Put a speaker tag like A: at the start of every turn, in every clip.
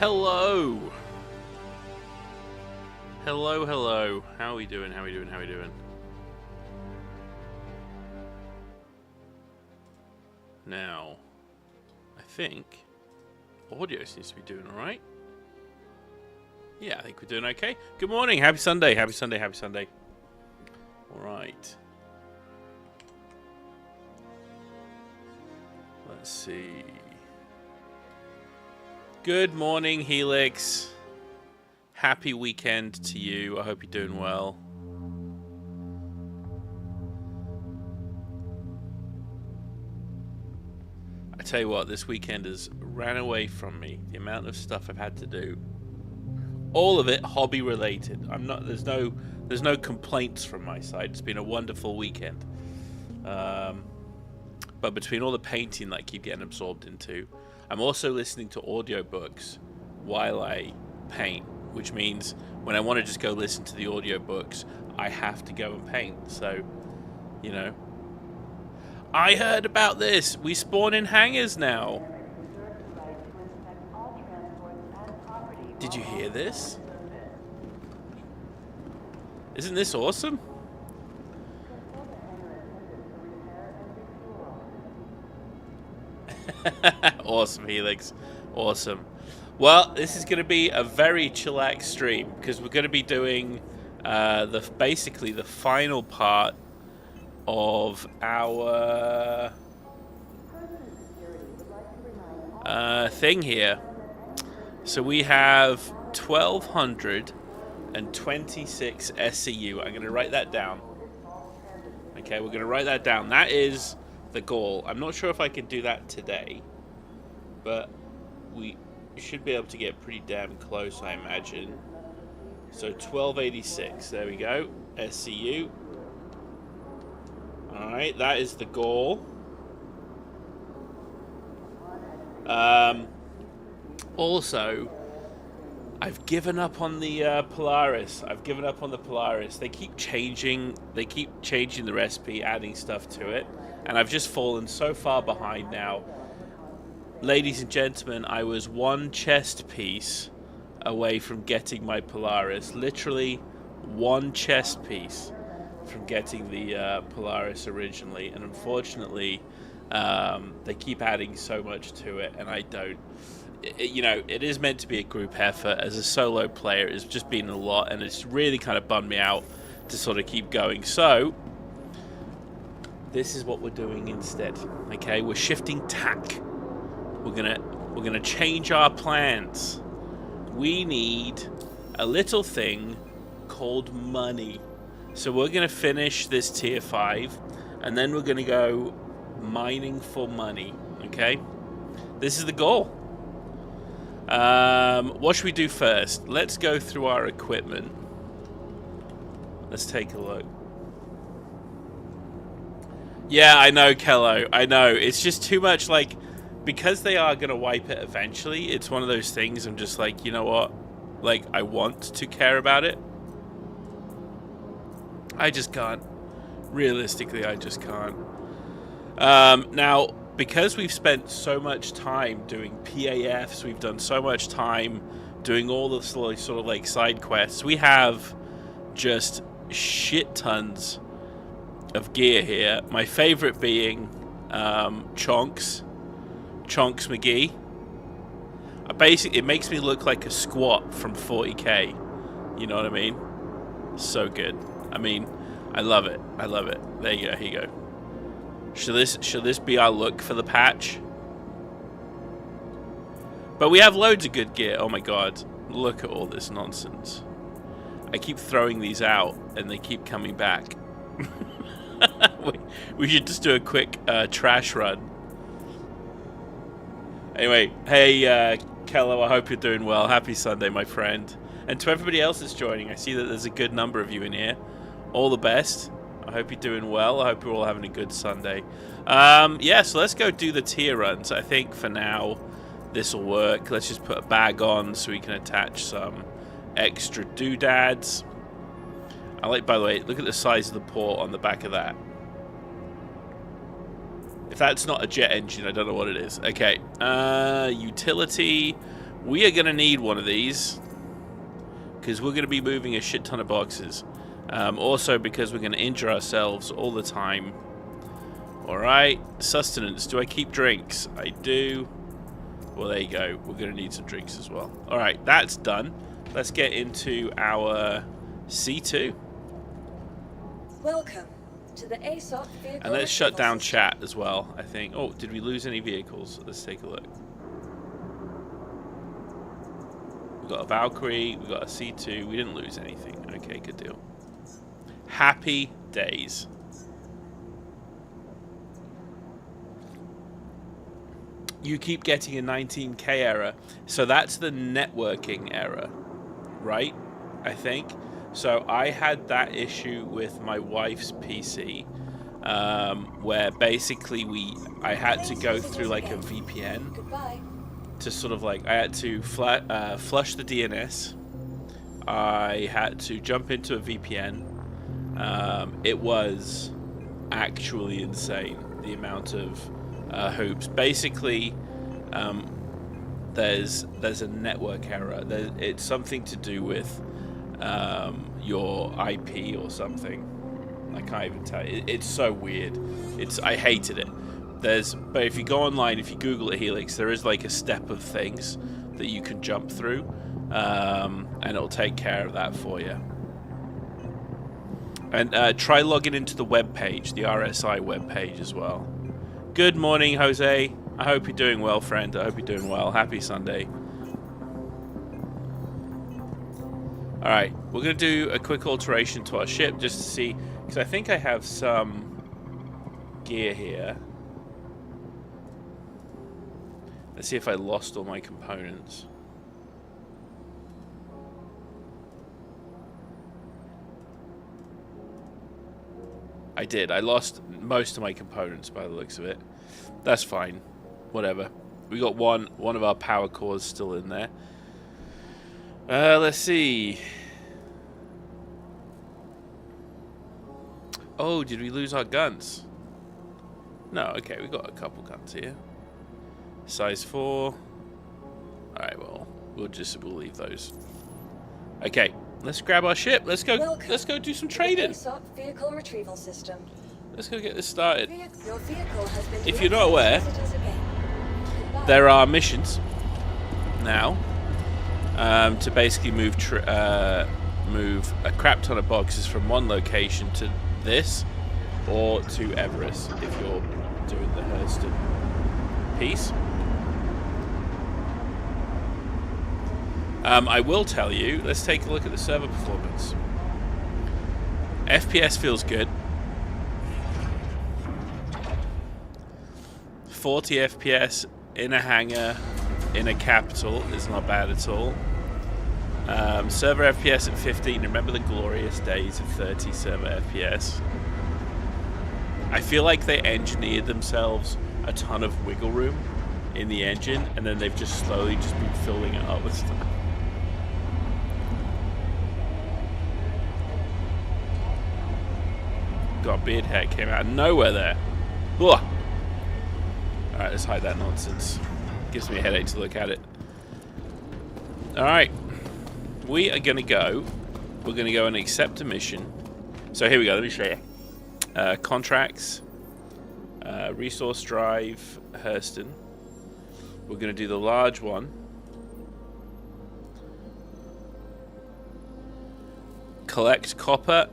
A: Hello! Hello, hello. How are we doing? How are we doing? How are we doing? Now, I think audio seems to be doing alright. Yeah, I think we're doing okay. Good morning. Happy Sunday. Happy Sunday. Happy Sunday. Alright. Let's see. Good morning, Helix. Happy weekend to you. I hope you're doing well. I tell you what, this weekend has ran away from me. The amount of stuff I've had to do. All of it hobby related. There's no complaints from my side. It's been a wonderful weekend. But between all the painting that I keep getting absorbed into, I'm also listening to audiobooks while I paint, which means when I want to just go listen to the audiobooks, I have to go and paint. So, you know. I heard about this. We spawn in hangars now. Did you hear this? Isn't this awesome? Awesome, Helix. Awesome. Well, this is going to be a very chillax stream because we're going to be doing basically the final part of our thing here. So we have 1,226 SCU. I'm going to write that down. Okay, we're going to write that down. That is the goal. I'm not sure if I can do that today, but we should be able to get pretty damn close, I imagine. So 1286, there we go. SCU. Alright, that is the goal. Also, I've given up on the Polaris. They keep changing the recipe, adding stuff to it, and I've just fallen so far behind now. Ladies and gentlemen, I was one chest piece away from getting my Polaris. Literally one chest piece from getting the Polaris originally, and unfortunately they keep adding so much to it, and I don't. You know, it is meant to be a group effort. As a solo player, it's just been a lot, and it's really kind of bummed me out to sort of keep going. So this is what we're doing instead. Okay, we're shifting tack. We're gonna change our plans. We need a little thing called money. So we're gonna finish this tier 5, and then we're gonna go mining for money. Okay, this is the goal. What should we do first? Let's go through our equipment. Let's take a look. Yeah, I know, Kello. I know. It's just too much, like, because they are going to wipe it eventually, it's one of those things I'm just like, you know what? Like, I want to care about it. I just can't. Realistically, I just can't. Now, because we've spent so much time doing PAFs, we've done so much time doing all the sort of like side quests, we have just shit tons of gear here. My favorite being Chonks McGee. Basically, it makes me look like a squat from 40k. You know what I mean? So good. I mean, I love it. I love it. There you go. Here you go. Should this be our look for the patch? But we have loads of good gear. Oh my god. Look at all this nonsense. I keep throwing these out and they keep coming back. We should just do a quick trash run. Anyway, hey Kello, I hope you're doing well. Happy Sunday, my friend. And to everybody else that's joining, I see that there's a good number of you in here. All the best. I hope you're doing well. I hope you're all having a good Sunday. Yeah, so let's go do the tier runs. I think for now, this will work. Let's just put a bag on so we can attach some extra doodads. I like, by the way, look at the size of the port on the back of that. If that's not a jet engine, I don't know what it is. Okay, utility. We are going to need one of these because we're going to be moving a shit ton of boxes. Also because we're going to injure ourselves all the time. Alright, sustenance. Do I keep drinks? I do. Well, there you go. We're going to need some drinks as well. Alright, that's done. Let's get into our C2.
B: Welcome to the ASOP vehicle.
A: And let's shut down chat as well, I think. Oh, did we lose any vehicles? Let's take a look. We've got a Valkyrie, we've got a C2. We didn't lose anything. Okay, good deal. Happy days. You keep getting a 19K error. So that's the networking error, right? I think. So I had that issue with my wife's PC, where basically I had to go through like a VPN to sort of like, I had to flush the DNS. I had to jump into a VPN. It was actually insane, the amount of hoops. Basically, there's a network error. It's something to do with your IP or something. I can't even tell you. It's so weird. I hated it. But if you go online, if you Google it, Helix, there is like a step of things that you can jump through, and it'll take care of that for you. And try logging into the web page, the RSI web page as well. Good morning, Jose. I hope you're doing well, friend. I hope you're doing well. Happy Sunday. Alright, we're going to do a quick alteration to our ship just to see, because I think I have some gear here. Let's see if I lost all my components. I did. I lost most of my components by the looks of it. That's fine. Whatever. We got one of our power cores still in there. Let's see. Oh, did we lose our guns? No, okay, we got a couple guns here. Size 4. Alright, well, we'll leave those. Okay, let's grab our ship. Let's go do some trading.
B: Vehicle retrieval system.
A: Let's go get this started.
B: Your vehicle has been
A: if you're not aware, there are missions now to basically move a crap ton of boxes from one location to this or to Everest if you're doing the Hurston piece. I will tell you, let's take a look at the server performance. FPS feels good. 40 FPS in a hangar, in a capital is not bad at all. Server FPS at 15. Remember the glorious days of 30 server FPS. I feel like they engineered themselves a ton of wiggle room in the engine, and then they've just slowly been filling it up with stuff. God, beard hair came out of nowhere there. Ugh. Alright, let's hide that nonsense. Gives me a headache to look at it. Alright. We are going to go. We're going to go and accept a mission. So here we go. Let me show you. Contracts. Resource drive. Hurston. We're going to do the large one. Collect copper,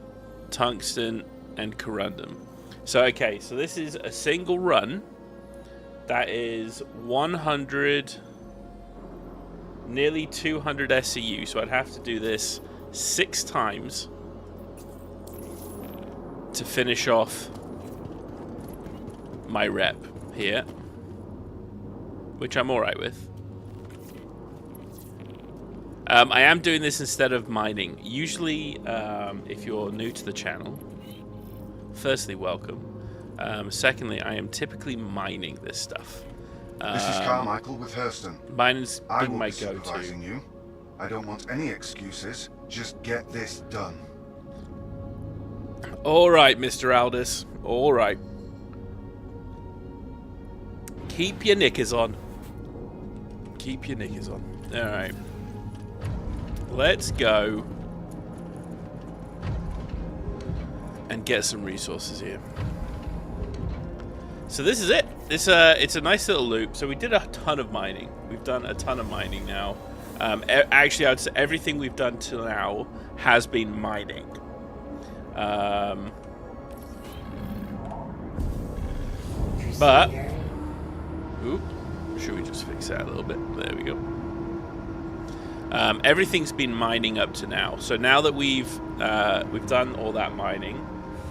A: tungsten, and corundum. So, okay. So this is a single run. That is 100, nearly 200 SCU. So I'd have to do this 6 times to finish off my rep here, which I'm alright with. I am doing this instead of mining. Usually, if you're new to the channel, firstly, welcome. Secondly, I am typically mining this stuff.
C: This is Carmichael with Hurston.
A: Mining's been my
C: go-to. Supervising you. I don't want any excuses. Just get this done.
A: All right, Mr. Aldous. All right. Keep your knickers on. Keep your knickers on. Alright. Let's go and get some resources here. So this is it. It's a nice little loop. So we did a ton of mining. We've done a ton of mining now. Actually, I would say everything we've done till now has been mining. But, oop, should we just fix that a little bit? There we go. Everything's been mining up to now. So now that we've done all that mining,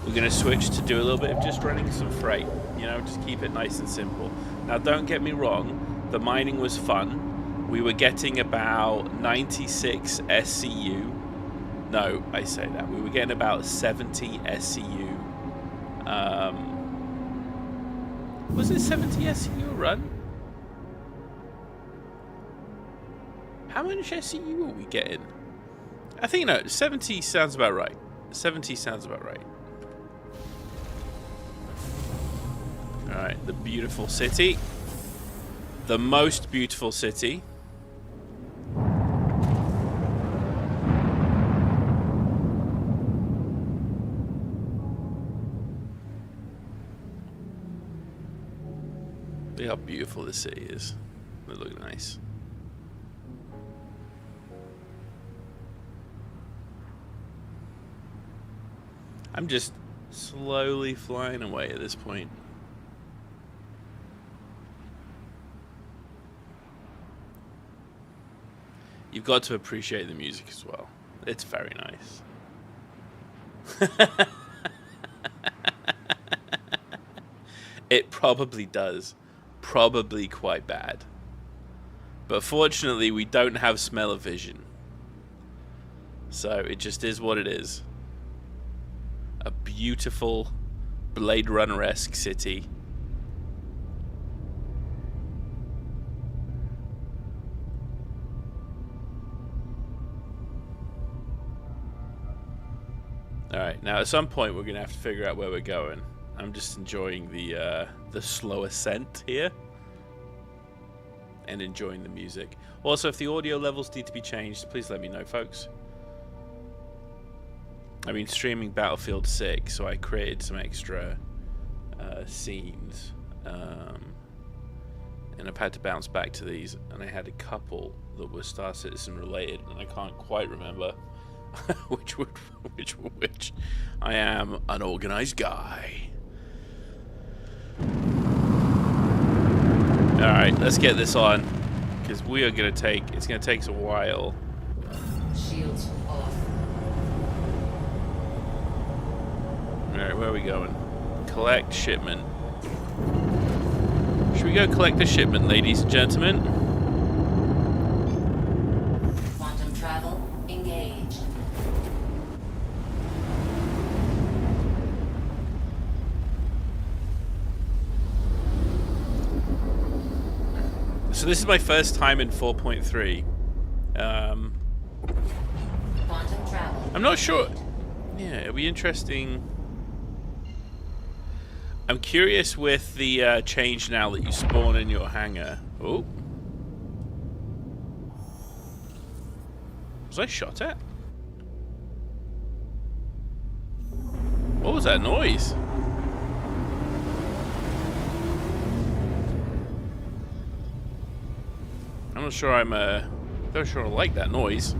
A: we're going to switch to do a little bit of just running some freight. You know, just keep it nice and simple. Now, don't get me wrong. The mining was fun. We were getting about 96 SCU. No, I say that. We were getting about 70 SCU. Was it 70 SCU a run? How much SCU are we getting? I think, no, 70 sounds about right. 70 sounds about right. Alright, the beautiful city. The most beautiful city. Look how beautiful this city is. It looks nice. I'm just slowly flying away at this point. You've got to appreciate the music as well. It's very nice. It probably does. Probably quite bad. But fortunately, we don't have smell-o-vision. So it just is what it is. A beautiful Blade Runner-esque city. Alright, now at some point we're going to have to figure out where we're going. I'm just enjoying the slow ascent here. And enjoying the music. Also, if the audio levels need to be changed, please let me know, folks. I've been streaming Battlefield 6, so I created some extra scenes. And I've had to bounce back to these. And I had a couple that were StarCitizen related, and I can't quite remember which. I am an organized guy. Alright, let's get this on. Because we are going to take... It's going to take us a while.
D: Shields off.
A: Alright, where are we going? Collect shipment. Should we go collect the shipment, ladies and gentlemen?
D: Quantum travel engaged.
A: So this is my first time in 4.3.
D: Quantum travel.
A: I'm not sure. Yeah, it'll be interesting. I'm curious with the change now that you spawn in your hangar. Oh. Was I shot at? What was that noise? I'm not sure not sure I like that noise.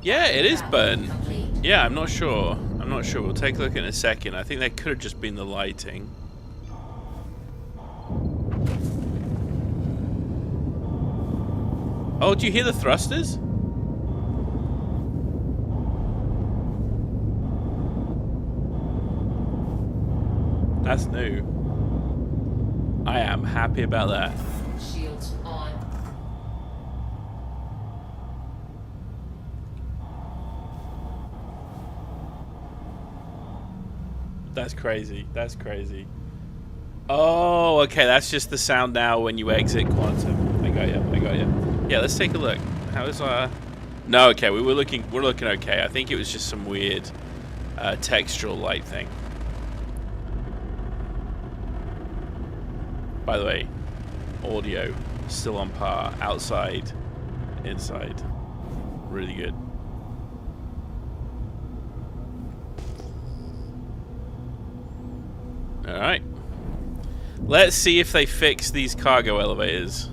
A: Yeah, it is burnt. Yeah, I'm not sure. I'm not sure. We'll take a look in a second. I think that could have just been the lighting. Oh, do you hear the thrusters? That's new. I am happy about that.
D: Shields on.
A: That's crazy. That's crazy. Oh, okay. That's just the sound now when you exit Quantum. I got you. I got you. Yeah, let's take a look. How is our... No, okay, we're looking okay. I think it was just some weird textural light thing. By the way, audio still on par. Outside, inside. Really good. Alright. Let's see if they fix these cargo elevators.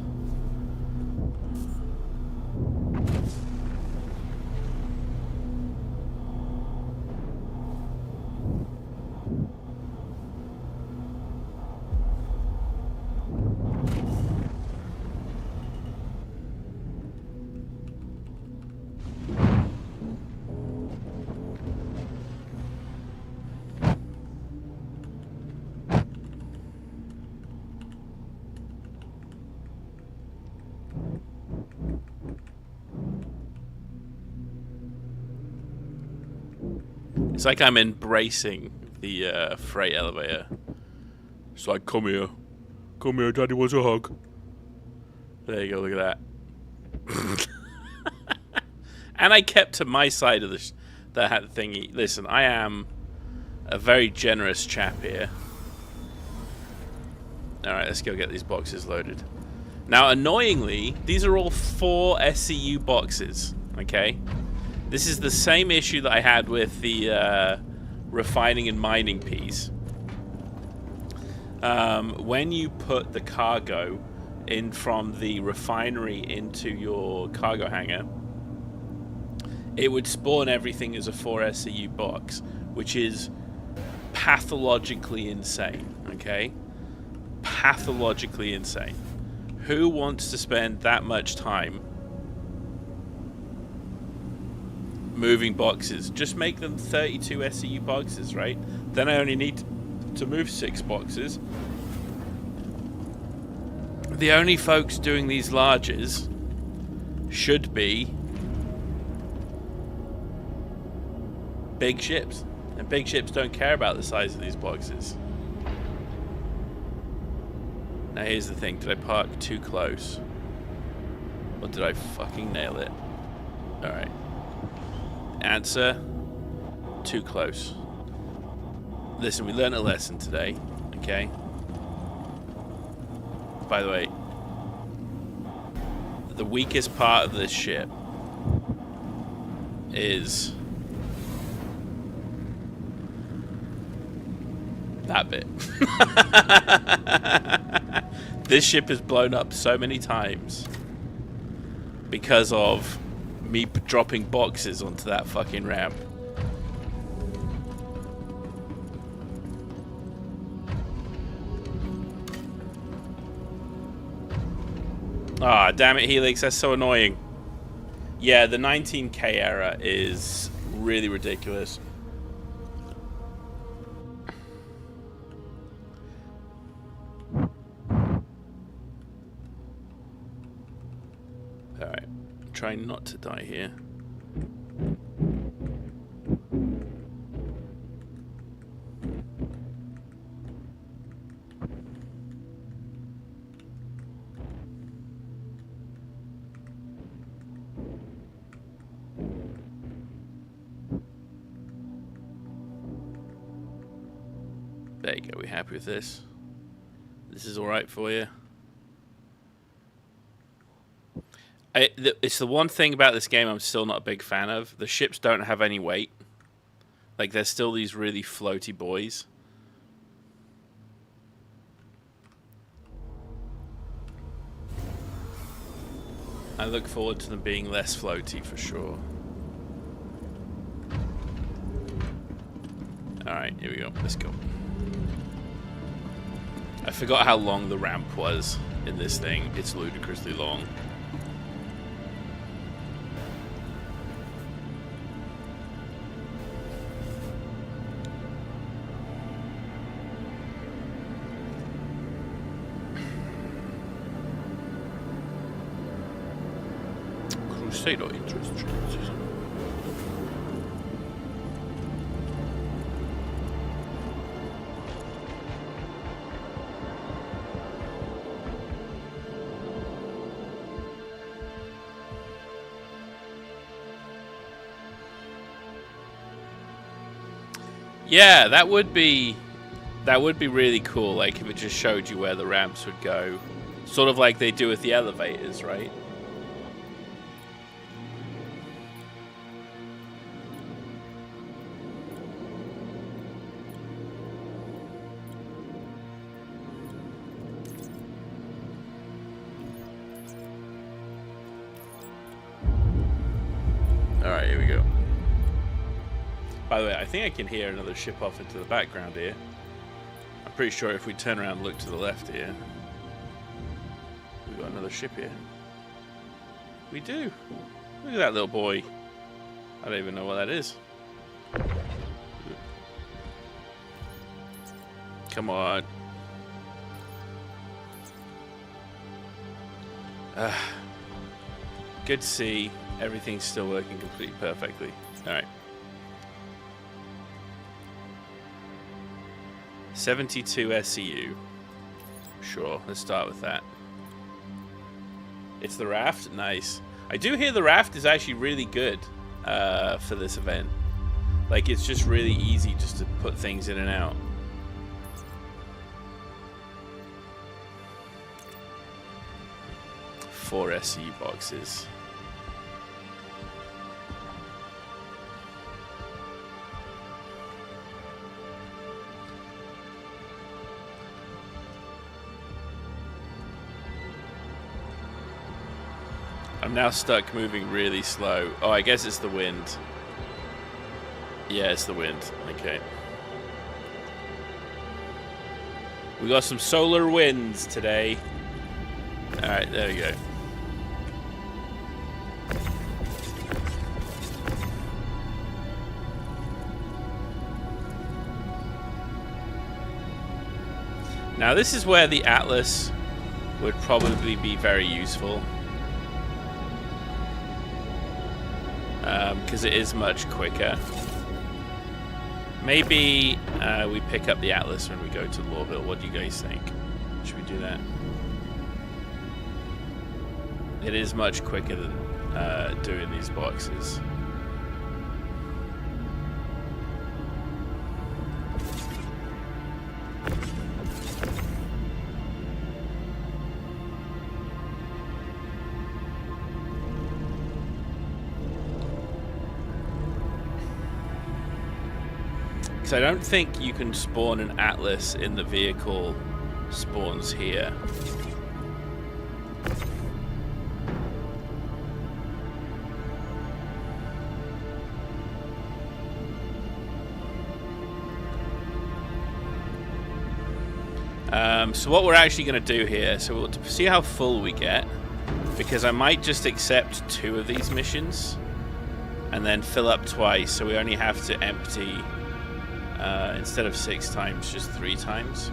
A: It's like I'm embracing the freight elevator. It's like, come here, daddy wants a hug. There you go, look at that. And I kept to my side of the thingy. Listen, I am a very generous chap here. Alright, let's go get these boxes loaded. Now, annoyingly, these are all 4 SCU boxes, okay? This is the same issue that I had with the refining and mining piece. When you put the cargo in from the refinery into your cargo hangar, it would spawn everything as a 4 SCU box, which is pathologically insane, okay? Pathologically insane. Who wants to spend that much time moving boxes? Just make them 32 SCU boxes, right? Then I only need to move 6 boxes. The only folks doing these larges should be big ships. And big ships don't care about the size of these boxes. Now here's the thing, did I park too close? Or did I fucking nail it? Alright. Answer, too close. Listen, we learned a lesson today, okay? By the way, the weakest part of this ship is that bit. This ship is blown up so many times because of me dropping boxes onto that fucking ramp. Ah, damn it, Helix, that's so annoying. Yeah, the 19K era is really ridiculous. Alright, trying not to die here. There you go, we happy with this? This is alright for you? It's the one thing about this game I'm still not a big fan of. The ships don't have any weight. Like, they're still these really floaty boys. I look forward to them being less floaty for sure. Alright, here we go. Let's go. I forgot how long the ramp was in this thing. It's ludicrously long. Crusader interest rates. Yeah, that would be really cool. Like if it just showed you where the ramps would go, sort of like they do with the elevators, right? Alright, here we go. By the way, I think I can hear another ship off into the background here. I'm pretty sure if we turn around and look to the left here, we've got another ship here. We do. Look at that little boy. I don't even know what that is. Come on. Good to see. Everything's still working completely perfectly. Alright. 72 SEU. Sure, let's start with that. It's the raft? Nice. I do hear the raft is actually really good for this event. Like, it's just really easy just to put things in and out. Four SEU boxes. I'm now stuck moving really slow. Oh, I guess it's the wind. Yeah, it's the wind. Okay. We got some solar winds today. Alright, there we go. Now this is where the Atlas would probably be very useful. Because it is much quicker. Maybe we pick up the Atlas when we go to Lorville. What do you guys think? Should we do that? It is much quicker than doing these boxes. I don't think you can spawn an Atlas in the vehicle spawns here. So what we're actually going to do here, so we'll see how full we get, because I might just accept 2 of these missions and then fill up twice, so we only have to empty instead of 6 times, just 3 times.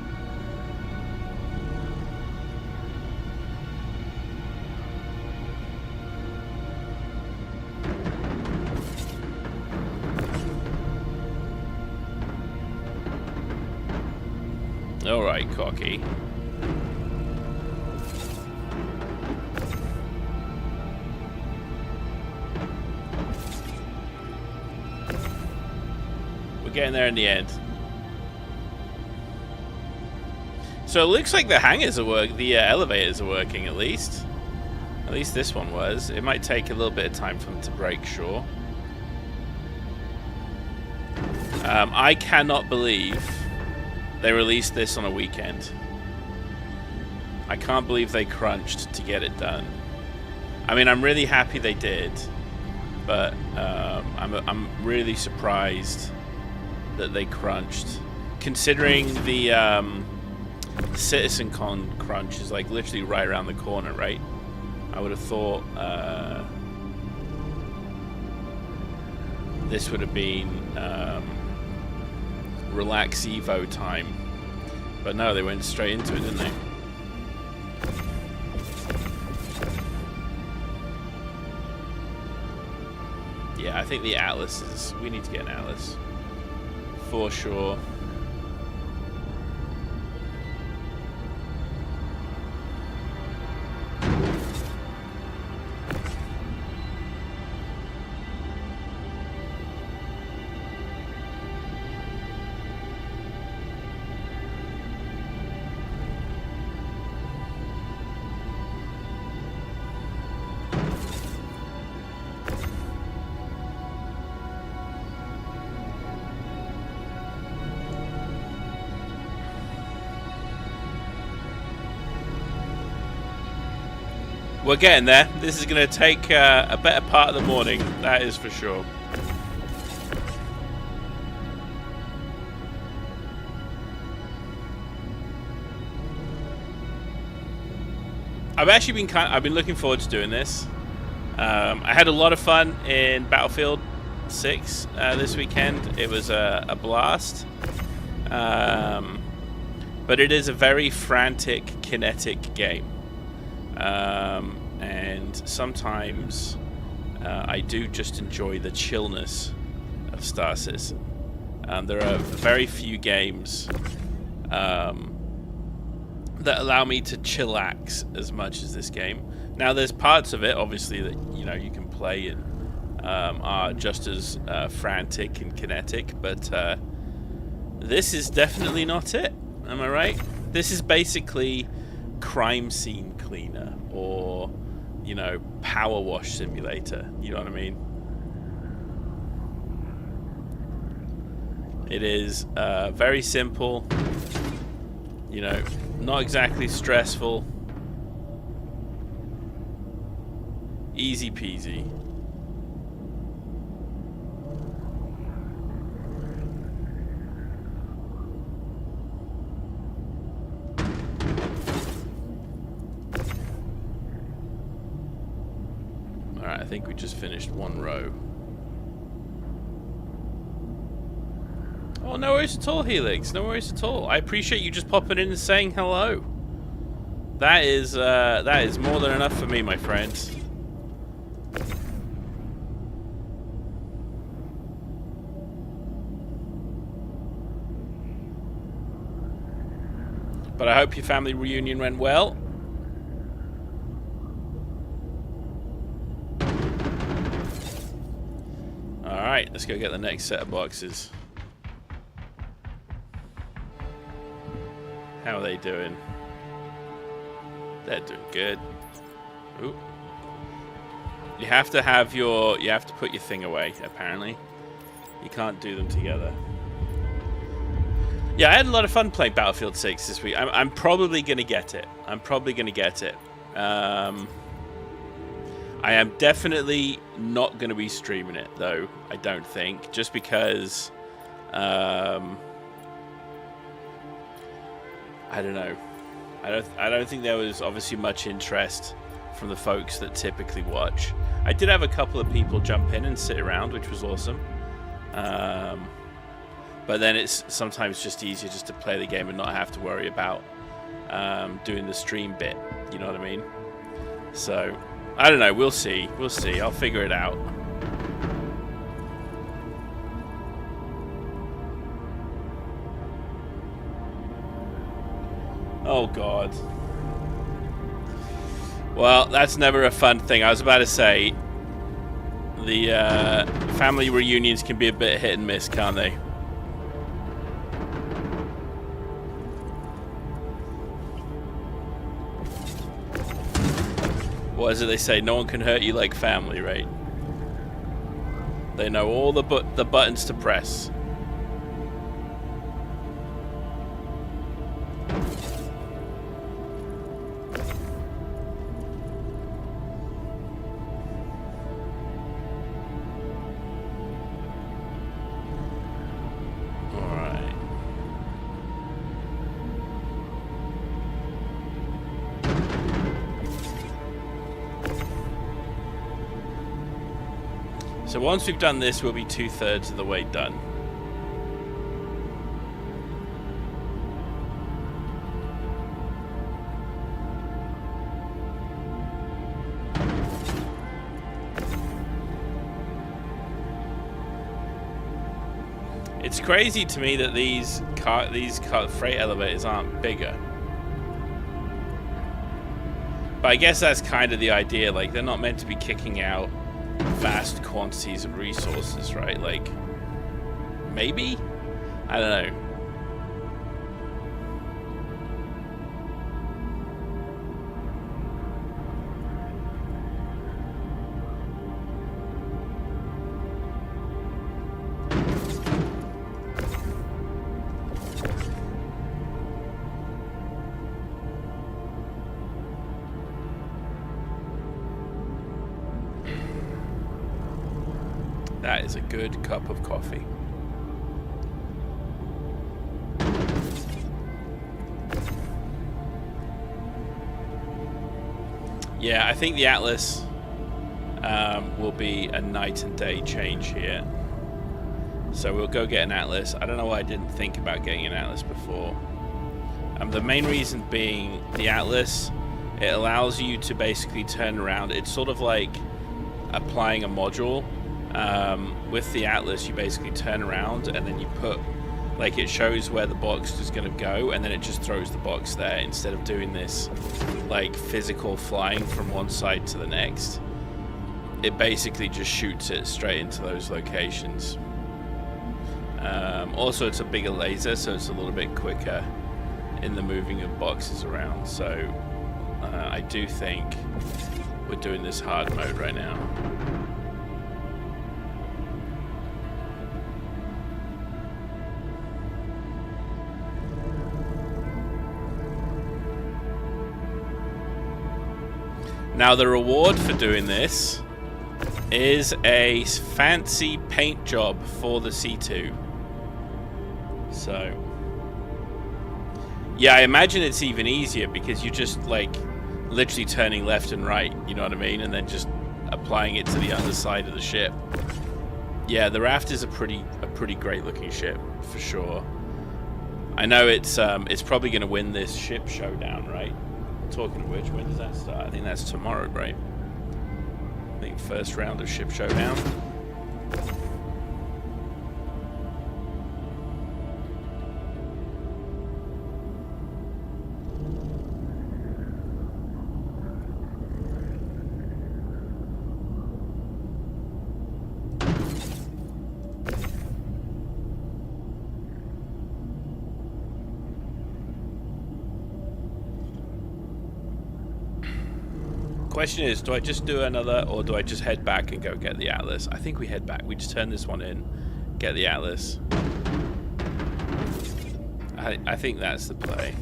A: Alright, cocky. We're getting there in the end. So it looks like the hangars are the elevators are working at least. At least this one was. It might take a little bit of time for them to break, sure. I cannot believe they released this on a weekend. I can't believe they crunched to get it done. I mean, I'm really happy they did, but I'm really surprised that they crunched, considering the CitizenCon crunch is like literally right around the corner, right? I would have thought this would have been relax Evo time, but no, they went straight into it, didn't they? Yeah, I think the Atlas is... we need to get an Atlas for sure. We're getting there. This is going to take a better part of the morning, that is for sure. I've been looking forward to doing this. I had a lot of fun in Battlefield 6 this weekend. It was a blast. But it is a very frantic, kinetic game. And sometimes I do just enjoy the chillness of StarCitizen. There are very few games that allow me to chillax as much as this game. Now, there's parts of it, obviously, that you can play and are just as frantic and kinetic, but this is definitely not it. Am I right? This is basically crime scene cleaner or, power wash simulator. You know what I mean? It is very simple, not exactly stressful. Easy peasy. Alright, I think we just finished one row. Oh, no worries at all, Helix. No worries at all. I appreciate you just popping in and saying hello. That is more than enough for me, my friends. But I hope your family reunion went well. Alright, let's go get the next set of boxes. How are they doing? They're doing good. Ooh. You have to put your thing away, apparently. You can't do them together. Yeah, I had a lot of fun playing Battlefield 6 this week. I'm probably going to get it. I am definitely not going to be streaming it, though, I don't think. Just because... I don't know. I don't think there was obviously much interest from the folks that typically watch. I did have a couple of people jump in and sit around, which was awesome. But then it's sometimes just easier just to play the game and not have to worry about doing the stream bit. You know what I mean? So, I don't know. We'll see. We'll see. I'll figure it out. Oh, God. Well, that's never a fun thing. I was about to say, the family reunions can be a bit hit and miss, can't they? What is it they say? No one can hurt you like family, right? They know all the buttons to press. So once we've done this, we'll be 2/3 of the way done. It's crazy to me that these freight elevators aren't bigger. But I guess that's kind of the idea. Like, they're not meant to be kicking out vast quantities of resources, right? Like, maybe? I don't know. That is a good cup of coffee. Yeah, I think the Atlas will be a night and day change here. So we'll go get an Atlas. I don't know why I didn't think about getting an Atlas before. The main reason being the Atlas, it allows you to basically turn around. It's sort of like applying a module. With the Atlas, you basically turn around and then you put, like, it shows where the box is going to go, and then it just throws the box there instead of doing this like physical flying from one side to the next. It basically just shoots it straight into those locations. Also, it's a bigger laser, so it's a little bit quicker in the moving of boxes around. So I do think we're doing this hard mode right now. Now, the reward for doing this is a fancy paint job for the C2. So, yeah, I imagine it's even easier because you're just like literally turning left and right, you know what I mean? And then just applying it to the underside of the ship. Yeah, the Raft is a pretty great looking ship for sure. I know it's probably going to win this ship showdown, right? Talking of which, when does that start? I think that's tomorrow, right? I think first round of Ship Showdown. Question is, do I just do another, or do I just head back and go get the Atlas? I think we head back. We just turn this one in, get the Atlas. I think that's the play.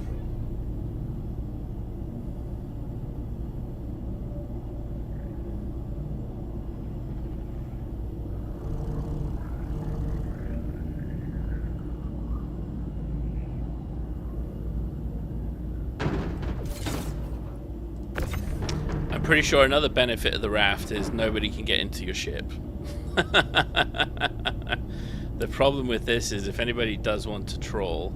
A: Pretty sure another benefit of the Raft is nobody can get into your ship. The problem with this is if anybody does want to troll,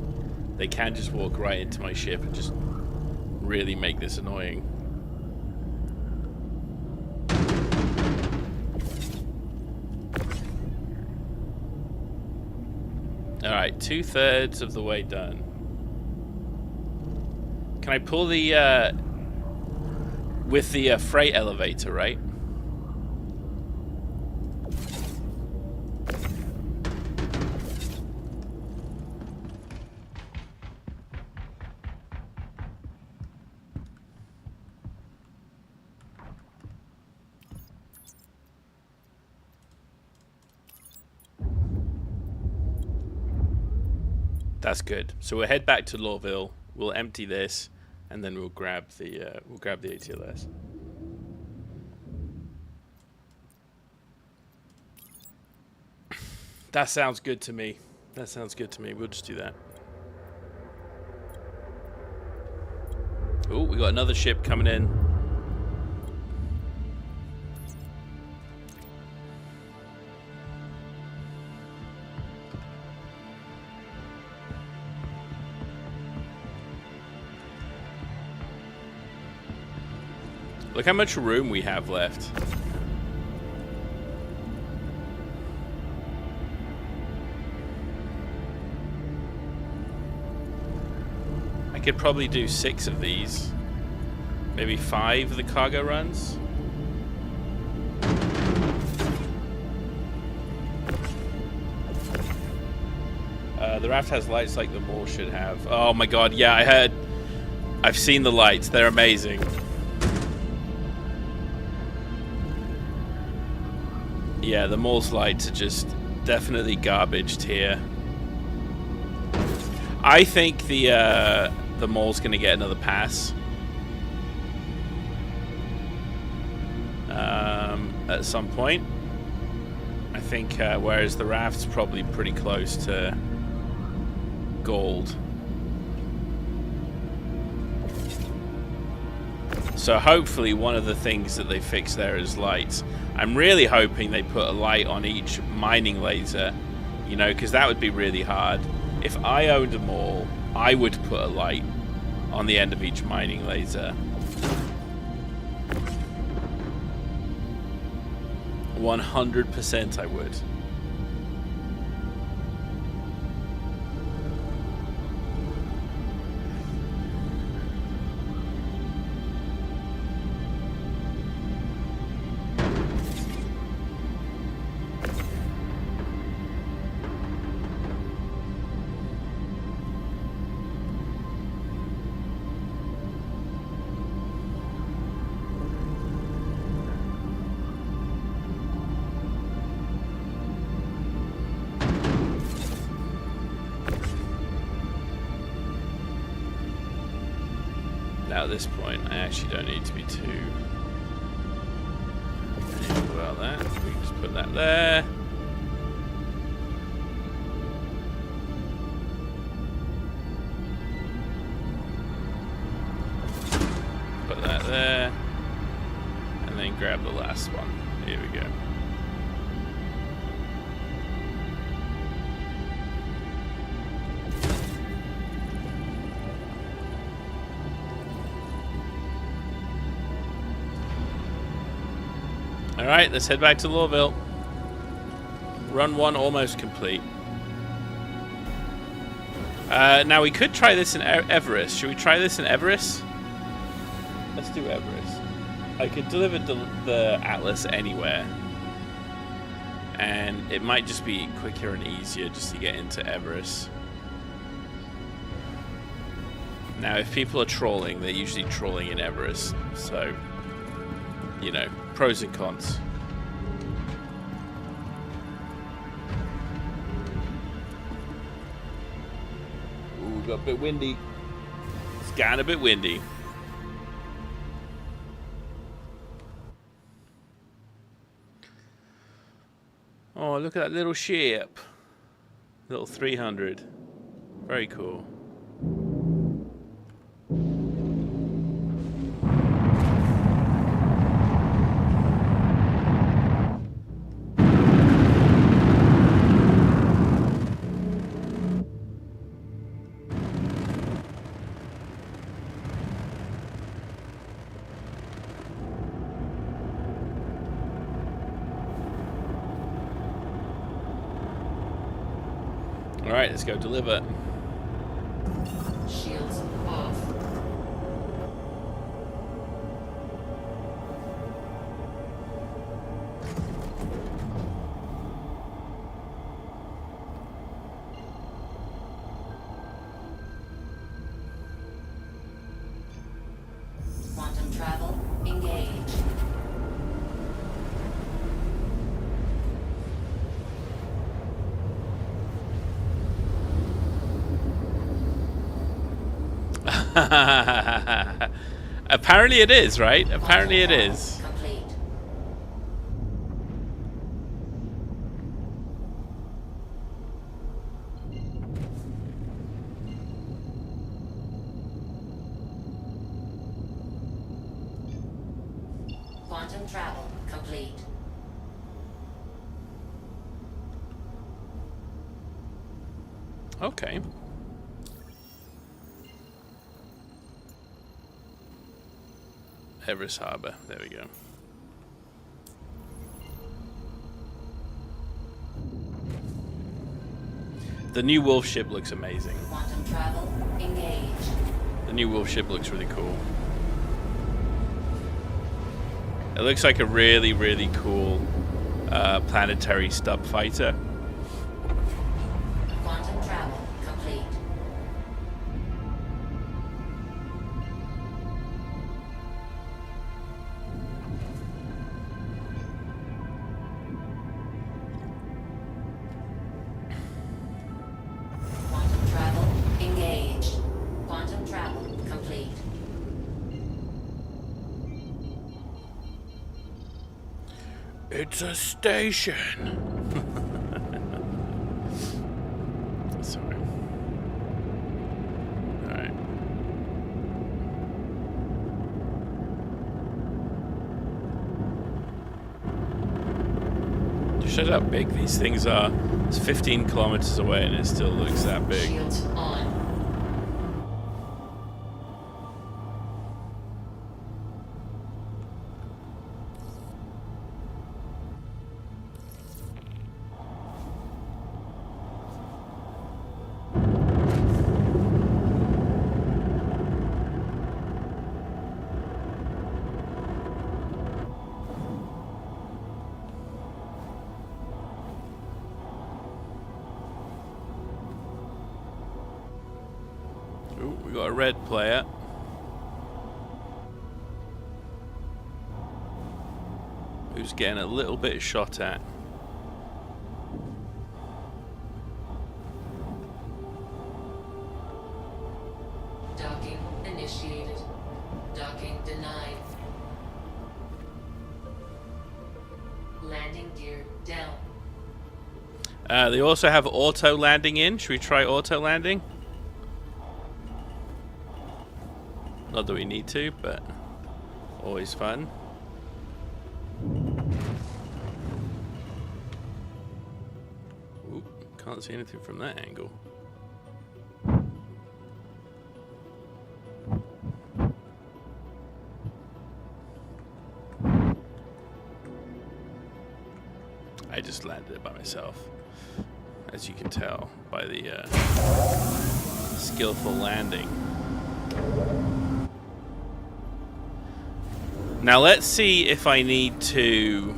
A: they can just walk right into my ship and just really make this annoying. Alright, 2/3 of the way done. Can I pull the with the freight elevator, right? That's good. So we'll head back to Lawville. We'll empty this, and then we'll grab the ATLS. That sounds good to me. That sounds good to me. We'll just do that. Oh, we got another ship coming in. Look how much room we have left. I could probably do 6 of these. Maybe 5 of the cargo runs. The Raft has lights like the Maul should have. Oh my god, yeah, I've seen the lights. They're amazing. Yeah, the Maul's lights are just definitely garbaged here. I think the Maul's going to get another pass. At some point. I I think, whereas the raft's probably pretty close to gold. So hopefully one of the things that they fix there is lights. I'm really hoping they put a light on each mining laser, you know, because that would be really hard. If I owned them all, I would put a light on the end of each mining laser. 100% I would. Now at this point, I actually don't need to be too anything about that. We can just put that there. Put that there. And then grab the last one. Here we go. Alright, let's head back to Lawville. Run 1 almost complete. Now we could try this in Everest. Should we try this in Everest? Let's do Everest. I could deliver the Atlas anywhere. And it might just be quicker and easier just to get into Everest. Now if people are trolling, they're usually trolling in Everest. So, you know, pros and cons. Ooh, got a bit windy. It's gotten a bit windy. Oh, look at that little ship. Little 300. Very cool. Alright, let's go deliver.
D: Shields off. Quantum travel engaged.
A: Apparently it is, right? Apparently it is.
D: Complete. Quantum travel complete.
A: Okay. Everest Harbor. There we go. The new wolf ship looks amazing.
D: Quantum travel engaged.
A: The new wolf ship looks really cool. It looks like a really, really cool planetary stub fighter.
D: Quantum travel complete. Quantum travel engaged. Quantum travel complete.
A: It's a station. Shows how big these things are. It's 15 kilometers away and it still looks that big.
D: Shields on.
A: Ooh, we got a red player. Who's getting a little bit shot at.
D: Docking initiated. Docking denied. Landing gear down.
A: They also have auto landing in. Should we try auto landing? Not that we need to, but always fun. Oop, can't see anything from that angle. I just landed it by myself, as you can tell by the skillful landing. Now let's see if I need to.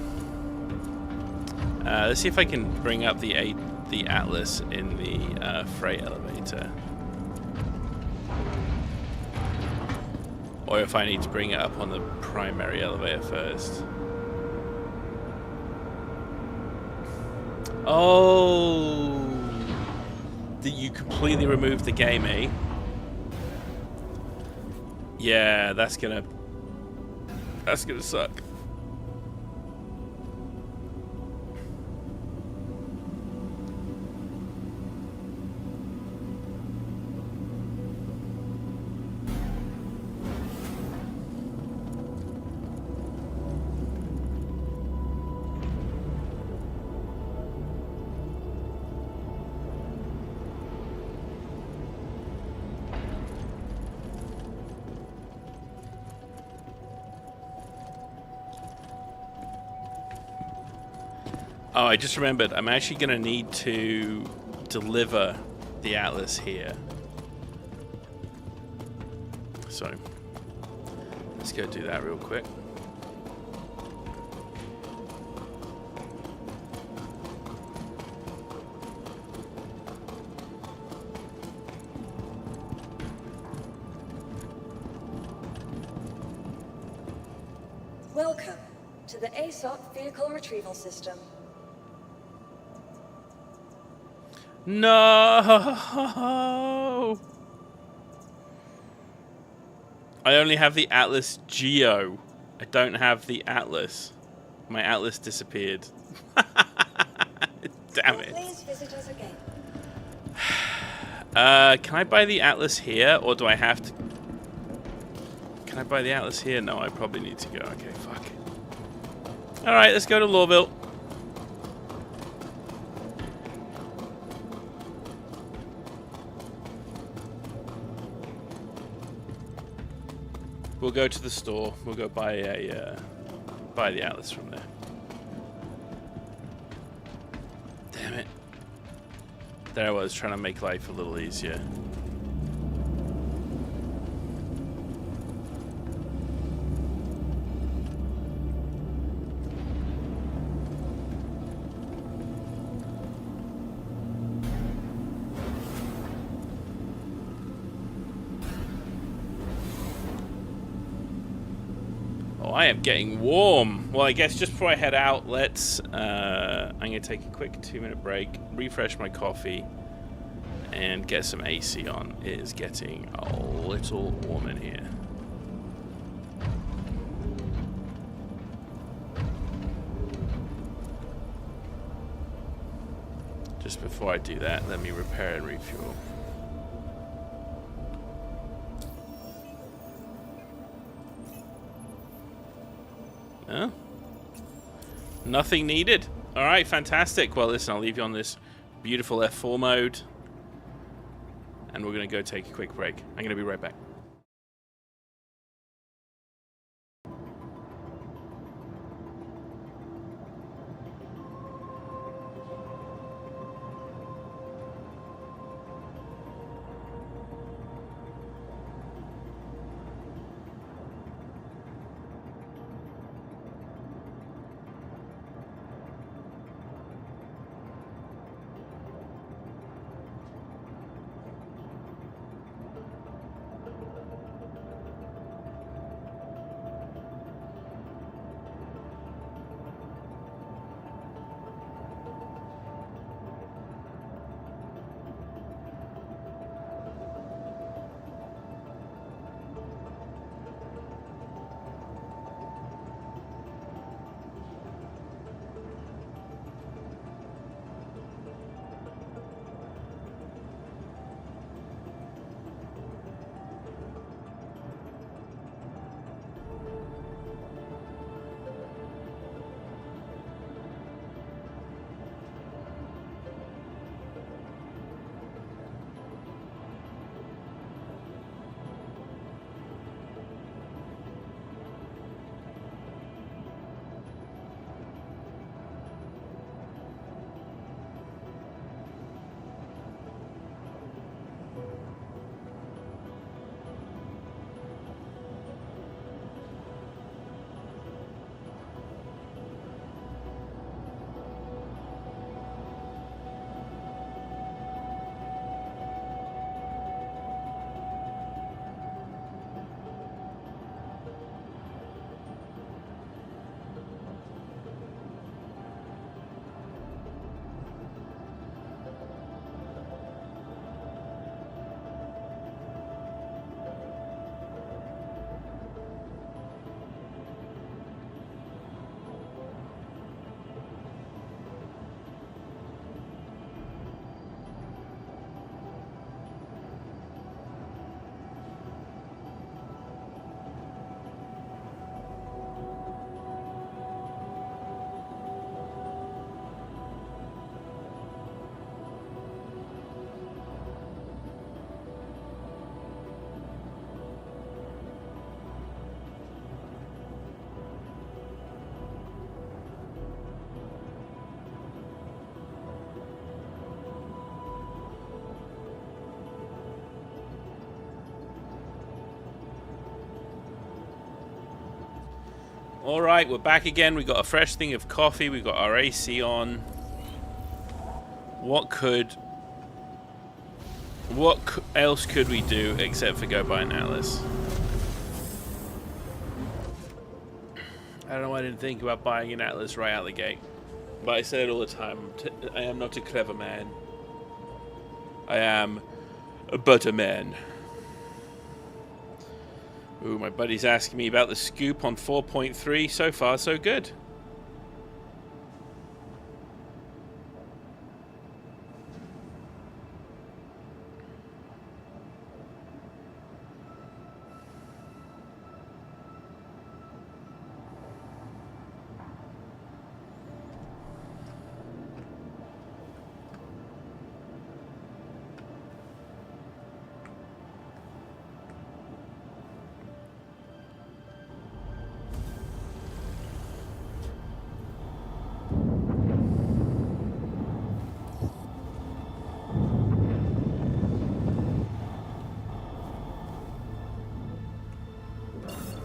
A: Let's see if I can bring up the Atlas in the freight elevator, or if I need to bring it up on the primary elevator first. Oh, you completely removed the game, eh? Yeah, that's gonna suck. Oh, I just remembered. I'm actually going to need to deliver the Atlas here. So, let's go do that real quick.
B: Welcome to the ASOC Vehicle Retrieval System.
A: No! I only have the Atlas Geo. I don't have the Atlas. My Atlas disappeared. Damn it.
B: Please visit us again.
A: Can I buy the Atlas here, or do I have to? Can I buy the Atlas here? No, I probably need to go. Okay, fuck. Alright, let's go to Lawville. We'll go to the store. We'll go buy the Atlas from there. Damn it. There I was, trying to make life a little easier. Oh, I am getting warm. Well, I guess just before I head out, let's... I'm going to take a quick 2-minute break, refresh my coffee, and get some AC on. It is getting a little warm in here. Just before I do that, let me repair and refuel. Huh? Nothing needed. All right, fantastic. Well, listen, I'll leave you on this beautiful F4 mode. And we're going to go take a quick break. I'm going to be right back. All right, we're back again. We got a fresh thing of coffee. We got our AC on. What else could we do except for go buy an Atlas? I don't know why I didn't think about buying an Atlas right out the gate. But I say it all the time. I am not a clever man. I am but a man. Ooh, my buddy's asking me about the scoop on 4.3. So far, so good.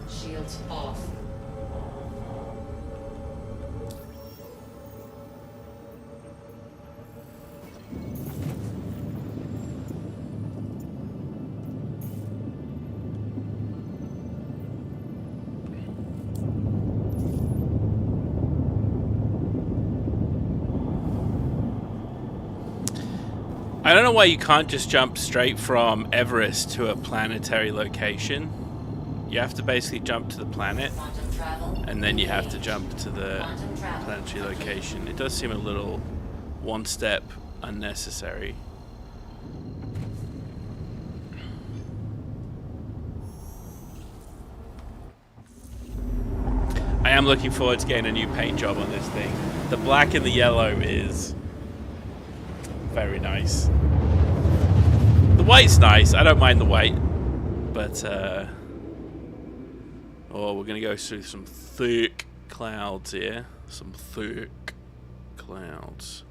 D: Shields off.
A: I don't know why you can't just jump straight from Everest to a planetary location. You have to basically jump to the planet,
D: Quantum travel.
A: and then you have to jump to the planetary location. It does seem a little one step unnecessary. I am looking forward to getting a new paint job on this thing. The black and the yellow is very nice. The white's nice. I don't mind the white. But, oh, we're going to go through some thick clouds here. Some thick clouds.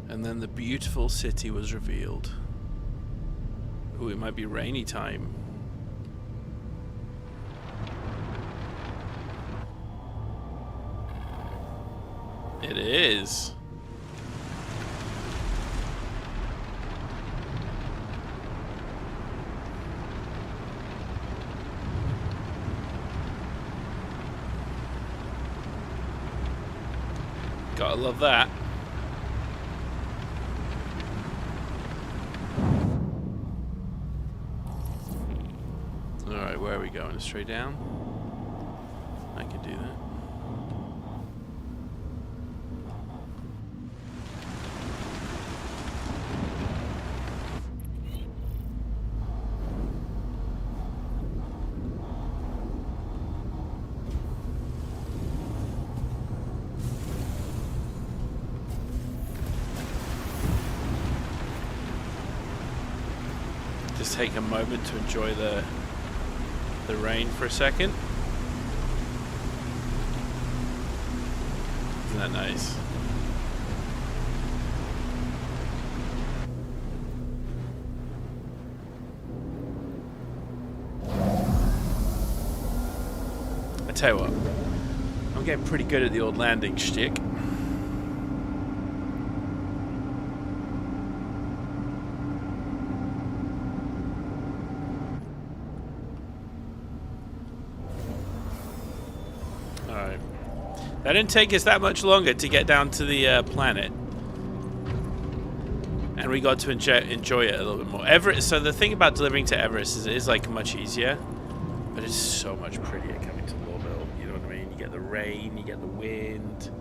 A: And then the beautiful city was revealed. Ooh, it might be rainy time. It is. Gotta love that. Alright, where are we going? Straight down? I can do that. Just take a moment to enjoy the rain for a second. Isn't that nice? I tell you what, I'm getting pretty good at the old landing shtick. That didn't take us that much longer to get down to the planet. And we got to enjoy it a little bit more. Everest, so the thing about delivering to Everest is it is like much easier, but it's so much prettier coming to Lorville. You know what I mean? You get the rain, you get the wind,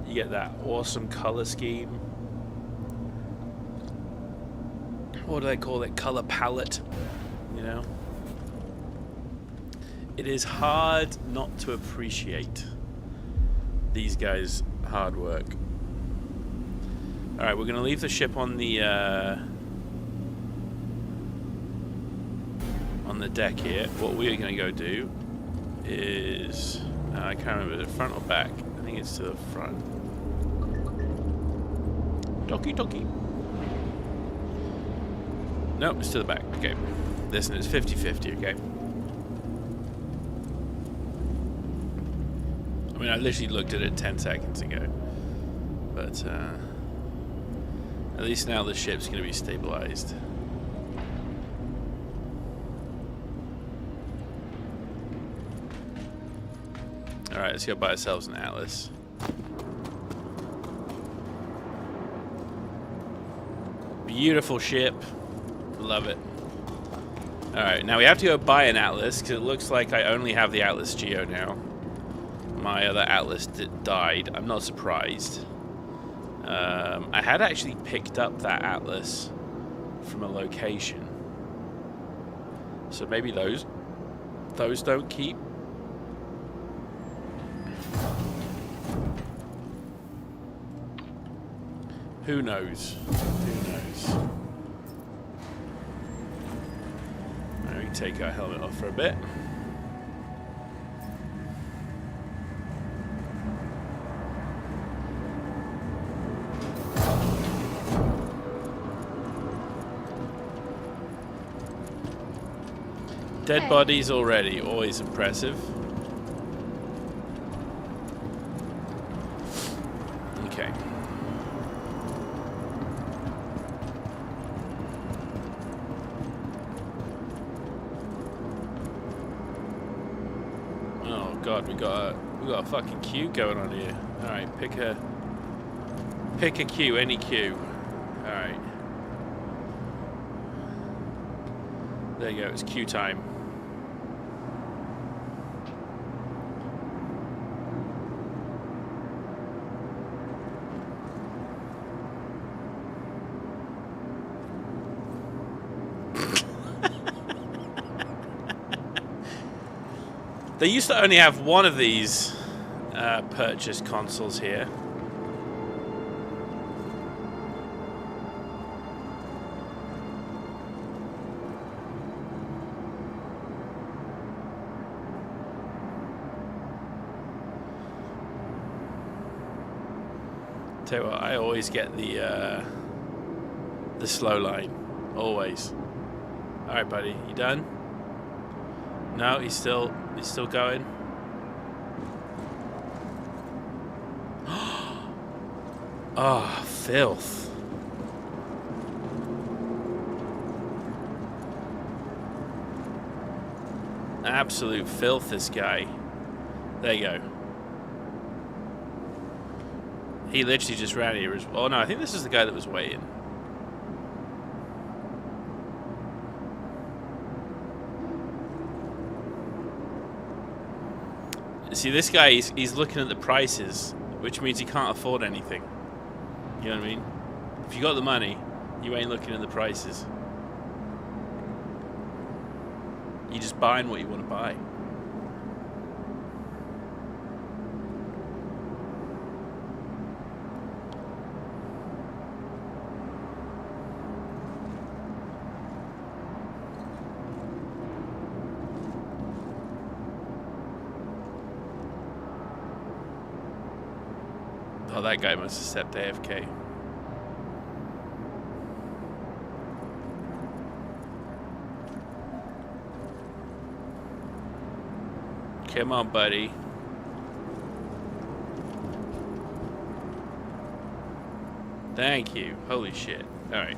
A: you get that awesome color scheme. What do they call it? Color palette, you know? It is hard not to appreciate these guys' hard work. Alright, we're going to leave the ship on the deck here. What we are going to go do is... I can't remember, the front or back? I think it's to the front. Doki doki. Nope, it's to the back. Okay. Listen, it's 50-50, okay? I mean, I literally looked at it 10 seconds ago. But, at least now the ship's going to be stabilized. Alright, let's go buy ourselves an Atlas. Beautiful ship. Love it. Alright, now we have to go buy an Atlas, because it looks like I only have the Atlas Geo now. My other Atlas died. I'm not surprised. I had actually picked up that Atlas from a location. So maybe those don't keep. Who knows? Who knows? Alright, we can take our helmet off for a bit. Dead bodies already, always impressive. Okay. God, we got a fucking queue going on here. All right, pick a queue, any queue. All right. There you go. It's queue time. They used to only have one of these purchase consoles here. Tell you what, I always get the slow line, always. All right, buddy, you done? No, he's still going. Oh, filth. Absolute filth, this guy. There you go. He literally just ran here as well. Oh no, I think this is the guy that was waiting. See, this guy, he's looking at the prices, which means he can't afford anything. You know what I mean? If you got the money, you ain't looking at the prices. You're just buying what you want to buy. Oh, that guy must have stepped AFK. Come on, buddy. Thank you. Holy shit. Alright.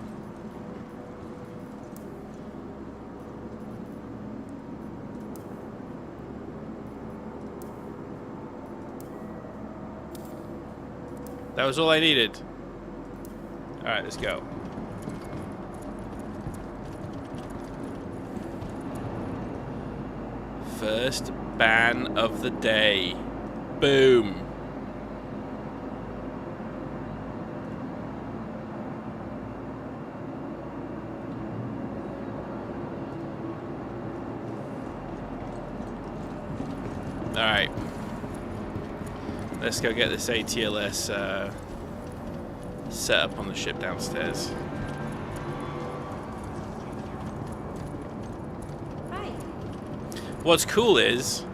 A: That was all I needed. Alright, let's go. First ban of the day. Boom. Alright. Let's go get this ATLS set up on the ship downstairs.
B: Hi.
A: What's cool is,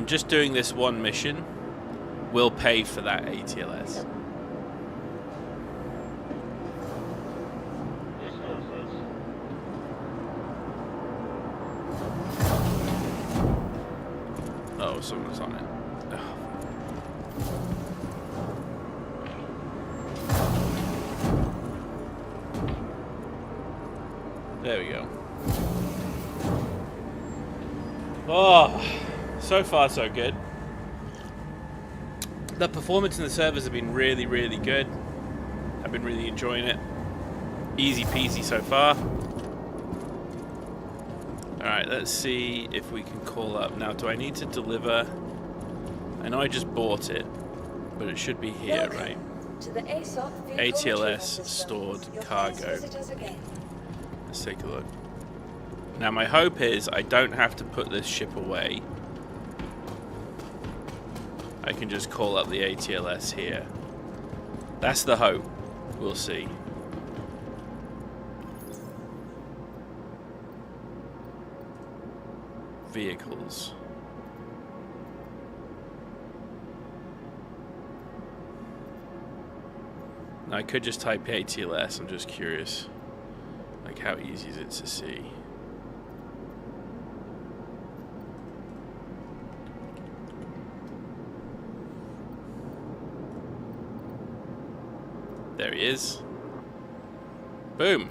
A: just doing this one mission will pay for that ATLS. Oh, someone's on it. There we go. Oh, so far so good. The performance in the servers have been really, really good. I've been really enjoying it. Easy peasy so far. Alright, let's see if we can call up. Now, do I need to deliver? I know I just bought it, but it should be here,
B: Welcome
A: right?
B: to the ASOP vehicle
A: ATLS
B: retrieval system.
A: stored
B: Your
A: cargo.
B: first visitors again.
A: Let's take a look. Now my hope is I don't have to put this ship away. I can just call up the ATLS here. That's the hope. We'll see. Vehicles. Now I could just type ATLS, I'm just curious. Like, how easy is it to see? There he is. Boom.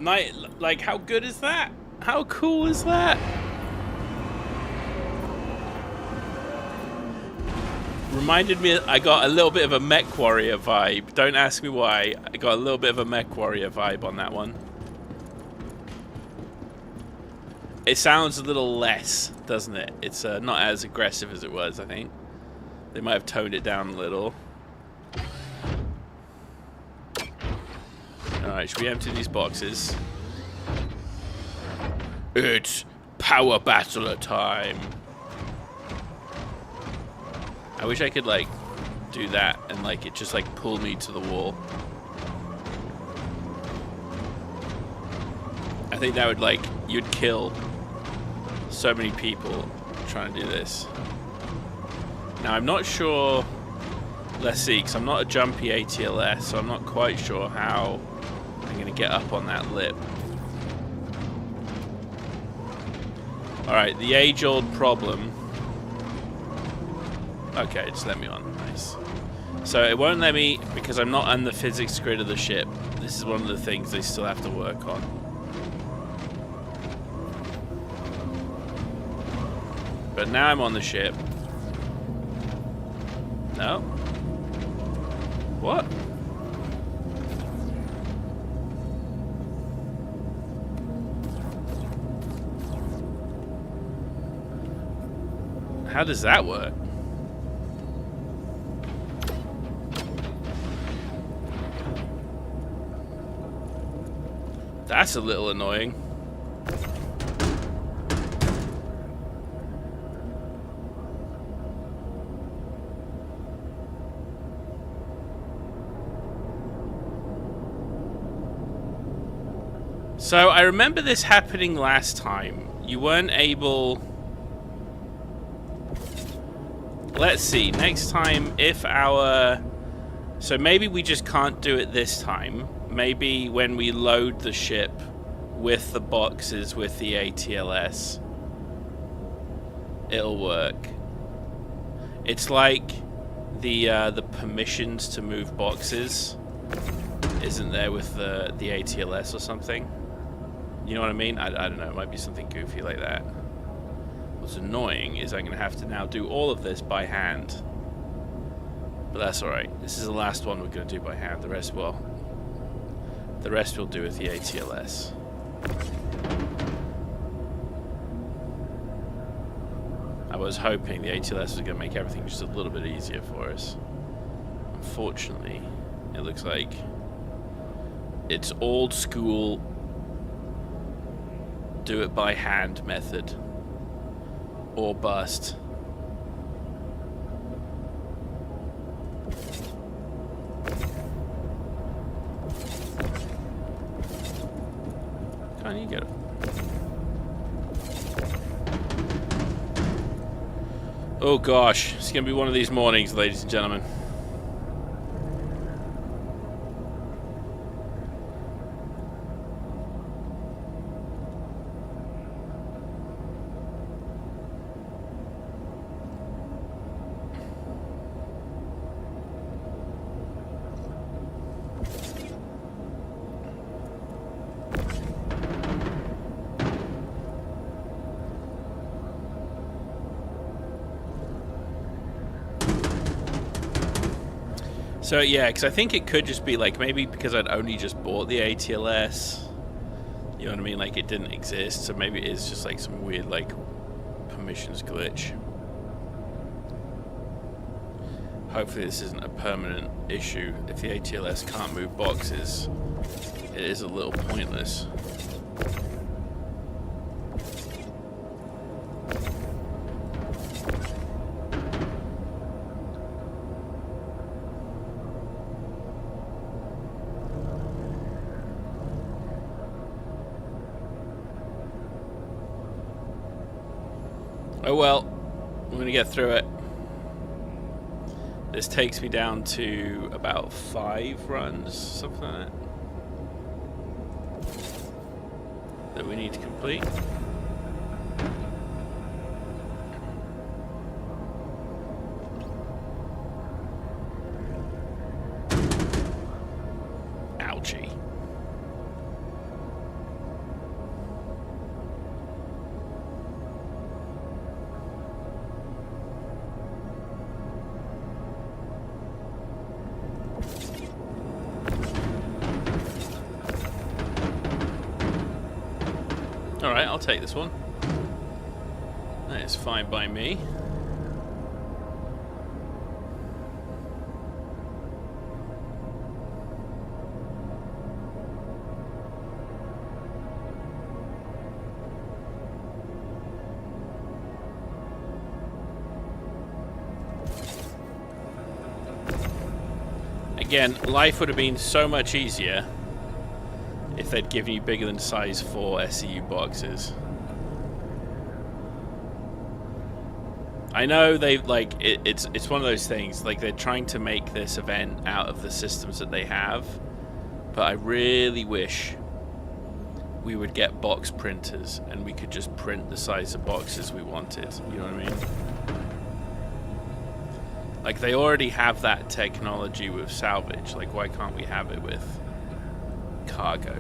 A: Like, how good is that? How cool is that? reminded me, I got a little bit of a Mech Warrior vibe. Don't ask me why. I got a little bit of a Mech Warrior vibe on that one. It sounds a little less, doesn't it? It's not as aggressive as it was, I think. They might have toned it down a little. Alright, should we empty these boxes? It's power battler time. I wish I could, like, do that and, like, it just, like, pull me to the wall. I think that would, like, you'd kill so many people trying to do this. Now, I'm not sure... Let's see, because I'm not a jumpy ATLS, so I'm not quite sure how I'm going to get up on that lip. Alright, the age-old problem. Okay, just let me on. Nice. So it won't let me because I'm not on the physics grid of the ship. This is one of the things they still have to work on. But now I'm on the ship. No? What? How does that work? That's a little annoying. So I remember this happening last time. You weren't able... Let's see, next time if our... So maybe we just can't do it this time. Maybe when we load the ship with the boxes with the ATLS, it'll work. It's like the permissions to move boxes isn't there with the ATLS or something. You know what I mean? I don't know. It might be something goofy like that. What's annoying is I'm going to have to now do all of this by hand. But that's alright. This is the last one we're going to do by hand. The rest we'll do with the ATLS. I was hoping the ATLS was going to make everything just a little bit easier for us. Unfortunately, it looks like it's old school do it by hand method. Or bust. Can't you get it? Oh gosh, it's gonna be one of these mornings, ladies and gentlemen. So yeah, because I think it could just be like maybe because I'd only just bought the ATLS, you know what I mean? Like it didn't exist, so maybe it is just like some weird like permissions glitch. Hopefully this isn't a permanent issue. If the ATLS can't move boxes, it is a little pointless. Oh well, we're gonna get through it. This takes me down to about 5 runs, something like that we need to complete. Ouchie. take this one. That is fine by me. Again, life would have been so much easier if they'd given you bigger than size 4 SCU boxes. I know they like it's one of those things, like they're trying to make this event out of the systems that they have, but I really wish we would get box printers and we could just print the size of boxes we wanted. You know what I mean? Like, they already have that technology with salvage. Like, why can't we have it with cargo?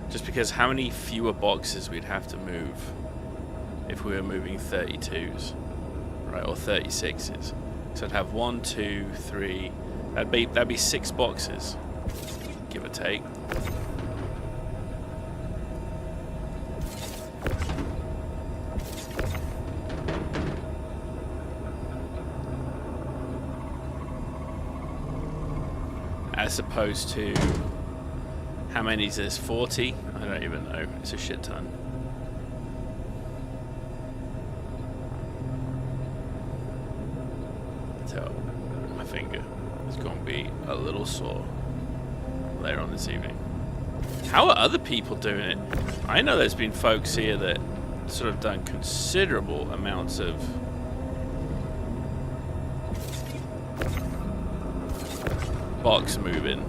A: Just because how many fewer boxes we'd have to move if we were moving 32s, right, or 36s. So I'd have 1, 2, 3. That'd be 6 boxes, give or take. As opposed to, how many is this? 40? I don't even know. It's a shit ton. So, my finger is going to be a little sore later on this evening. How are other people doing it? I know there's been folks here that sort of done considerable amounts of box moving.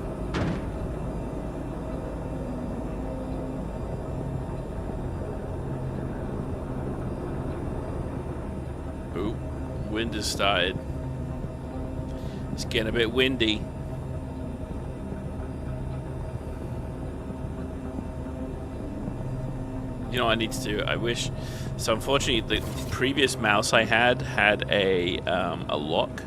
A: Ooh, wind has started. It's getting a bit windy. You know what I need to do? I wish. So unfortunately, the previous mouse I had a lock.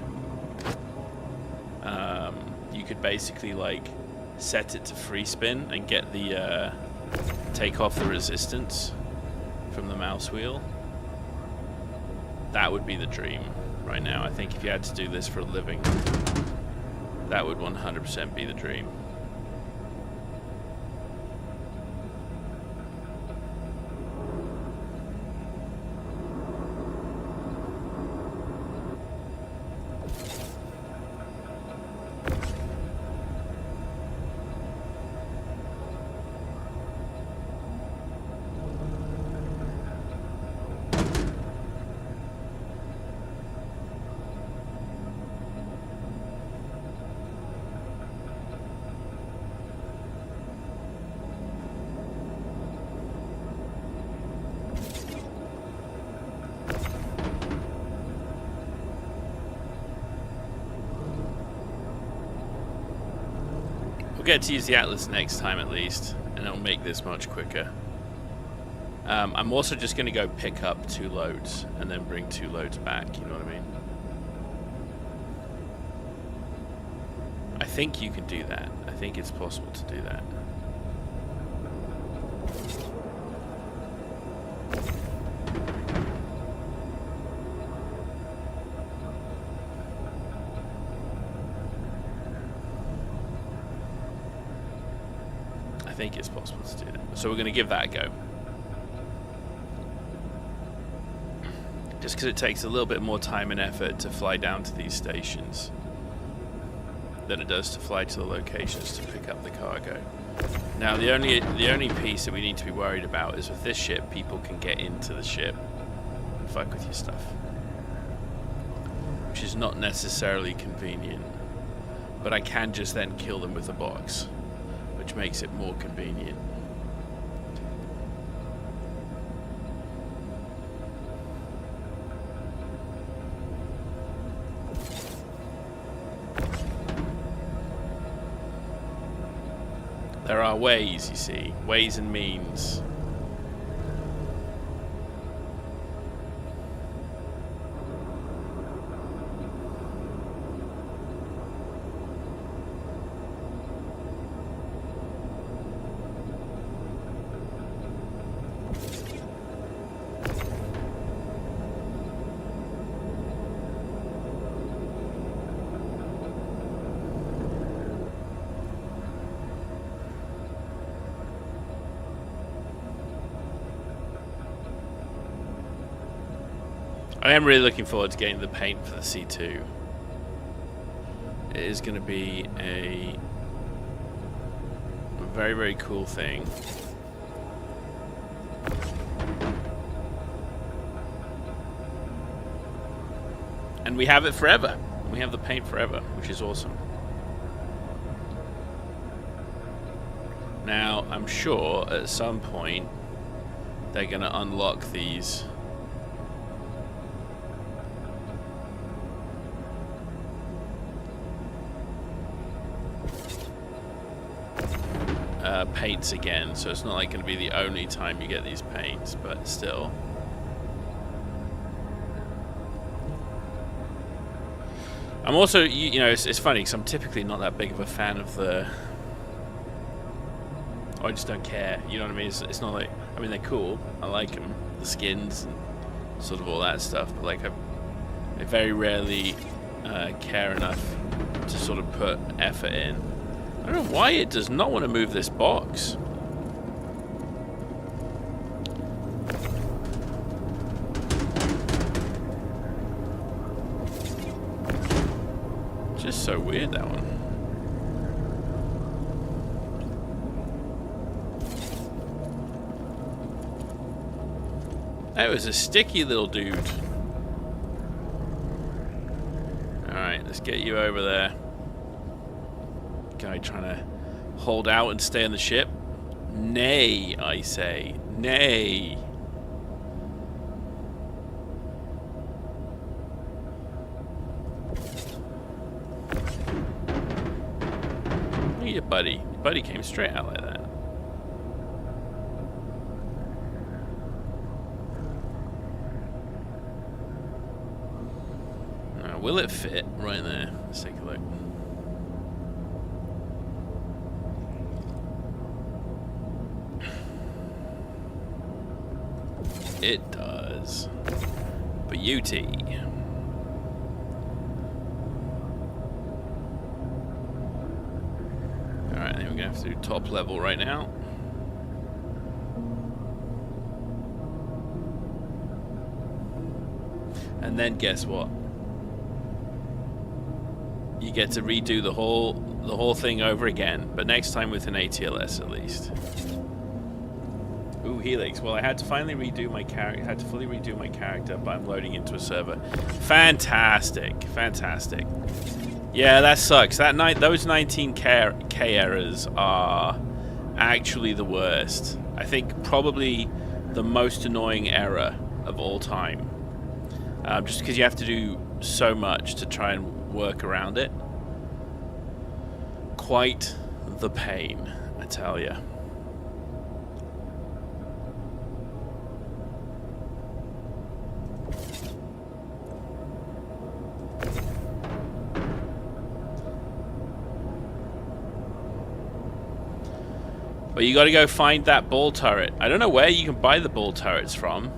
A: You could basically like set it to free spin and get the take off the resistance from the mouse wheel. That would be the dream right now. I think if you had to do this for a living, that would 100% be the dream. Get to use the Atlas next time at least, and it'll make this much quicker. I'm also just going to go pick up 2 loads and then bring 2 loads back, you know what I mean? I think you can do that. I think it's possible to do that. I think it's possible to do that. So we're going to give that a go. Just because it takes a little bit more time and effort to fly down to these stations than it does to fly to the locations to pick up the cargo. Now the only piece that we need to be worried about is with this ship, people can get into the ship and fuck with your stuff, which is not necessarily convenient, but I can just then kill them with a box, which makes it more convenient. There are ways, you see, ways and means. I am really looking forward to getting the paint for the C2. It is going to be a very, very cool thing. And we have it forever. We have the paint forever, which is awesome. Now, I'm sure at some point they're going to unlock these paints again, so it's not like going to be the only time you get these paints, but still. I'm also, you know, it's funny because I'm typically not that big of a fan of the... I just don't care, you know what I mean? It's not like... I mean, they're cool. I like them. The skins and sort of all that stuff. But, like, I very rarely care enough to sort of put effort in. I don't know why it does not want to move this box. Just so weird, that one. That was a sticky little dude. Alright, let's get you over there. Guy trying to hold out and stay on the ship? Nay, I say. Nay. Look at your buddy. Your buddy came straight out like that. Now, will it fit right there? Let's take a look. It does. Beauty. Alright, then we're gonna have to do top level right now. And then guess what? You get to redo the whole thing over again, but next time with an ATLS at least. Ooh, Helix. Well, I had to finally redo my character. Had to fully redo my character, but I'm loading into a server. Fantastic, fantastic. Yeah, that sucks. Those 19K errors are actually the worst. I think probably the most annoying error of all time. Just because you have to do so much to try and work around it. Quite the pain, I tell ya. But you gotta go find that ball turret. I don't know where you can buy the ball turrets from.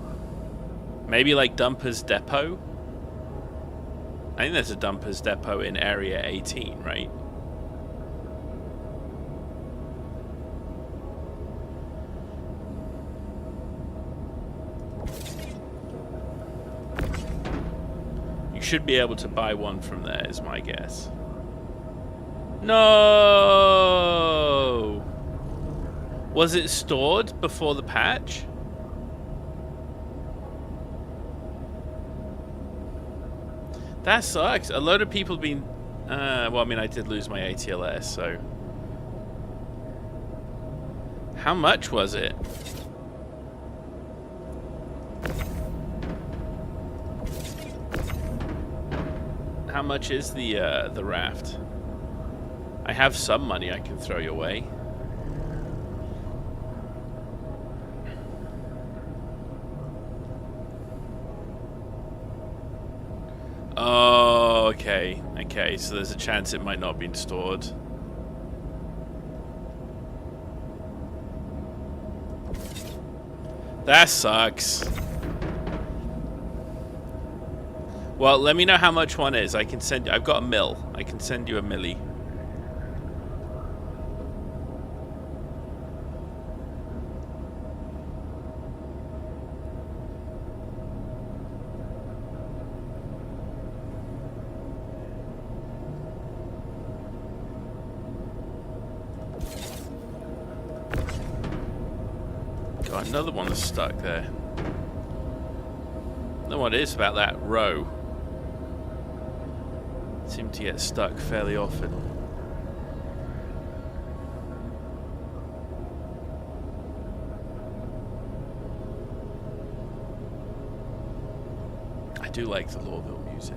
A: Maybe like Dumper's Depot? I think there's a Dumper's Depot in Area 18, right? You should be able to buy one from there, is my guess. No! Was it stored before the patch? That sucks. A load of people have been... well, I mean, I did lose my ATLS, so... How much was it? How much is the raft? I have some money I can throw your way. Oh, okay. Okay, so there's a chance it might not be stored. That sucks. Well, let me know how much one is. I can send... I've got a mill. I can send you a milli. another one is stuck there. I don't know what it is about that row. Seem to get stuck fairly often. I do like the Lorville music.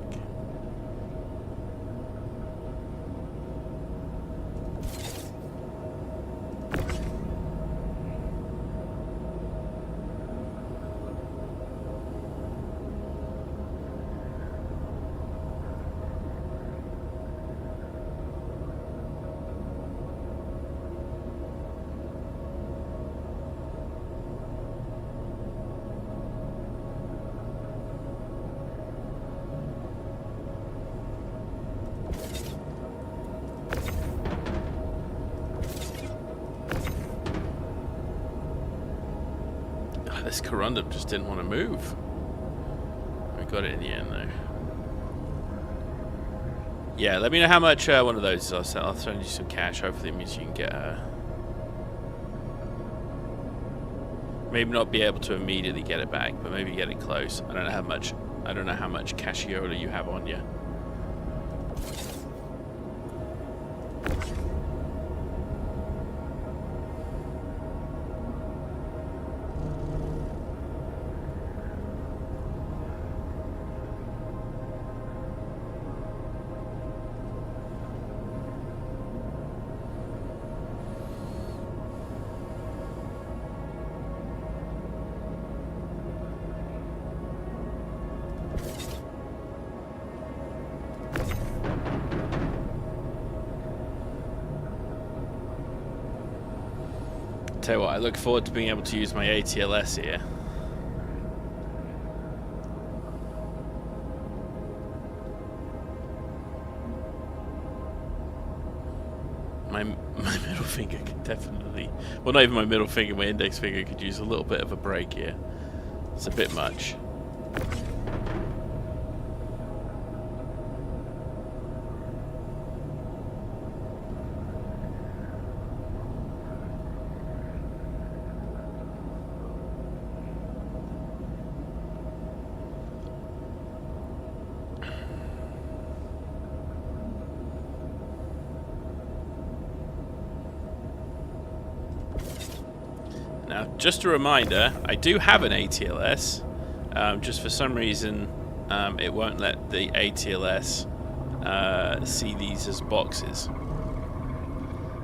A: This corundum just didn't want to move. We got it in the end, though. Yeah, let me know how much one of those is. I'll send you some cash. Hopefully it means you can get maybe not be able to immediately get it back, but maybe get it close. I don't know how much cassiola you have on you. Tell you what, I look forward to being able to use my ATLS here. My middle finger could definitely, well, not even my middle finger, my index finger could use a little bit of a break here. It's a bit much. Now, just a reminder, I do have an ATLS. Just for some reason, it won't let the ATLS see these as boxes.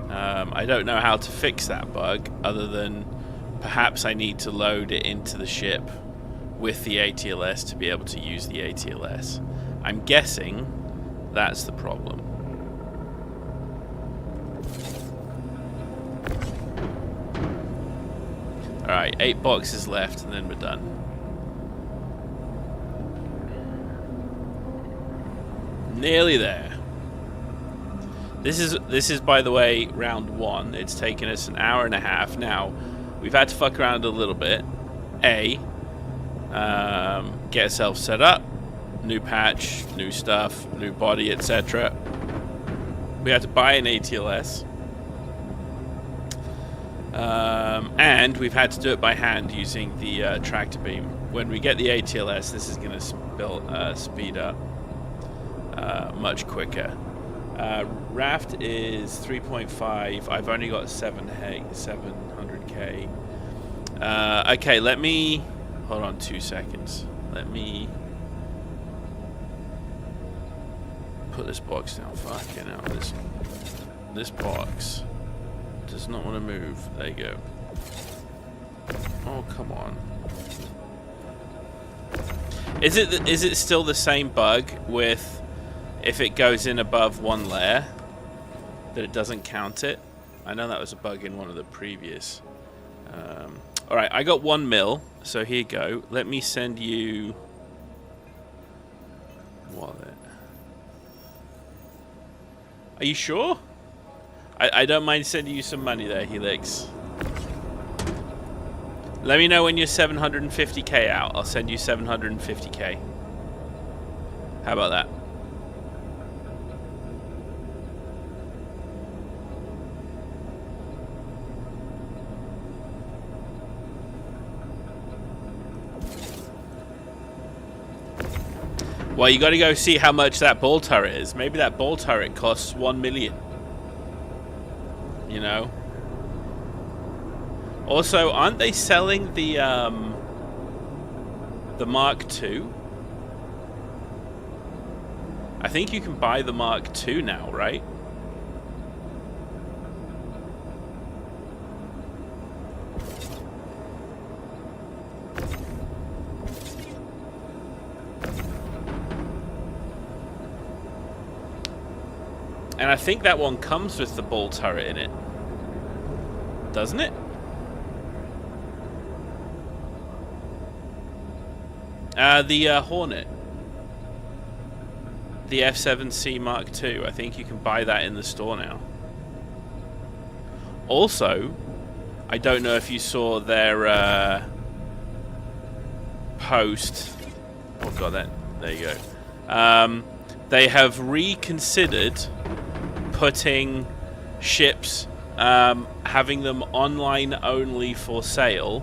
A: I don't know how to fix that bug, other than perhaps I need to load it into the ship with the ATLS to be able to use the ATLS. I'm guessing that's the problem. Alright, 8 boxes left and then we're done. Nearly there. This is by the way round 1. It's taken us an hour and a half. Now, we've had to fuck around a little bit. Get ourselves set up. New patch, new stuff, new body, etc. We had to buy an ATLS. And we've had to do it by hand using the tractor beam. When we get the ATLS, this is going to speed up much quicker. Raft is 3.5. I've only got 700k. Okay, let me hold on 2 seconds. Let me put this box down. Fucking hell, this box does not want to move. There you go. Oh, come on. Is it still the same bug with if it goes in above one layer that it doesn't count it? I know that was a bug in one of the previous. Alright, I got 1 mil, so here you go. Let me send you wallet. Are you sure? I don't mind sending you some money there, Helix. Let me know when you're 750k out. I'll send you 750k. How about that? Well, you got to go see how much that ball turret is. Maybe that ball turret costs 1 million. You know. Also, aren't they selling the Mark II? I think you can buy the Mark II now, right? And I think that one comes with the ball turret in it. Doesn't it? The Hornet. The F7C Mark II. I think you can buy that in the store now. Also, I don't know if you saw their post. Oh god, there you go. They have reconsidered putting ships, having them online only for sale,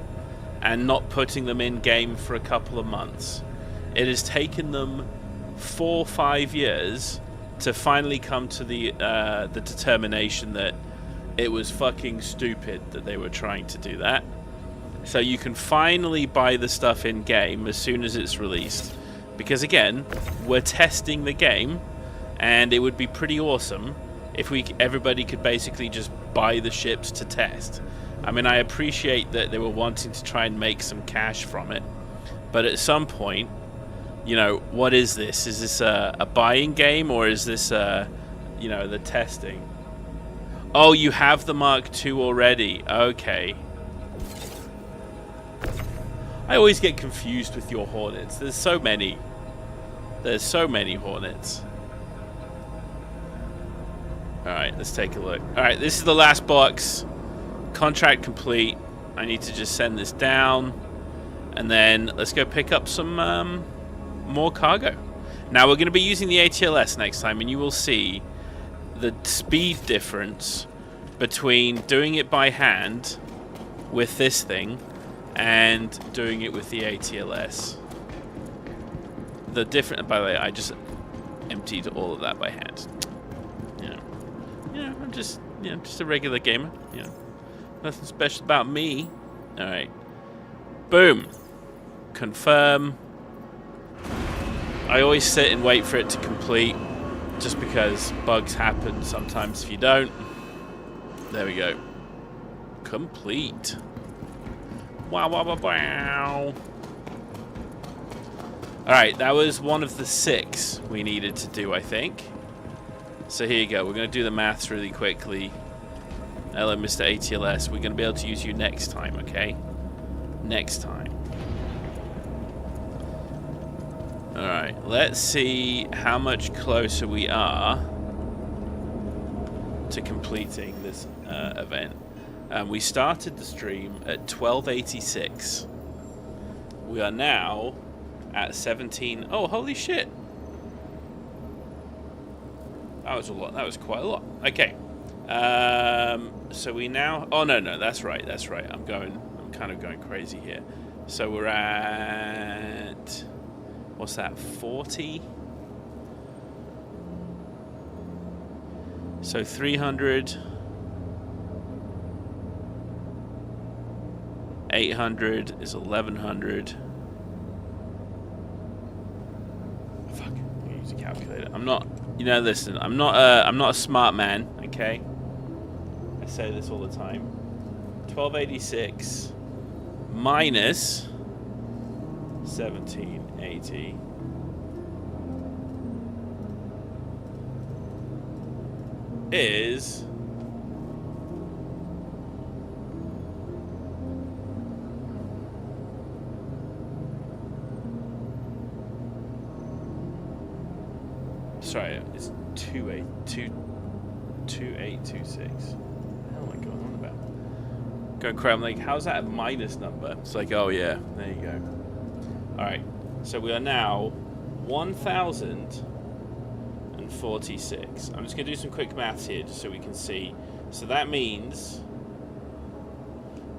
A: and not putting them in game for a couple of months. It has taken them 4 or 5 years to finally come to the determination that it was fucking stupid that they were trying to do that. So you can finally buy the stuff in game as soon as it's released. Because again, we're testing the game, and it would be pretty awesome if everybody could basically just buy the ships to test. I mean, I appreciate that they were wanting to try and make some cash from it, but at some point, you know, what is this? Is this a buying game, or is this, you know, the testing? Oh, you have the Mark II already. Okay. I always get confused with your Hornets. There's so many. There's so many Hornets. Alright, let's take a look. Alright, this is the last box. Contract complete. I need to just send this down. And then let's go pick up some more cargo. Now, we're going to be using the ATLS next time, and you will see the speed difference between doing it by hand with this thing and doing it with the ATLS. The different, by the way, I just emptied all of that by hand. I'm just, just a regular gamer. Nothing special about me. All right, boom, confirm. I always sit and wait for it to complete, just because bugs happen sometimes if you don't. There we go. Complete. Wow, wow, wow, wow. Alright, that was one of the 6 we needed to do, I think. So here you go. We're going to do the maths really quickly. Hello, Mr. ATLS. We're going to be able to use you next time, okay? Next time. Alright, let's see how much closer we are to completing this event. We started the stream at 1286. We are now at 17. Oh, holy shit! That was a lot. That was quite a lot. Okay. So we now. Oh no, that's right. That's right. I'm kind of going crazy here. So we're at. What's that? 40. So 300. 800 is 1100. Fuck, I'm gonna use a calculator. I'm not, listen, I'm not a smart man, okay? I say this all the time. 1286 minus 1780 is sorry, it's 2826. What the hell am I going on about? Going crazy. I'm like, how's that a minus number? It's like, oh yeah, there you go. Alright, so we are now 1046. I'm just going to do some quick maths here just so we can see. So that means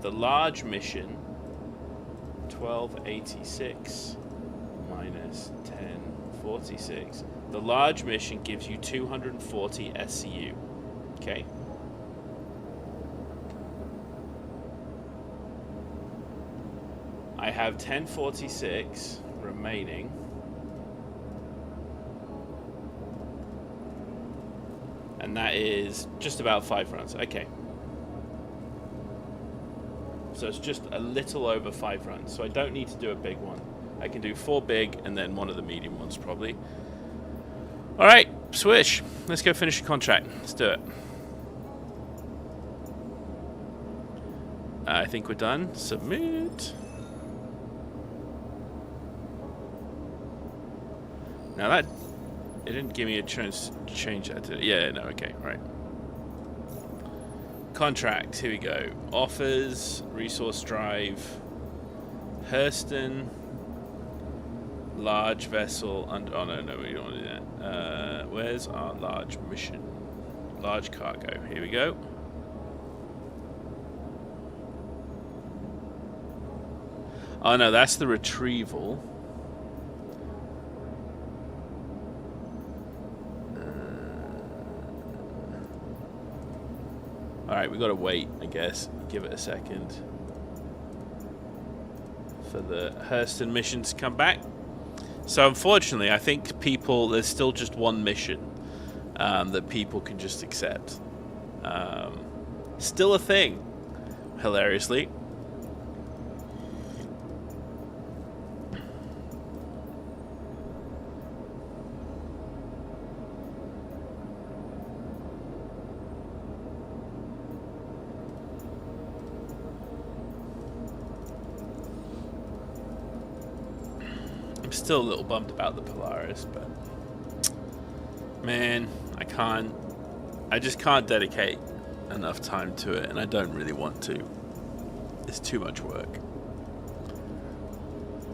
A: the large mission, 1286 minus 1046. The large mission gives you 240 SCU. Okay. I have 1046 remaining. And that is just about 5 runs. Okay. So it's just a little over 5 runs. So I don't need to do a big one. I can do 4 big and then one of the medium ones probably. Alright, swish. Let's go finish the contract. Let's do it. I think we're done. Submit. Now that... It didn't give me a chance to change that, did it? Yeah, no, okay, right. Contract, here we go. Offers, resource drive, Hurston, large vessel, and oh no, we don't want to do that. Where's our large mission? Large cargo, here we go. Oh no, that's the retrieval. Alright, we gotta wait, I guess. Give it a second for the Hurston mission to come back. So unfortunately, I think there's still just one mission that people can just accept. Still a thing, hilariously. Still a little bummed about the Polaris, but man, I just can't dedicate enough time to it, and I don't really want to. It's too much work.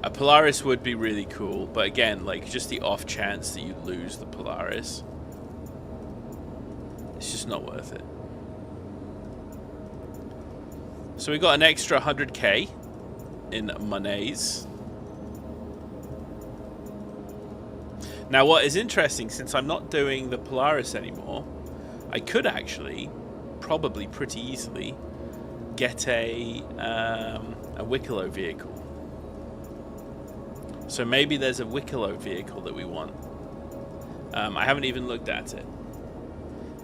A: A Polaris would be really cool, but again, like, just the off chance that you lose the Polaris, it's just not worth it. So we got an extra 100k in monies. Now, what is interesting, since I'm not doing the Polaris anymore, I could actually, probably pretty easily, get a Wicklow vehicle. So maybe there's a Wicklow vehicle that we want. I haven't even looked at it.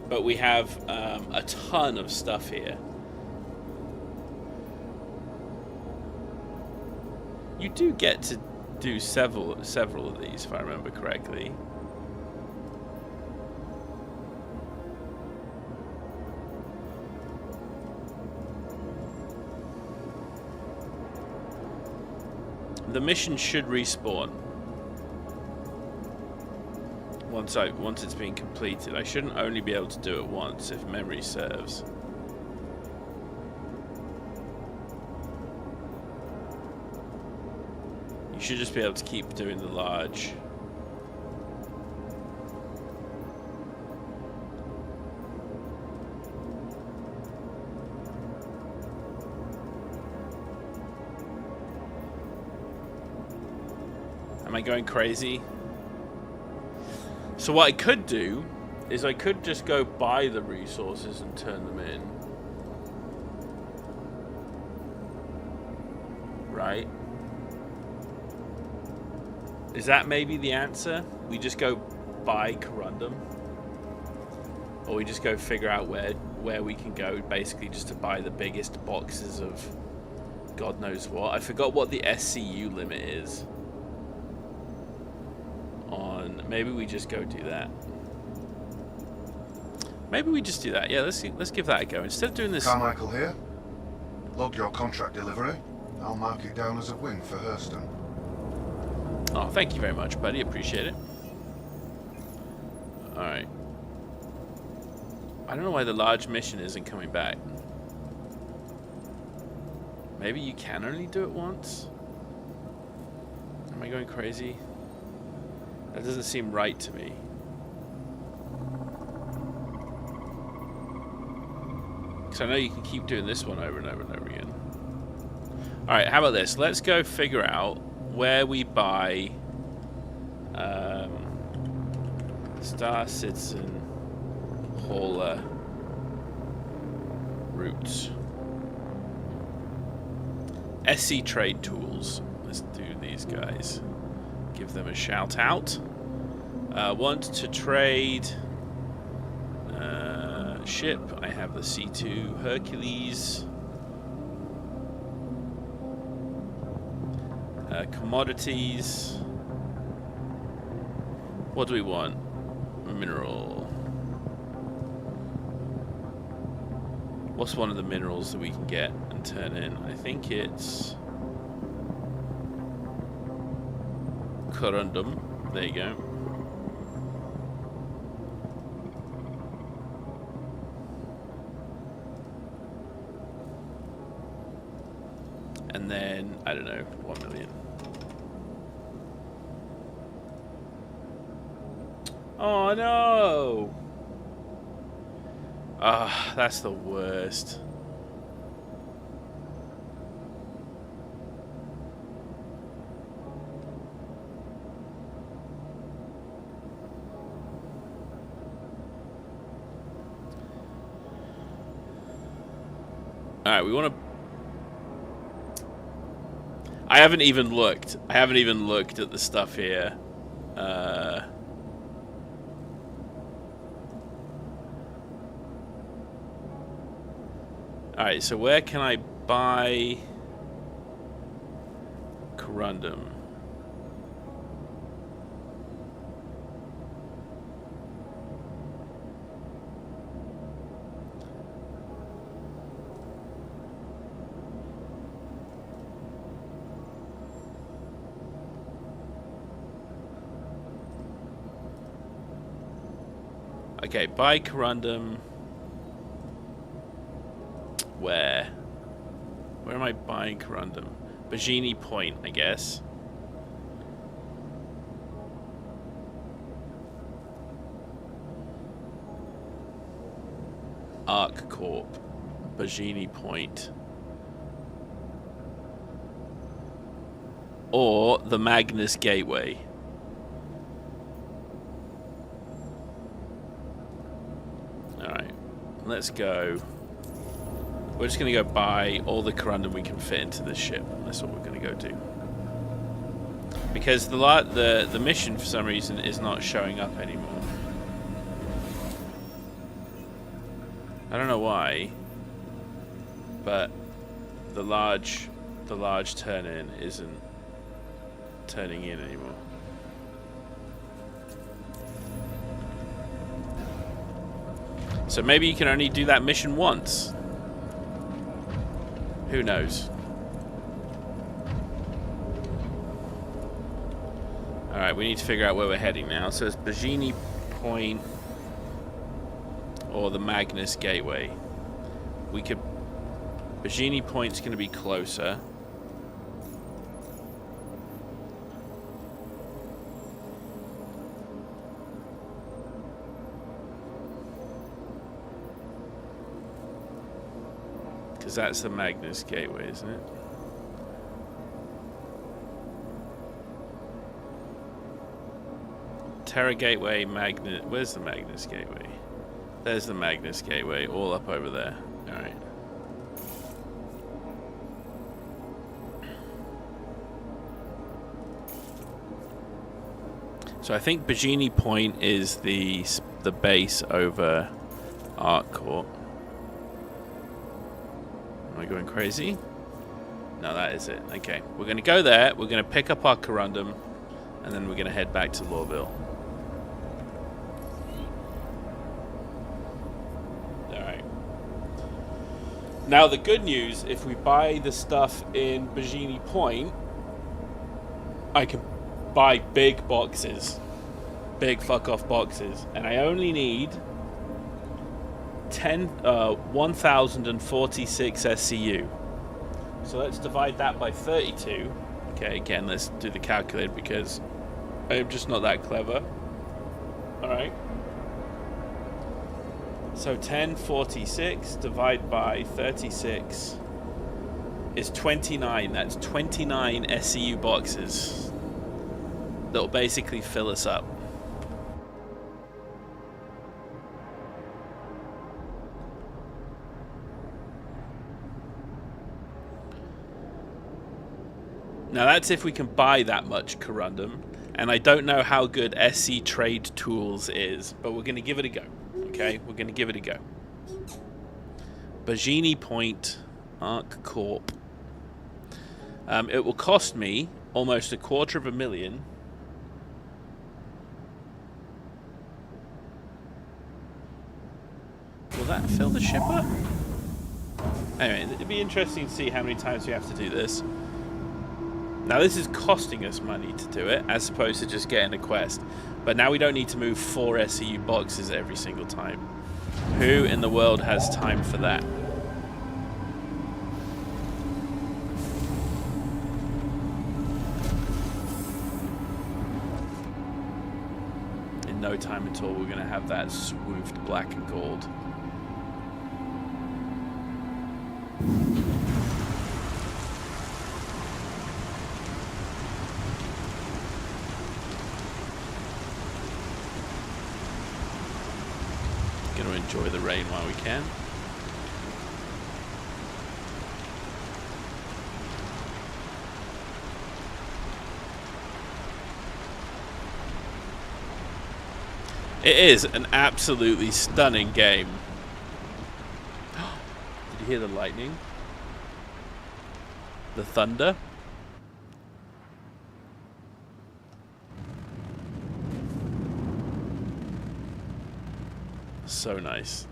A: But we have a ton of stuff here. You do get to do several of these, if I remember correctly. The mission should respawn once it's been completed. I shouldn't only be able to do it once, if memory serves. You should just be able to keep doing the large. Am I going crazy? So what I could do is I could just go buy the resources and turn them in. Right? Is that maybe the answer? We just go buy Corundum? Or we just go figure out where we can go, basically just to buy the biggest boxes of God knows what. I forgot what the SCU limit is. Maybe we just go do that. Maybe we just do that. Yeah, let's give that a go. Instead of doing this...
C: Carmichael here. Log your contract delivery. I'll mark it down as a win for Hurston.
A: Oh, thank you very much, buddy. Appreciate it. Alright. I don't know why the large mission isn't coming back. Maybe you can only do it once? Am I going crazy? That doesn't seem right to me. Because I know you can keep doing this one over and over and over again. Alright, how about this? Let's go figure out where we buy StarCitizen hauler routes. SC Trade Tools. Let's do these guys. Give them a shout out. Want to trade ship. I have the C2 Hercules. Commodities. What do we want? Mineral. What's one of the minerals that we can get and turn in? I think it's corundum. There you go. And then, I don't know, 1 million. Oh no! Ah, that's the worst. Alright, we want to... I haven't even looked. I haven't even looked at the stuff here. Alright, so where can I buy corundum? Okay, buy corundum. Where? Where am I buying corundum? Bajini Point, I guess. Arc Corp. Bajini Point. Or the Magnus Gateway. Alright, let's go. We're just going to go buy all the corundum we can fit into this ship. That's what we're going to go do. Because the mission, for some reason, is not showing up anymore. I don't know why, but the large turn-in isn't turning in anymore. So maybe you can only do that mission once. Who knows? Alright, we need to figure out where we're heading now. So it's Bajini Point or the Magnus Gateway. We could... Bajini Point's going to be closer. Because that's the Magnus Gateway, isn't it? Terra Gateway, Magnus... Where's the Magnus Gateway? There's the Magnus Gateway, all up over there. Alright. So I think Bajini Point is the base over Arc Corp. Am I going crazy? No, that is it. Okay, we're going to go there. We're going to pick up our corundum, and then we're going to head back to Lawville. Alright. Now, the good news, if we buy the stuff in Bajini Point, I can buy big boxes. Big fuck-off boxes. And I only need 1,046 SCU. So let's divide that by 32. Okay, again, let's do the calculator because I am just not that clever. Alright. So 1046 divided by 36 is 29. That's 29 SCU boxes. that'll basically fill us up. Now that's if we can buy that much corundum, and I don't know how good SC Trade Tools is, but we're going to give it a go. Okay, we're going to give it a go. Bajini Point, Arc Corp. It will cost me almost $250,000. Will that fill the ship up? Anyway, it'd be interesting to see how many times we have to do this. Now this is costing us money to do it, as opposed to just getting a quest. But now we don't need to move 4 SCU boxes every single time. Who in the world has time for that? In no time at all, we're going to have that swooped black and gold. Gonna enjoy the rain while we can. It is an absolutely stunning game. Did you hear the lightning? The thunder? So nice.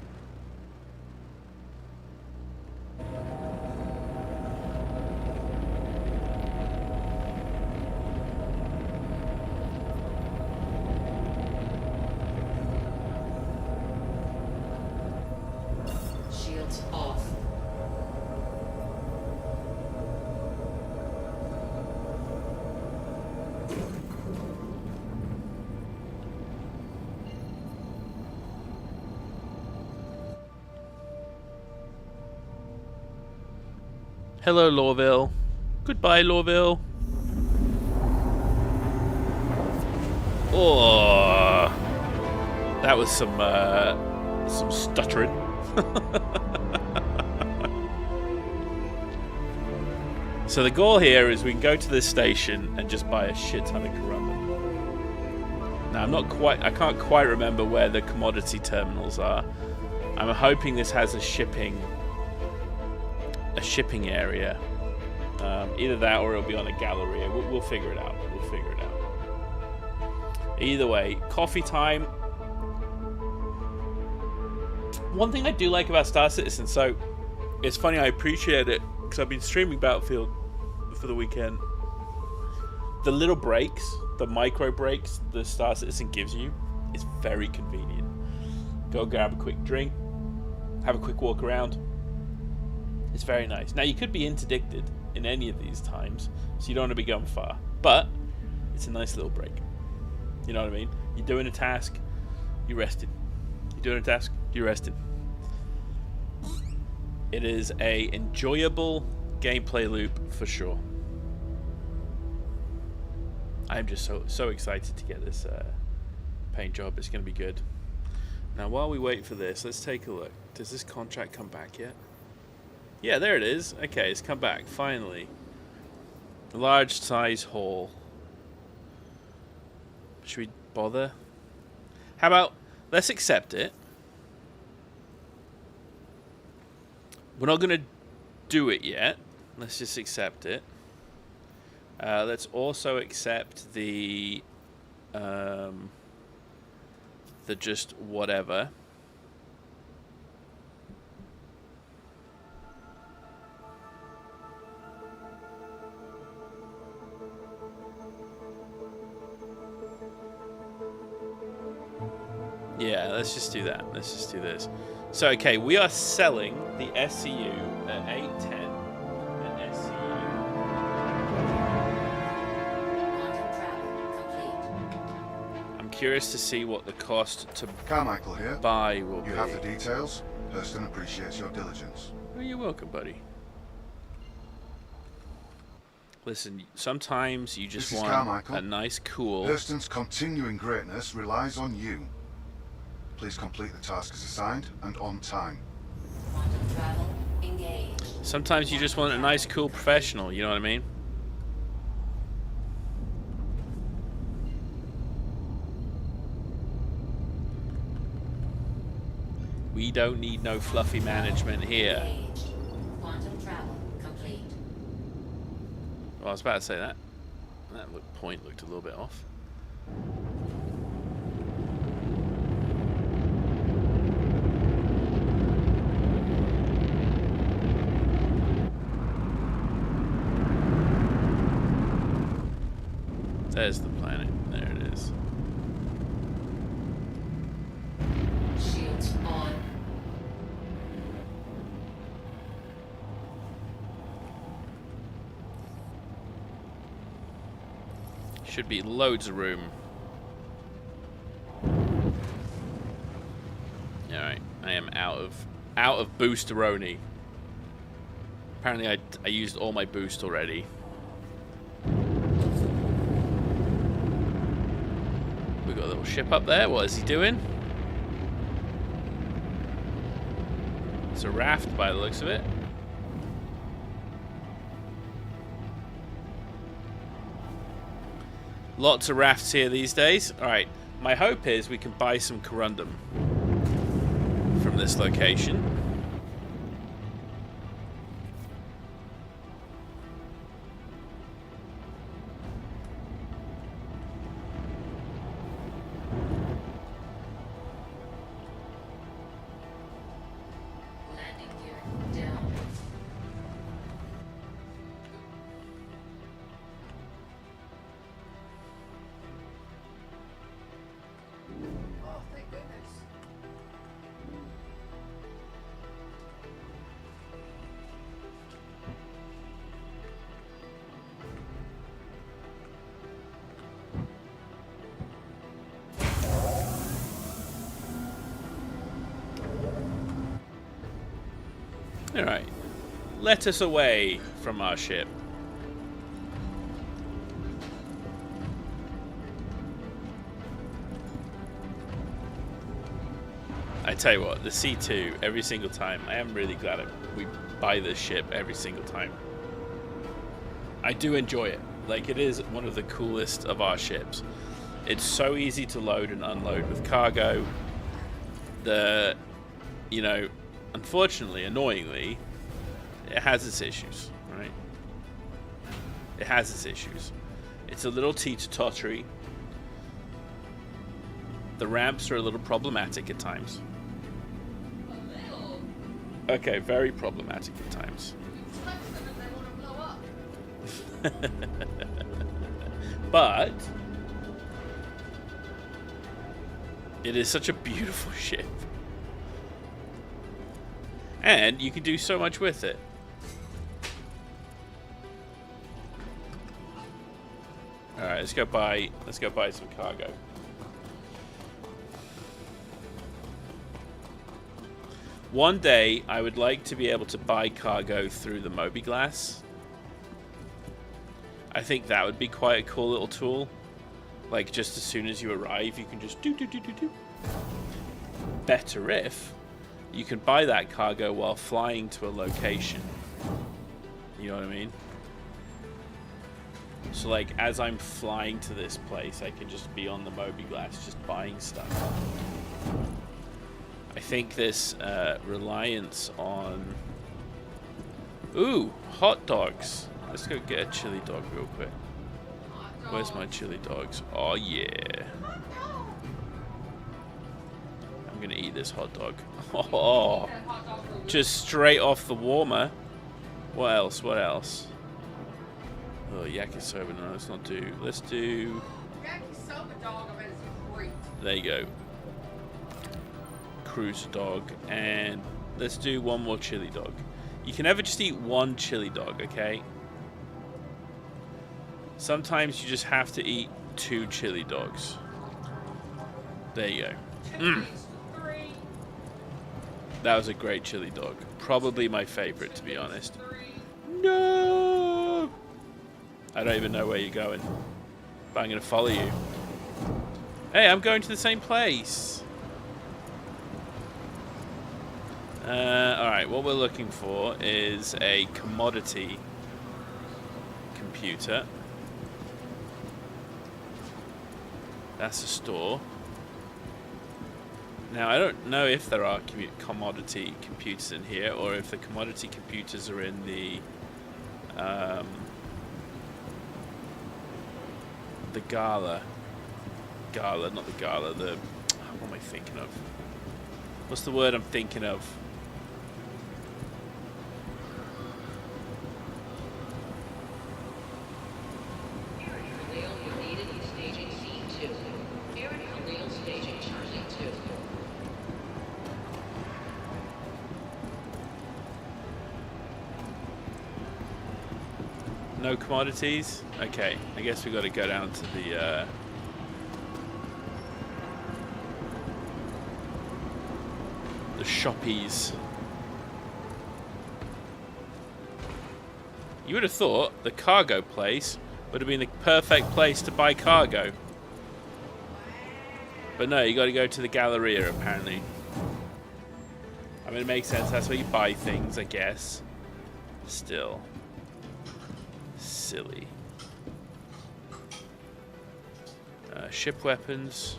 D: Shields off.
A: Hello, Lorville. Goodbye, Lorville. Oh, that was some stuttering. So the goal here is we can go to this station and just buy a shit ton of corundum. Now I can't quite remember where the commodity terminals are. I'm hoping this has a shipping area. Either that or it'll be on a Galleria. We'll figure it out. We'll figure it out. Either way, coffee time. One thing I do like about StarCitizen, so it's funny, I appreciate it because I've been streaming Battlefield for the weekend. The little breaks, the micro breaks the StarCitizen gives you is very convenient. Go grab a quick drink, have a quick walk around. It's very nice. Now, you could be interdicted in any of these times, so you don't want to be going far. But it's a nice little break. You know what I mean? You're doing a task, you're resting. You're doing a task, you're resting. It is a enjoyable gameplay loop for sure. I'm just so excited to get this paint job. It's going to be good. Now, while we wait for this, let's take a look. Does this contract come back yet? Yeah, there it is. Okay, it's come back, finally. Large size haul. Should we bother? How about, let's accept it. We're not going to do it yet. Let's just accept it. Let's also accept the just whatever. Yeah, let's just do that. Let's just do this. So, okay, we are selling the SCU at 810 and SCU. I'm curious to see what the cost to
C: Carmichael here.
A: buy will be.
C: You have the details. Hurston appreciates your diligence.
A: Oh, you're welcome, buddy. Listen, sometimes you just
C: This is
A: want
C: Carmichael.
A: a nice, cool...
C: Hurston's continuing greatness relies on you. Please complete the task as assigned and on time.
D: Quantum travel engaged.
A: Sometimes you just want a nice, cool professional, you know what I mean? We don't need no fluffy management here.
D: Engaged. Quantum travel complete.
A: Well, I was about to say that. That point looked a little bit off. There's the planet. There it is.
D: Shields on.
A: Should be loads of room. Alright, I am out of boosteroni. Apparently I used all my boost already. We got a little ship up there. What is he doing? It's a raft by the looks of it. Lots of rafts here these days. Alright, my hope is we can buy some corundum from this location.
D: Landing gear down.
E: Oh, thank goodness.
A: Alright. Let us away from our ship. I tell you what, the C2, every single time, I am really glad we buy this ship every single time. I do enjoy it. Like, it is one of the coolest of our ships. It's so easy to load and unload with cargo. You know, unfortunately, annoyingly, it has its issues, right? It has its issues. It's a little teeter-tottery. The ramps are a little problematic at times. Okay, very problematic at times. But it is such a beautiful ship. And you can do so much with it. Alright, let's go buy some cargo. One day, I would like to be able to buy cargo through the Mobiglass. I think that would be quite a cool little tool. Like, just as soon as you arrive, you can just do. Better if you can buy that cargo while flying to a location. You know what I mean? So, like, as I'm flying to this place, I can just be on the Mobiglass just buying stuff. I think this reliance on... Ooh, hot dogs. Let's go get a chili dog real quick. Where's my chili dogs? Oh, yeah. I'm going to eat this hot dog. Oh, just straight off the warmer. What else? What else? Oh, yakisoba. No, let's not do. Let's do...
E: Yakisoba dog, I bet it's great.
A: There you go. Cruiser dog. And let's do one more chili dog. You can never just eat one chili dog, okay? Sometimes you just have to eat 2 chili dogs. There you go. That was a great chili dog. Probably my favorite, to be honest. No! I don't even know where you're going. But I'm going to follow you. Hey, I'm going to the same place. Alright, what we're looking for is a commodity computer. That's a store. Now, I don't know if there are commodity computers in here, or if the commodity computers are in the gala. Gala, not the gala, what am I thinking of? What's the word I'm thinking of? No commodities? Okay, I guess we got to go down to the shoppies. You would have thought the cargo place would have been the perfect place to buy cargo. But no, you got to go to the Galleria apparently. I mean, it makes sense. That's where you buy things, I guess. Still. Silly. Ship weapons.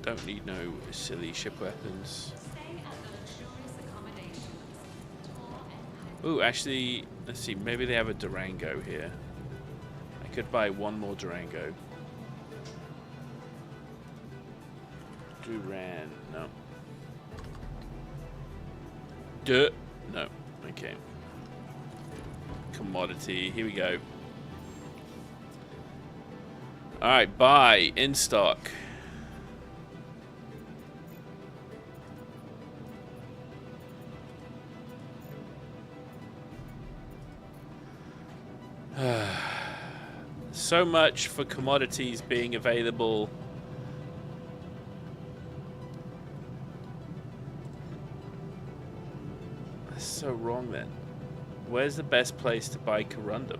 A: Don't need no silly ship weapons. Ooh, actually, let's see. Maybe they have a Durango here. I could buy one more Durango. Duran, no. Duh, no. Okay. Commodity, here we go. Alright, buy, in stock. So much for commodities being available. That's so wrong then. Where's the best place to buy corundum?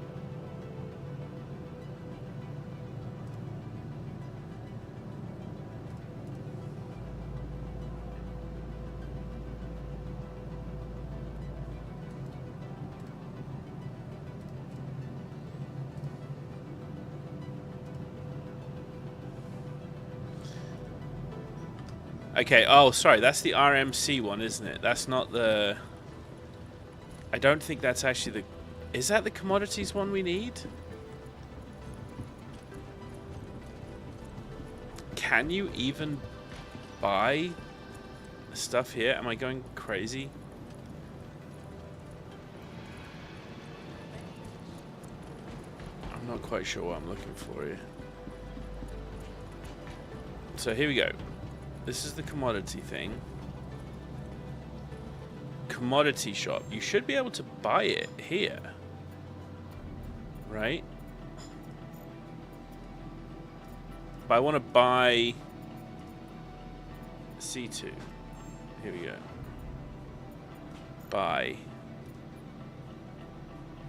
A: Okay, oh, sorry, that's the RMC one, isn't it? That's not the... I don't think that's actually the... Is that the commodities one we need? Can you even buy stuff here? Am I going crazy? I'm not quite sure what I'm looking for here. So here we go. This is the commodity thing. Commodity shop. You should be able to buy it here. Right? But I want to buy C2. Here we go. Buy.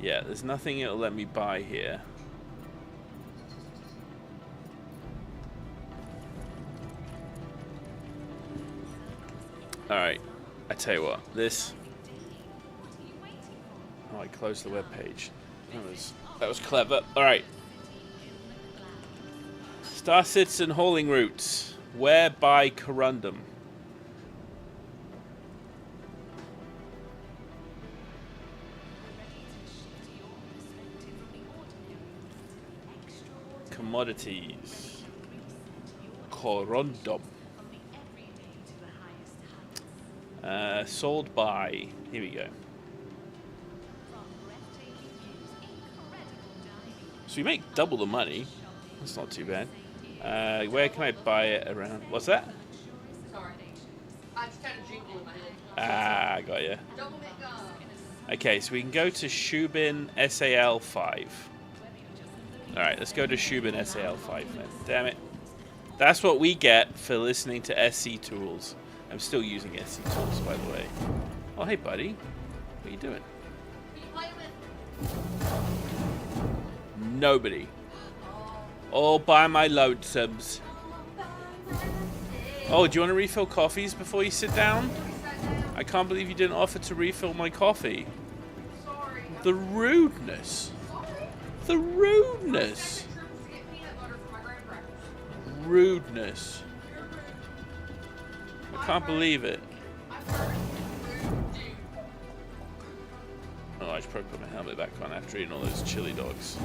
A: Yeah, there's nothing it'll let me buy here. Alright, I tell you what, this... Oh, I closed the web page. That was clever. Alright. StarCitizen hauling routes. Where buy corundum? Commodities. Corundum. Sold by. Here we go. So we make double the money. That's not too bad. Where can I buy it around? What's that?
E: Sorry. I just kind of jingled in my head.
A: Ah, got ya.
E: Double make
A: Okay, so we can go to Shubin SAL 5. Alright, let's go to Shubin SAL 5 then. Damn it. That's what we get for listening to SC Tools. I'm still using SC Tools, by the way. Oh, hey, buddy. What are you doing?
E: Can you play with?
A: Nobody. All by my lonesomes. Oh, do you want to refill coffees before you sit down? I can't believe you didn't offer to refill my coffee.
E: Sorry.
A: The rudeness. The rudeness.
E: Trips to get peanut butter for my graham crackers.
A: Rudeness. I can't believe it.
E: I'm sorry. Dude.
A: Oh, I should probably put my helmet back on after eating all those chili dogs.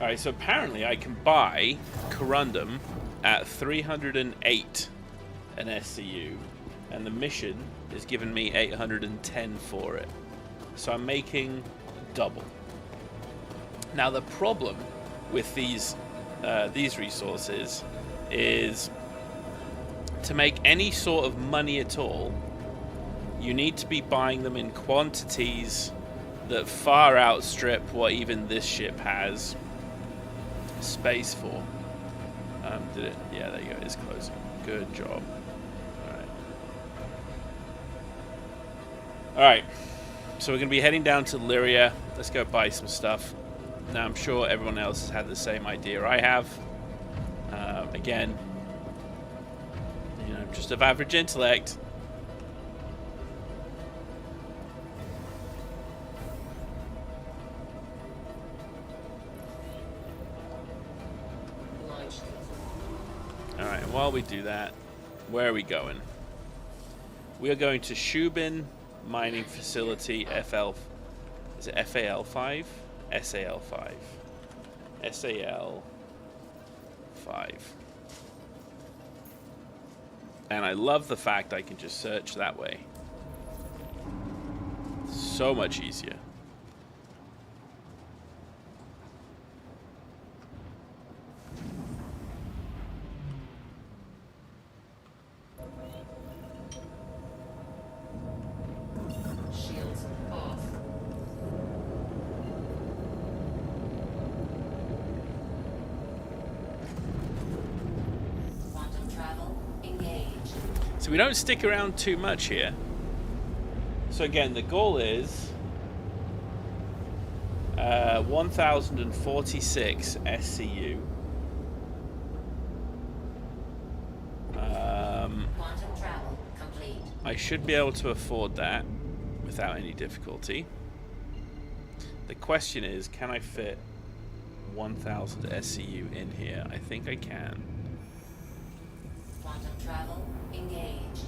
A: Alright, so apparently I can buy Corundum at 308 an SCU, and the mission is giving me 810 for it. So I'm making double. Now the problem with these resources is to make any sort of money at all, you need to be buying them in quantities that far outstrip what even this ship has space for. Did it? Yeah, there you go. It's closing. Good job. Alright. So we're going to be heading down to Lyria. Let's go buy some stuff. Now, I'm sure everyone else has had the same idea I have. Again, you know, just of average intellect. Alright, while we do that, where are we going? We are going to Shubin Mining Facility FL. Is it FAL 5? SAL 5. SAL 5. And I love the fact I can just search that way. So much easier.
D: Shields off. Quantum travel engaged.
A: So we don't stick around too much here. So again, the goal is 1046 SCU.
D: Quantum travel complete.
A: I should be able to afford that without any difficulty. The question is, can I fit 1000 SCU in here? I think I can.
D: Quantum travel engaged.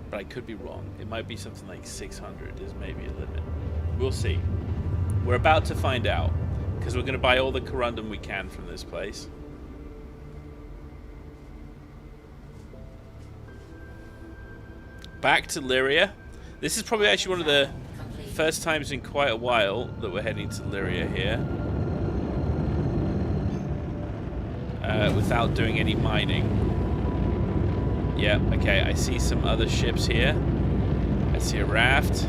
A: But I could be wrong. It might be something like 600 is maybe a limit. We'll see. We're about to find out, because we're going to buy all the corundum we can from this place. Back to Lyria. This is probably actually one of the first times in quite a while that we're heading to Lyria here. Without doing any mining. Yeah, okay, I see some other ships here. I see a raft.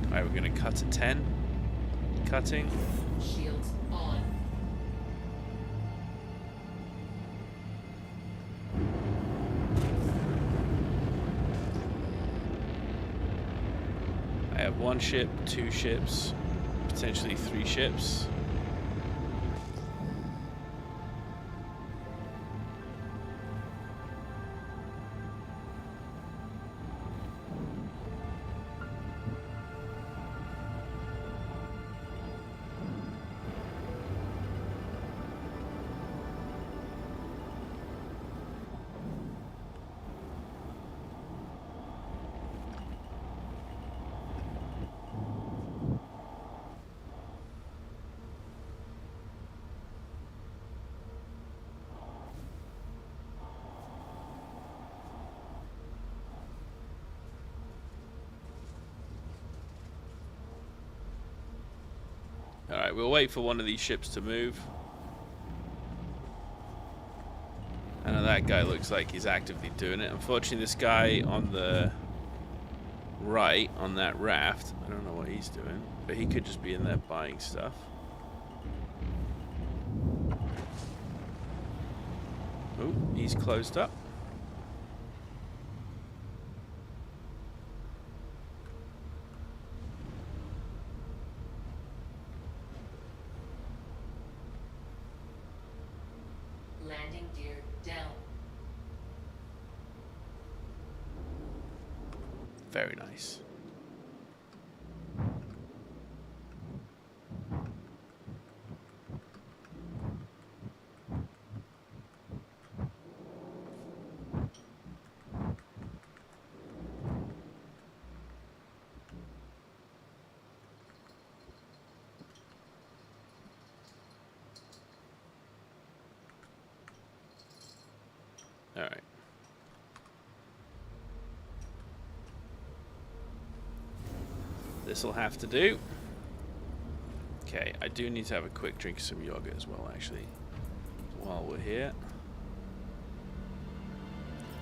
A: Alright, we're gonna cut to 10. Cutting.
D: Shields on.
A: I have one ship, two ships, potentially 3 ships. Alright, we'll wait for one of these ships to move. I know that guy looks like he's actively doing it. Unfortunately, this guy on the right, on that raft, I don't know what he's doing, but he could just be in there buying stuff. Oh, he's closed up.
D: Landing gear down.
A: Very nice. All right. This'll have to do. Okay, I do need to have a quick drink of some yogurt as well, actually, while we're here.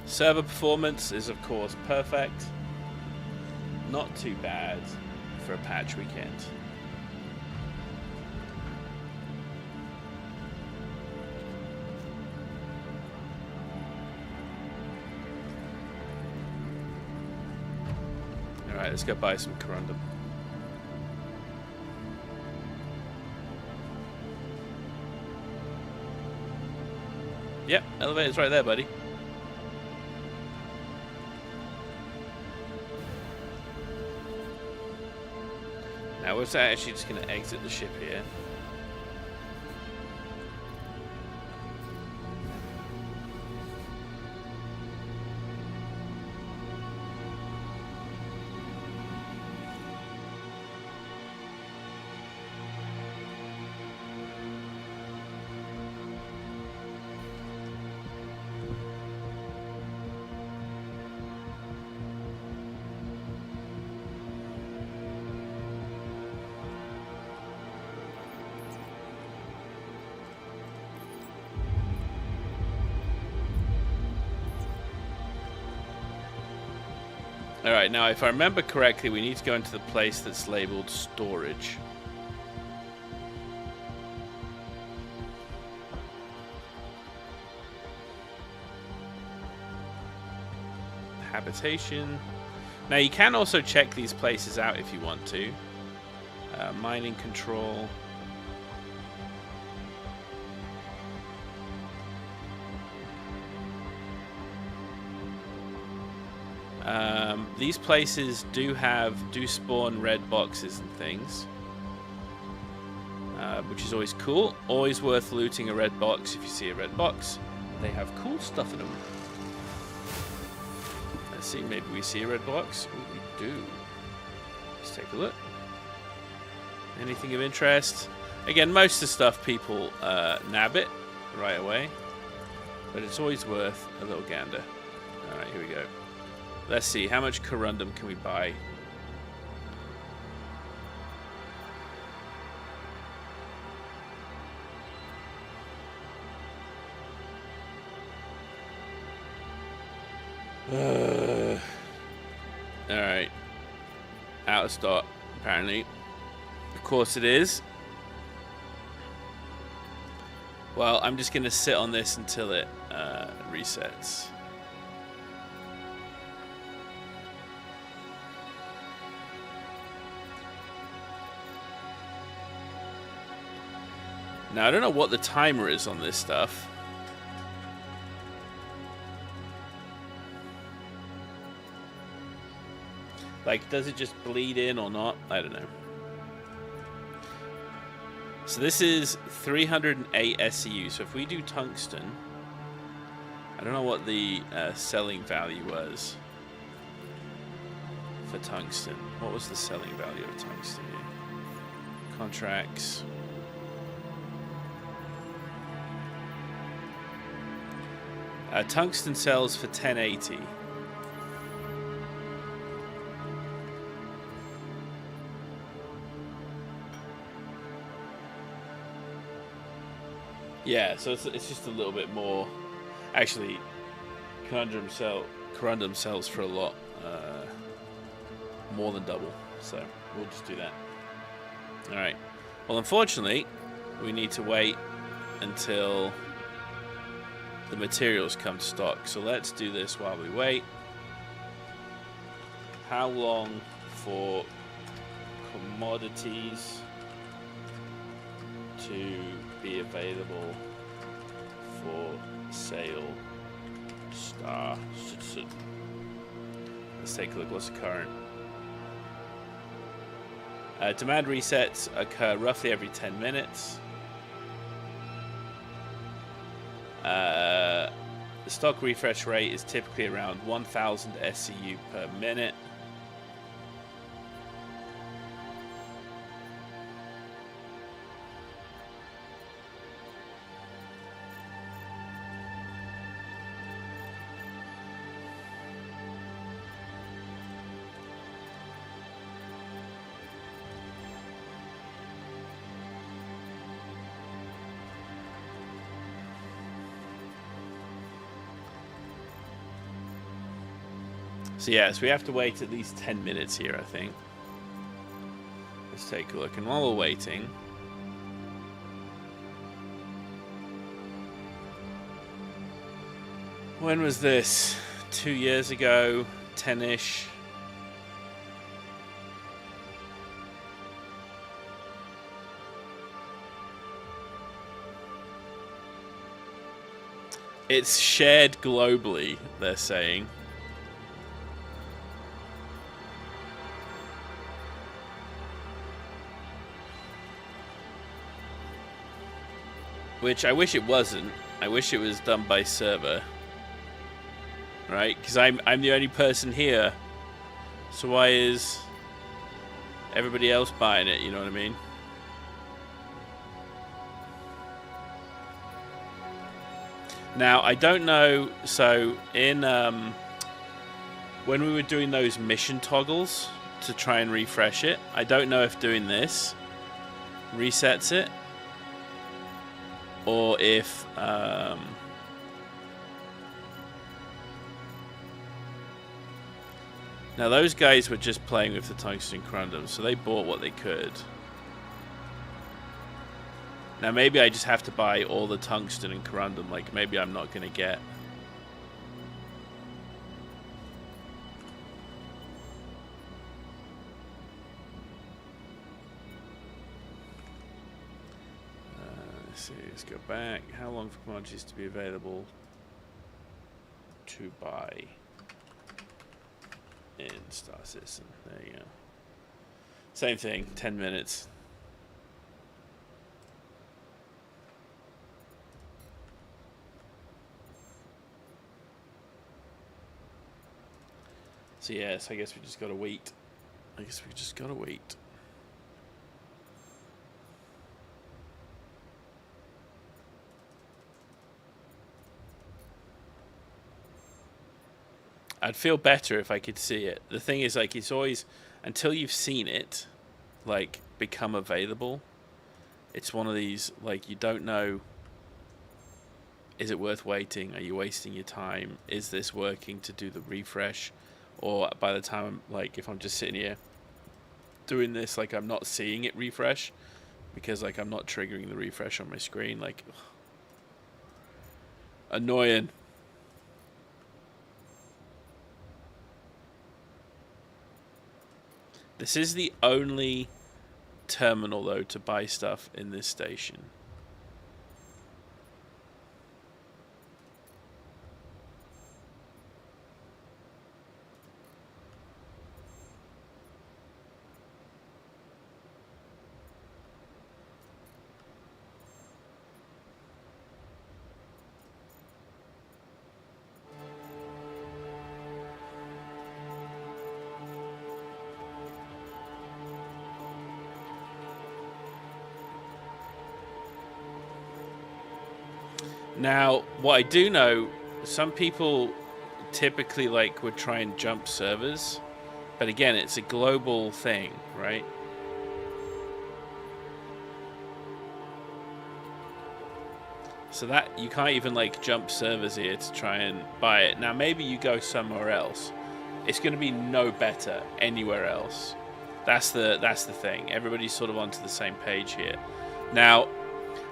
A: Server performance is, of course, perfect. Not too bad for a patch weekend. Alright, let's go buy some corundum. Yep, elevator's right there, buddy. Now we're actually just going to exit the ship here. Alright, now if I remember correctly, we need to go into the place that's labeled storage. Habitation. Now you can also check these places out if you want to. Mining control. These places do spawn red boxes and things, which is always cool. Always worth looting a red box if you see a red box. They have cool stuff in them. Let's see, maybe we see a red box. Ooh, we do. Let's take a look. Anything of interest? Again, most of the stuff people nab it right away, but it's always worth a little gander. Alright, here we go. Let's see, how much corundum can we buy? Alright. Out of stock, apparently. Of course it is. Well, I'm just going to sit on this until it resets. Now, I don't know what the timer is on this stuff. Like, does it just bleed in or not? I don't know. So this is 308 SCU. So if we do tungsten, I don't know what the selling value was for tungsten. What was the selling value of tungsten here? Contracts. Tungsten sells for 1080. Yeah, so it's just a little bit more. Actually, corundum sells for a lot more than double. So we'll just do that. All right. Well, unfortunately, we need to wait until the materials come to stock. So let's do this while we wait. How long for commodities to be available for sale? StarCitizen. Let's take a look. What's the current? Demand resets occur roughly every 10 minutes. The stock refresh rate is typically around 1,000 SCU per minute. So yes, we have to wait at least 10 minutes here, I think. Let's take a look. And while we're waiting, when was this? 2 years ago, 10-ish. It's shared globally, they're saying. Which I wish it wasn't. I wish it was done by server. Right? Because I'm the only person here. So why is everybody else buying it? You know what I mean? Now, I don't know. So in when we were doing those mission toggles to try and refresh it, I don't know if doing this resets it. Or if now those guys were just playing with the tungsten corundum, so they bought what they could. Now maybe I just have to buy all the tungsten and corundum, like maybe I'm not going to get. Let's go back. How long for commodities to be available to buy in StarCitizen? There you go. Same thing, 10 minutes. So yes, I guess we just gotta wait. I'd feel better if I could see it. The thing is, like, it's always, until you've seen it, like, become available, it's one of these, like, you don't know, is it worth waiting? Are you wasting your time? Is this working to do the refresh? Or by the time, like, if I'm just sitting here doing this, like, I'm not seeing it refresh because, like, I'm not triggering the refresh on my screen, like, ugh. Annoying. This is the only terminal, though, to buy stuff in this station. Now, what I do know, some people typically like would try and jump servers, but again, it's a global thing, right? So that you can't even like jump servers here to try and buy it. Now, maybe you go somewhere else. It's going to be no better anywhere else. That's the thing. Everybody's sort of onto the same page here. Now,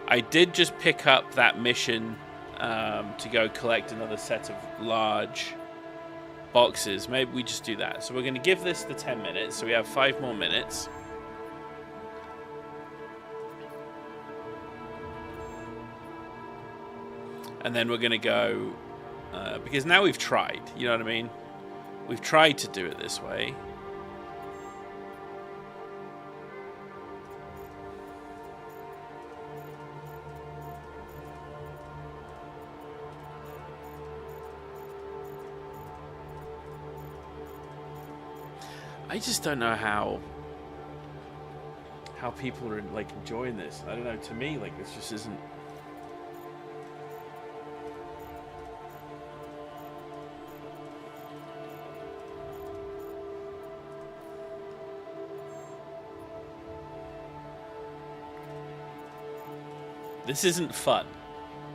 A: I did just pick up that mission to go collect another set of large boxes. Maybe we just do that. So we're going to give this the 10 minutes. So we have 5 more minutes. And then we're going to go... because now we've tried. You know what I mean? We've tried to do it this way. I just don't know how people are like enjoying this. I don't know. To me, like this just isn't. This isn't fun,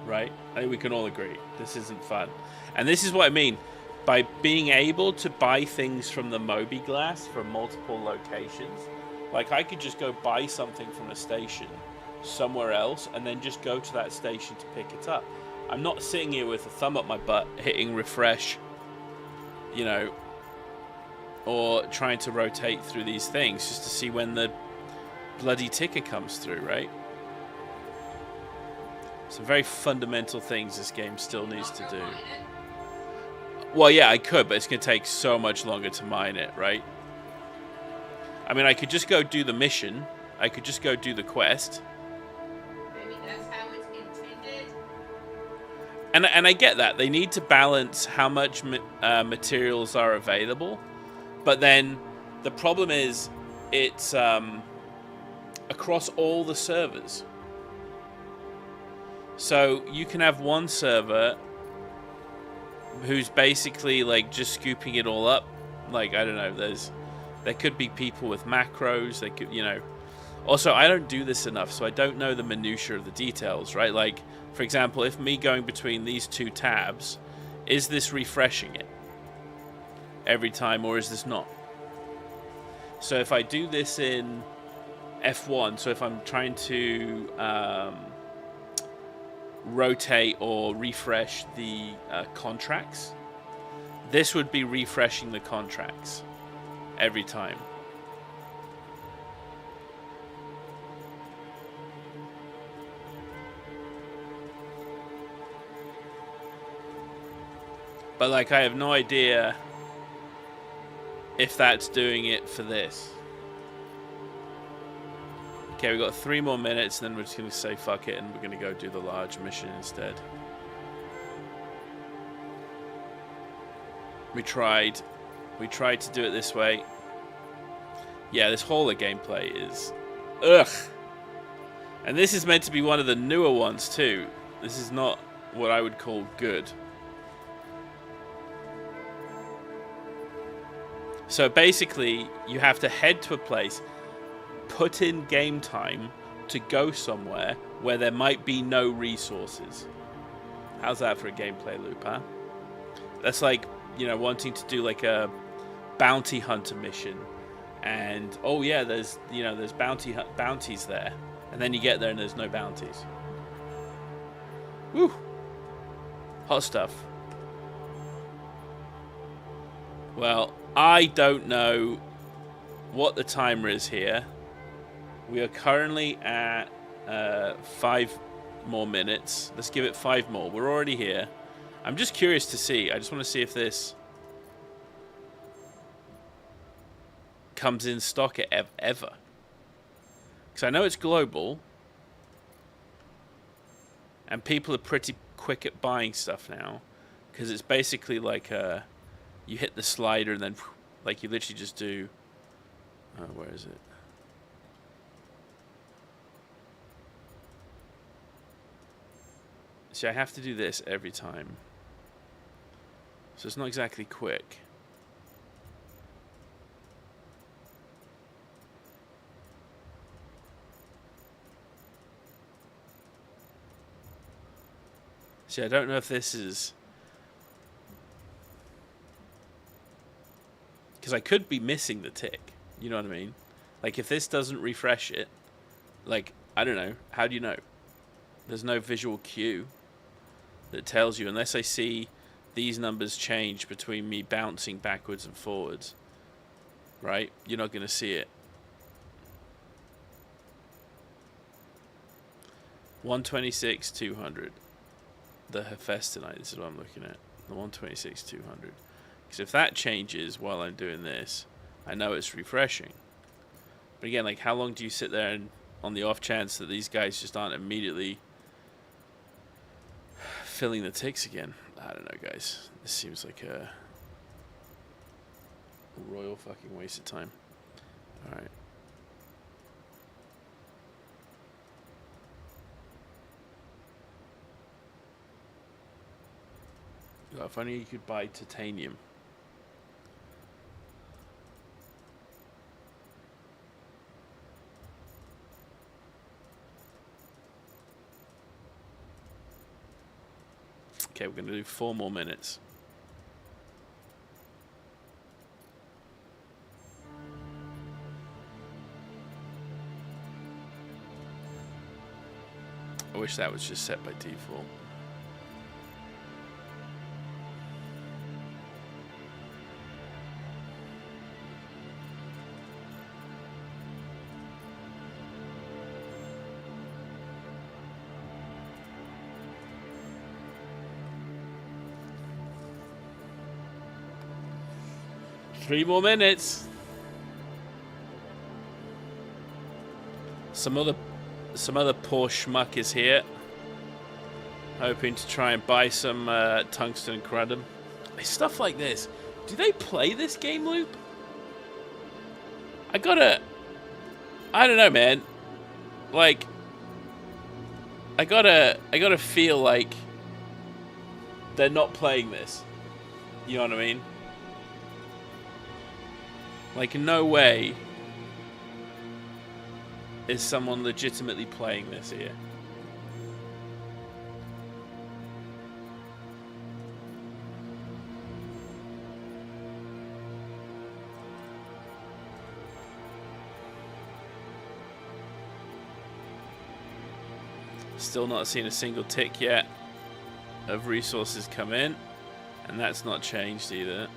A: right? I think we can all agree this isn't fun, and this is what I mean. By being able to buy things from the Moby Glass from multiple locations, like I could just go buy something from a station somewhere else and then just go to that station to pick it up. I'm not sitting here with a thumb up my butt hitting refresh, you know, or trying to rotate through these things just to see when the bloody ticker comes through, right? Some very fundamental things this game still needs to do. Well, yeah, I could, but it's going to take so much longer to mine it, right? I mean, I could just go do the mission. I could just go do the quest.
E: Maybe that's how it's intended.
A: And I get that. They need to balance how much materials are available. But then the problem is it's across all the servers. So you can have one server who's basically like just scooping it all up. Like, I don't know, there could be people with macros, they could, you know. Also, I don't do this enough, so I don't know the minutiae of the details, right? Like, for example, if me going between these 2 tabs, is this refreshing it every time, or is this not? So if I do this in F1, so if I'm trying to rotate or refresh the contracts, this would be refreshing the contracts every time. But like, I have no idea if that's doing it for this. Okay, we've got 3 more minutes, and then we're just going to say fuck it, and we're going to go do the large mission instead. We tried to do it this way. Yeah, this whole gameplay is... ugh! And this is meant to be one of the newer ones, too. This is not what I would call good. So basically, you have to head to a place, put in game time to go somewhere where there might be no resources. How's that for a gameplay loop, huh? That's like, you know, wanting to do like a bounty hunter mission, and oh yeah, there's, you know, there's bounties there, and then you get there and there's no bounties. Woo! Hot stuff. Well, I don't know what the timer is here. We are currently at 5 more minutes. Let's give it 5 more. We're already here. I'm just curious to see. I just want to see if this comes in stock ever. Because I know it's global. And people are pretty quick at buying stuff now. Because it's basically like you hit the slider and then like you literally just do... where is it? See, I have to do this every time. So it's not exactly quick. See, I don't know if this is... because I could be missing the tick. You know what I mean? Like, if this doesn't refresh it, like, I don't know. How do you know? There's no visual cue. that tells you, unless I see these numbers change between me bouncing backwards and forwards, right? You're not going to see it. 126, 200. The Hefest tonight, this is what I'm looking at. The 126, 200. Because if that changes while I'm doing this, I know it's refreshing. But again, like, how long do you sit there and on the off chance that these guys just aren't immediately filling the ticks again? I don't know, guys. This seems like a royal fucking waste of time. Alright. God, if only you could buy titanium. Okay, we're going to do 4 more minutes. I wish that was just set by default. Three more minutes. Some other poor schmuck is here, hoping to try and buy some tungsten crudum. Stuff like this. Do they play this game loop? I don't know, man. Like, I gotta feel like they're not playing this. You know what I mean? Like, no way is someone legitimately playing this here. Still not seen a single tick yet of resources come in, and that's not changed either.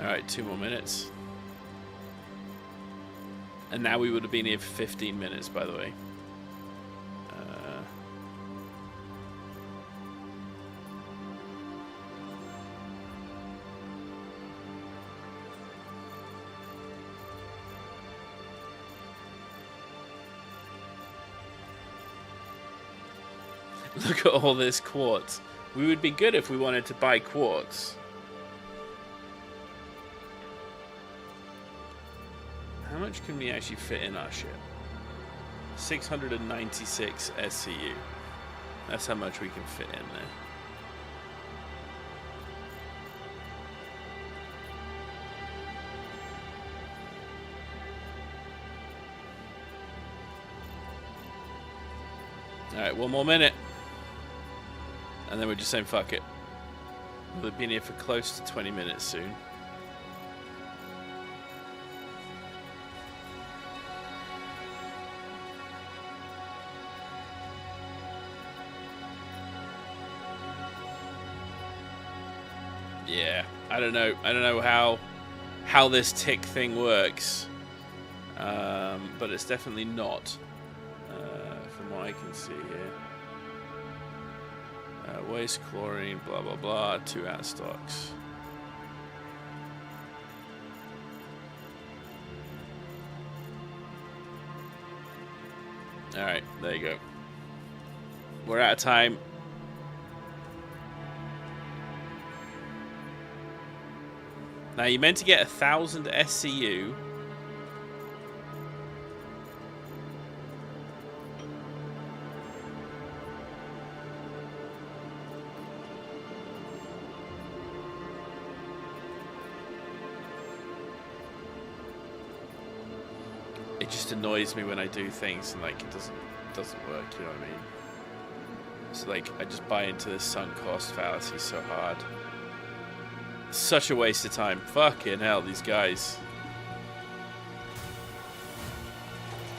A: Alright, 2 more minutes. And now we would have been here for 15 minutes, by the way. Look at all this quartz. We would be good if we wanted to buy quartz. How much can we actually fit in our ship? 696 SCU. That's how much we can fit in there. Alright, 1 more minute. And then we're just saying fuck it. We'll have been here for close to 20 minutes soon. Yeah, I don't know how this tick thing works, but it's definitely not, from what I can see here. Waste, chlorine, blah blah blah, 2 out of stocks. All right, there you go. We're out of time. Now, you meant to get 1,000 SCU. just annoys me when I do things and like it doesn't work. You know what I mean? So like I just buy into this sunk cost fallacy so hard. Such a waste of time. Fucking hell, these guys.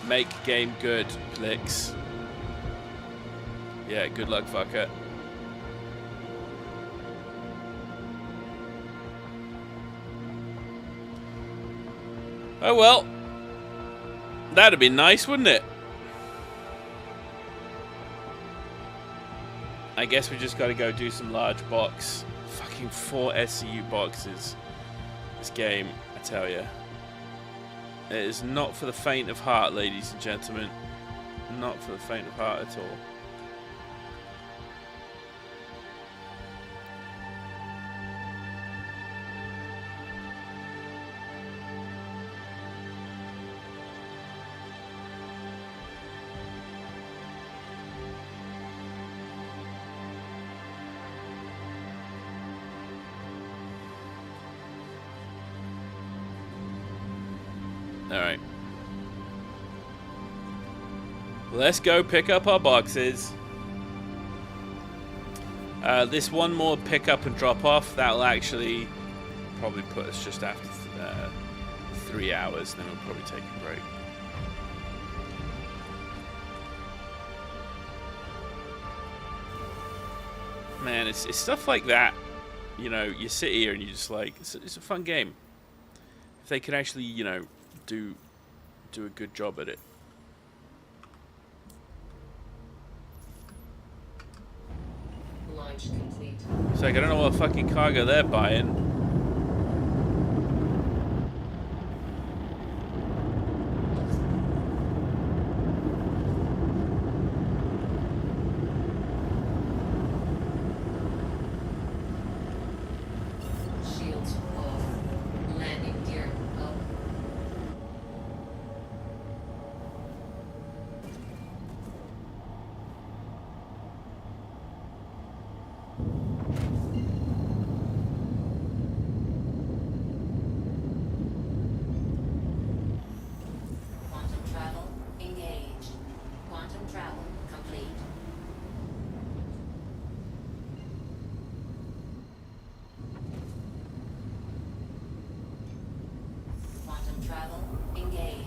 A: Make game good, Plix. Yeah, good luck, fucker. Oh well. That'd be nice, wouldn't it? I guess we just gotta go do some large box. Fucking 4 SCU boxes. This game, I tell ya. It is not for the faint of heart, ladies and gentlemen. Not for the faint of heart at all. Alright. Let's go pick up our boxes. This one more pick up and drop off, that'll actually probably put us just after 3 hours, and then we'll probably take a break. Man, it's stuff like that. You know, you sit here and you just like, it's a fun game. If they could actually, you know, do a good job at it.
D: Launch complete.
A: It's like, I don't know what fucking cargo they're buying.
D: Shields off. Landing gear up. Quantum travel engaged. Quantum travel complete. Quantum travel engaged.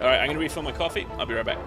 A: Alright, I'm gonna refill my coffee. I'll be right back.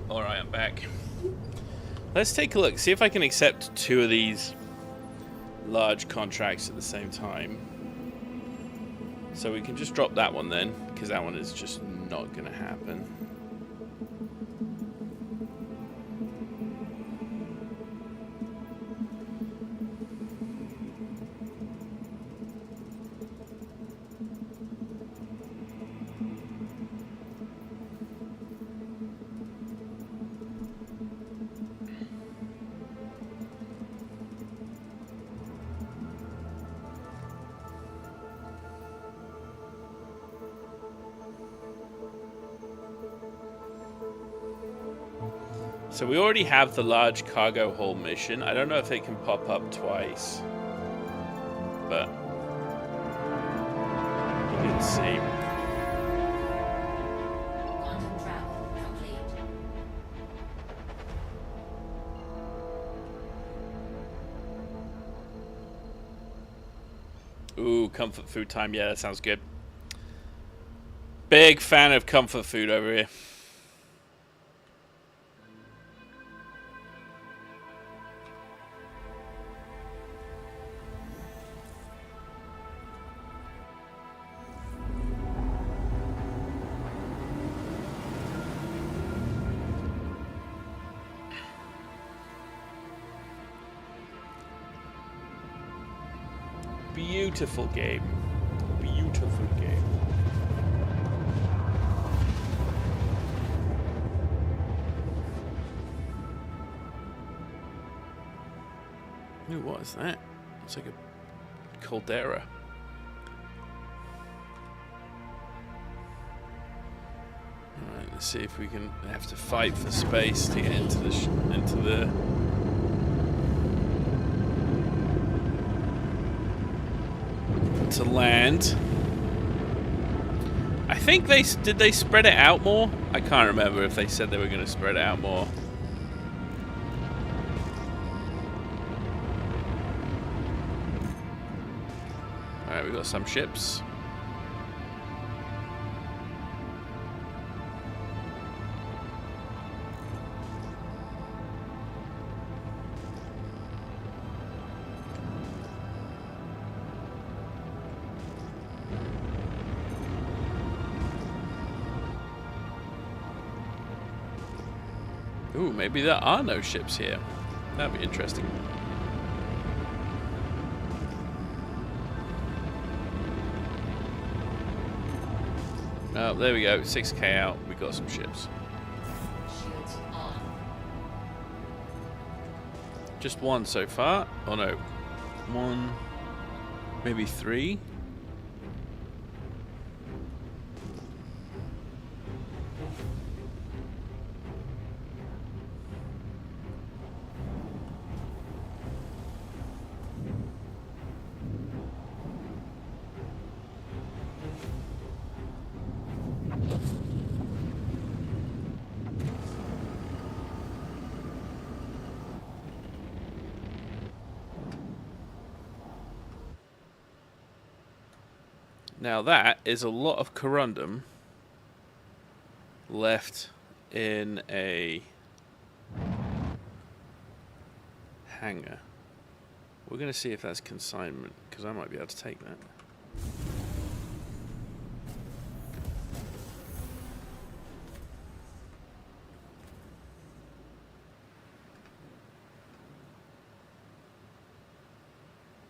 A: Alright, I'm back. Let's take a look, see if I can accept 2 of these large contracts at the same time. So we can just drop that one then, because that one is just not going to happen. So we already have the large cargo hold mission. I don't know if it can pop up twice, but you can see.
D: Quantum
A: Ooh, comfort food time. Yeah, that sounds good. Big fan of comfort food over here. Beautiful game. Beautiful game. Ooh, what is that? It's like a caldera. Alright, let's see if we can have to fight for space to get into the to land. I think did they spread it out more? I can't remember if they said they were going to spread it out more. Alright, we got some ships. Ooh, maybe there are no ships here. That'd be interesting. Oh, there we go. 6k out. We got some ships.
D: Shields on.
A: Just one so far. Oh no. One. Maybe 3. Now that is a lot of corundum left in a hangar. We're going to see if that's consignment, because I might be able to take that.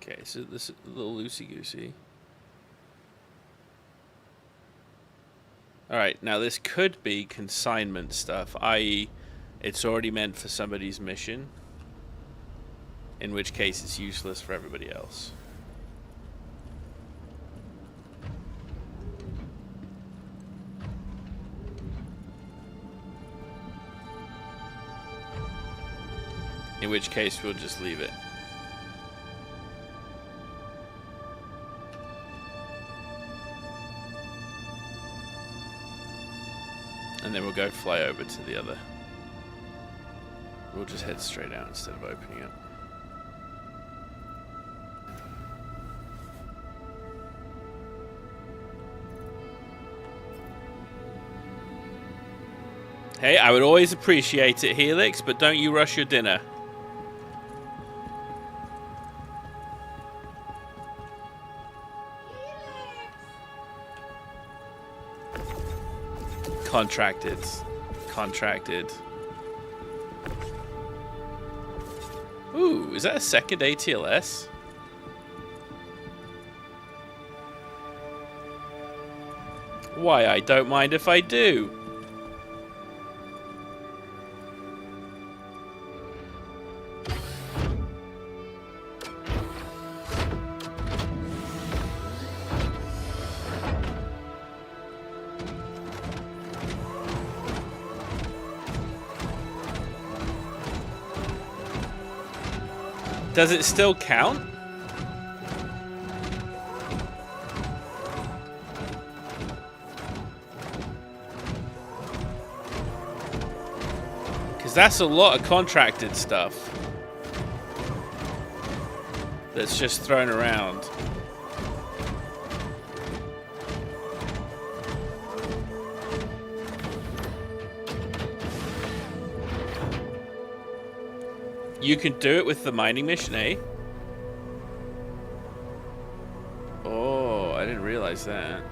A: Okay, so this is a little loosey-goosey. Alright, now this could be consignment stuff, i.e. it's already meant for somebody's mission, in which case it's useless for everybody else. In which case we'll just leave it. And then we'll go fly over to the other. We'll just head straight out instead of opening it. Hey, I would always appreciate it, Helix, but don't you rush your dinner. Contracted. Contracted. Ooh, is that a second ATLS? Why, I don't mind if I do. Does it still count? Because that's a lot of contracted stuff that's just thrown around. You can do it with the mining mission, eh? Oh, I didn't realize that.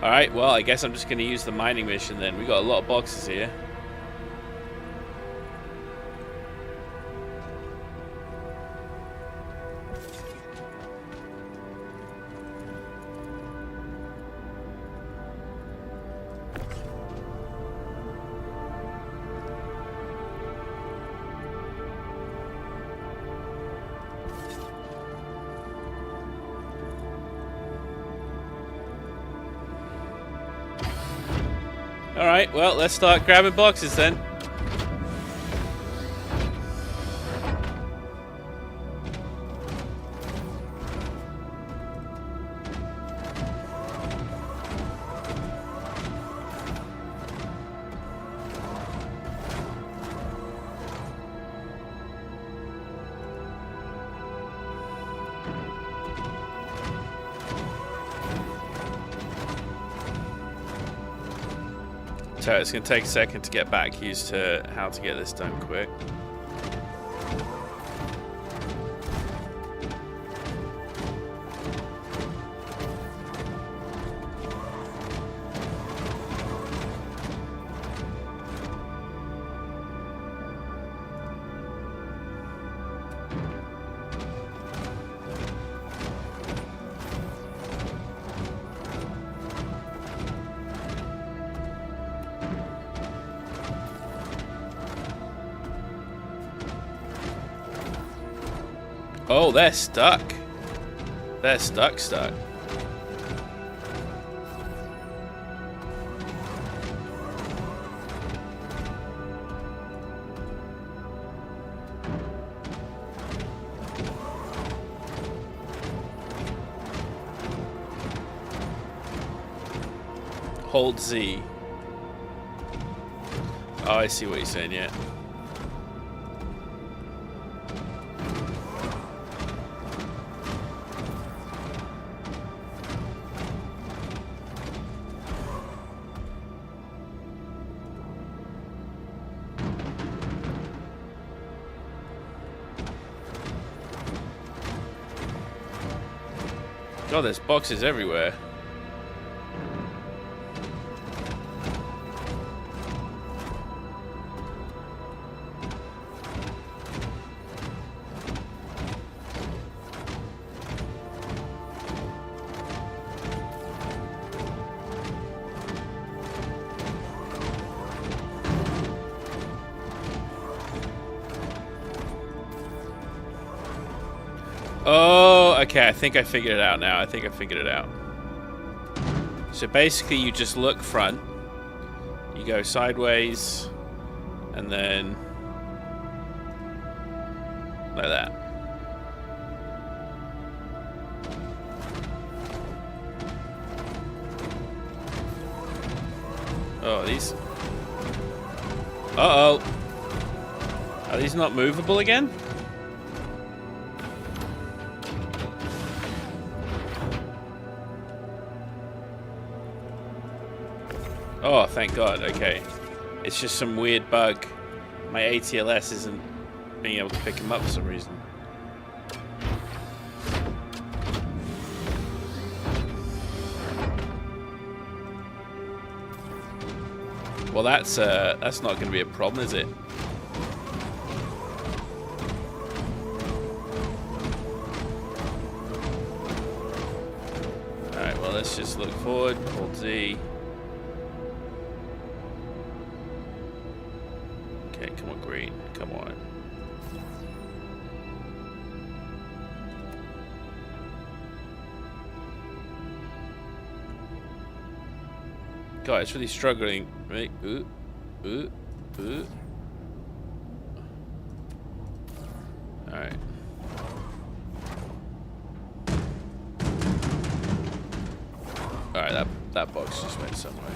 A: Alright, well, I guess I'm just going to use the mining mission then. We got a lot of boxes here. Alright, well, let's start grabbing boxes then. So it's going to take a second to get back used to how to get this done quick. Oh, they're stuck. They're stuck. Hold Z. Oh, I see what you're saying, yeah. God, there's boxes everywhere. Oh, okay, I think I figured it out now. So basically you just look front, you go sideways, and then like that. Oh, these... Uh-oh. Are these not movable again? Oh, thank God. Okay. It's just some weird bug. My ATLS isn't being able to pick him up for some reason. Well, that's not going to be a problem, is it? Alright, well, let's just look forward. Hold Z. Okay, come on, green. Come on. God, it's really struggling. Right? Ooh. Alright. Alright, that box just went somewhere.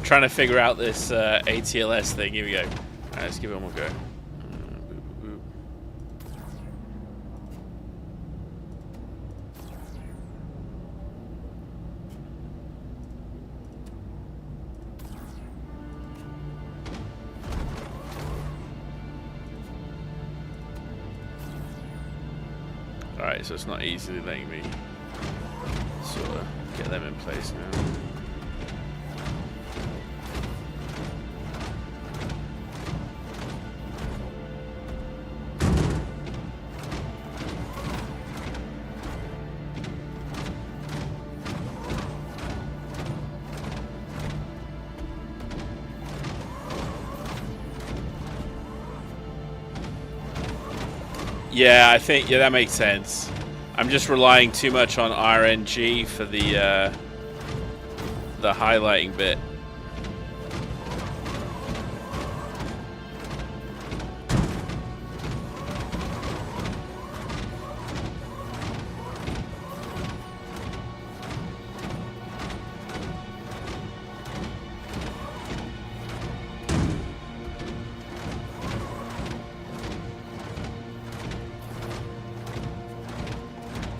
A: I'm trying to figure out this ATLS thing. Here we go. Alright, let's give it one more go. Boop, boop, boop. Alright, so it's not easily letting me sort of get them in place now. Yeah, I think that makes sense. I'm just relying too much on RNG for the highlighting bit.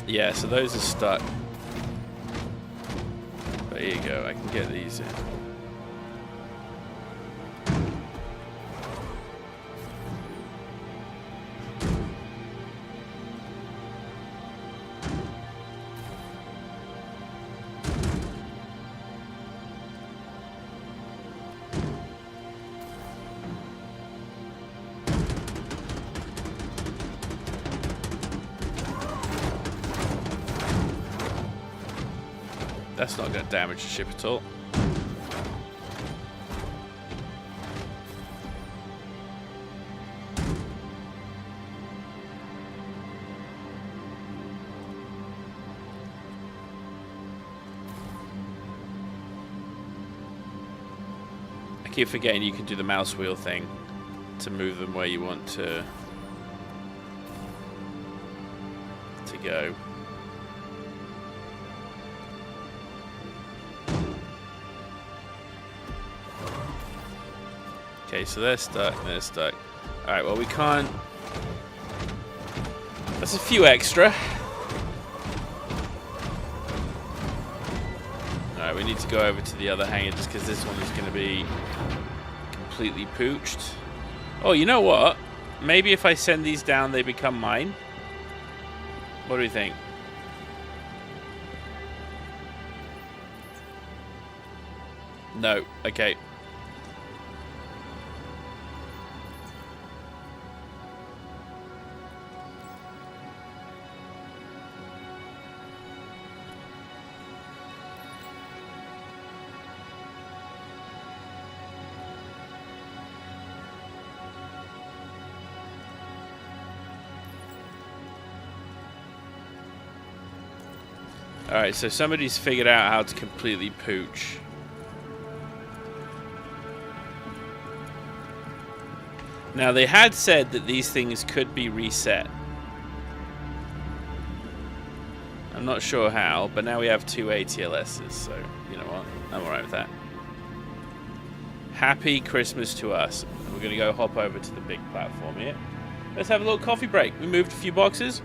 A: Yeah, so those are stuck. But here you go, I can get these in. That's not going to damage the ship at all. I keep forgetting you can do the mouse wheel thing to move them where you want to go. Okay, so they're stuck, and they're stuck. Alright, well we can't... That's a few extra. Alright, we need to go over to the other hangar just because this one is going to be completely pooched. Oh, you know what? Maybe if I send these down, they become mine. What do you think? No. Okay. Alright, so somebody's figured out how to completely pooch. Now, they had said that these things could be reset. I'm not sure how, but now we have 2 ATLSs, so you know what? I'm alright with that. Happy Christmas to us. We're going to go hop over to the big platform here. Let's have a little coffee break. We moved a few boxes.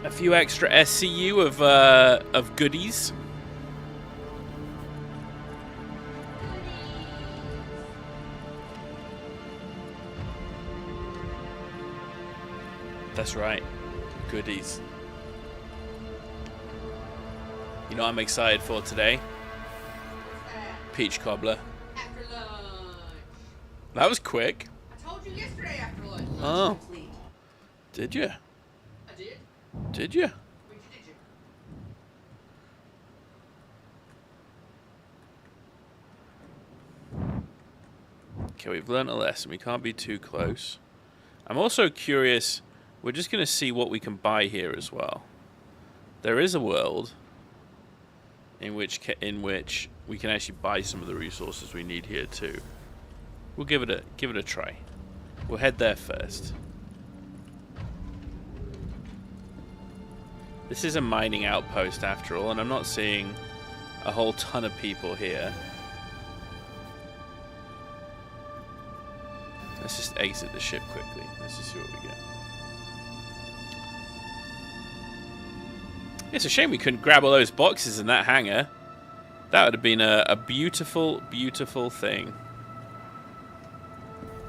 A: A few extra SCU of goodies. That's right, goodies. You know what I'm excited for today? Peach cobbler.
E: After lunch.
A: That was quick.
E: I told you yesterday after lunch.
A: Oh, did you?
E: I did?
A: Did you?
E: When did you?
A: Okay, we've learned a lesson. We can't be too close. I'm also curious. We're just going to see what we can buy here as well. There is a world in which we can actually buy some of the resources we need here too. We'll give it a try. We'll head there first. This is a mining outpost after all, and I'm not seeing a whole ton of people here. Let's just exit the ship quickly. Let's just see what we get. It's a shame we couldn't grab all those boxes in that hangar. That would have been a beautiful, beautiful thing.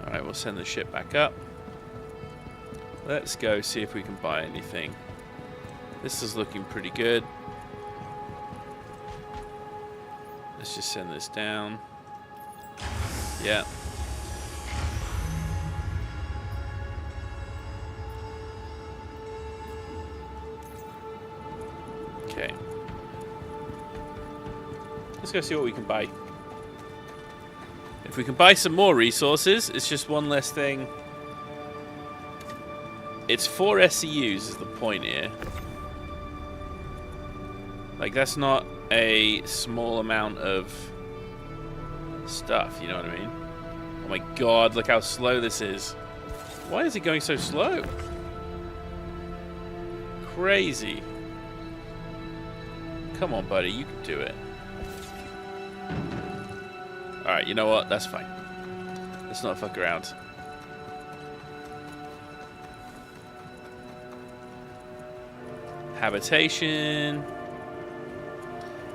A: Alright, we'll send the ship back up. Let's go see if we can buy anything. This is looking pretty good. Let's just send this down. Yeah. Okay. Let's go see what we can buy. If we can buy some more resources, it's just one less thing. It's 4 SCUs is the point here. Like, that's not a small amount of stuff, you know what I mean? Oh my god, look how slow this is. Why is it going so slow? Crazy. Come on, buddy, you can do it. Alright, you know what? That's fine. Let's not fuck around. Habitation.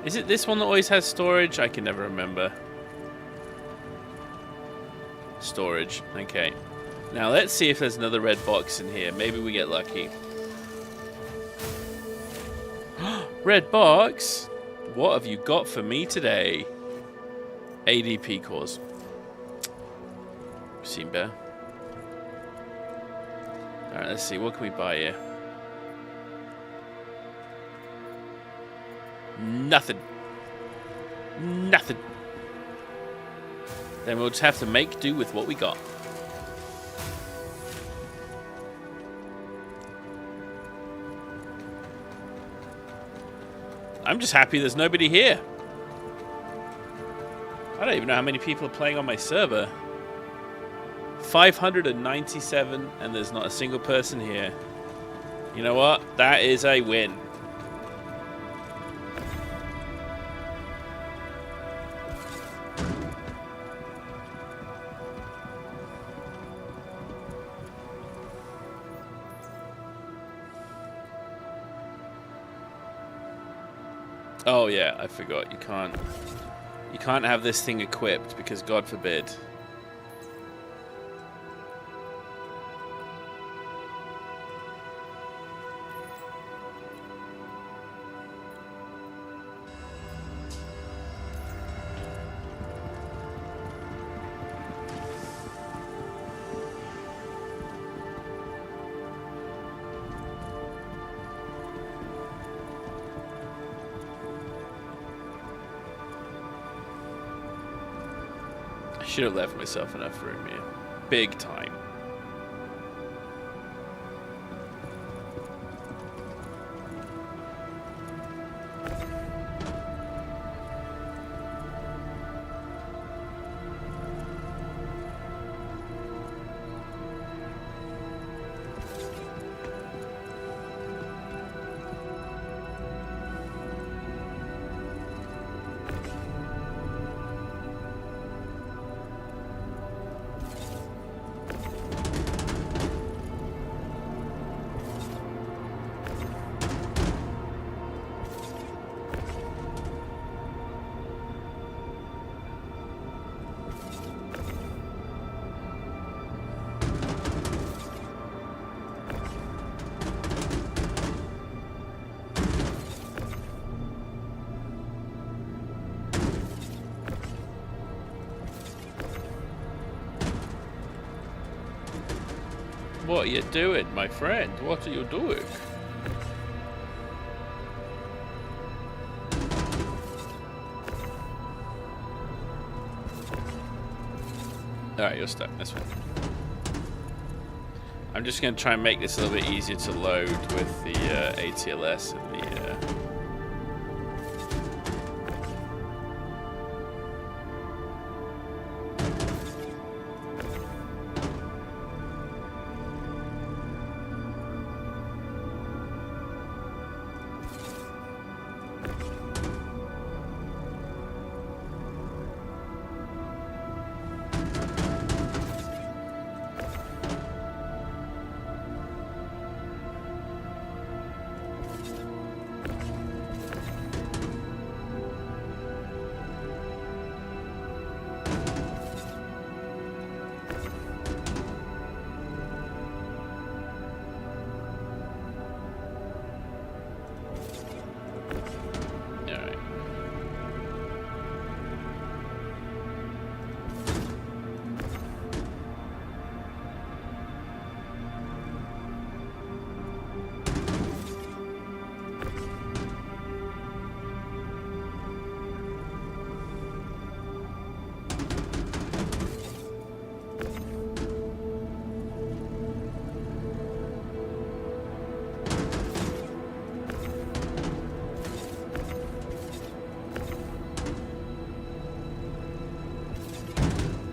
A: Is it this one that always has storage? I can never remember. Storage. Okay. Now let's see if there's another red box in here. Maybe we get lucky. Red box? What have you got for me today? ADP cores. Seen better. Alright, let's see. What can we buy here? Nothing. Nothing. Then we'll just have to make do with what we got. I'm just happy there's nobody here. I don't even know how many people are playing on my server. 597, and there's not a single person here. You know what? That is a win. Oh yeah, I forgot. You can't have this thing equipped because God forbid. Should have left myself enough room here. Big time. What are you doing, my friend? What are you doing? Alright, you're stuck. That's fine. I'm just going to try and make this a little bit easier to load with the ATLS and the...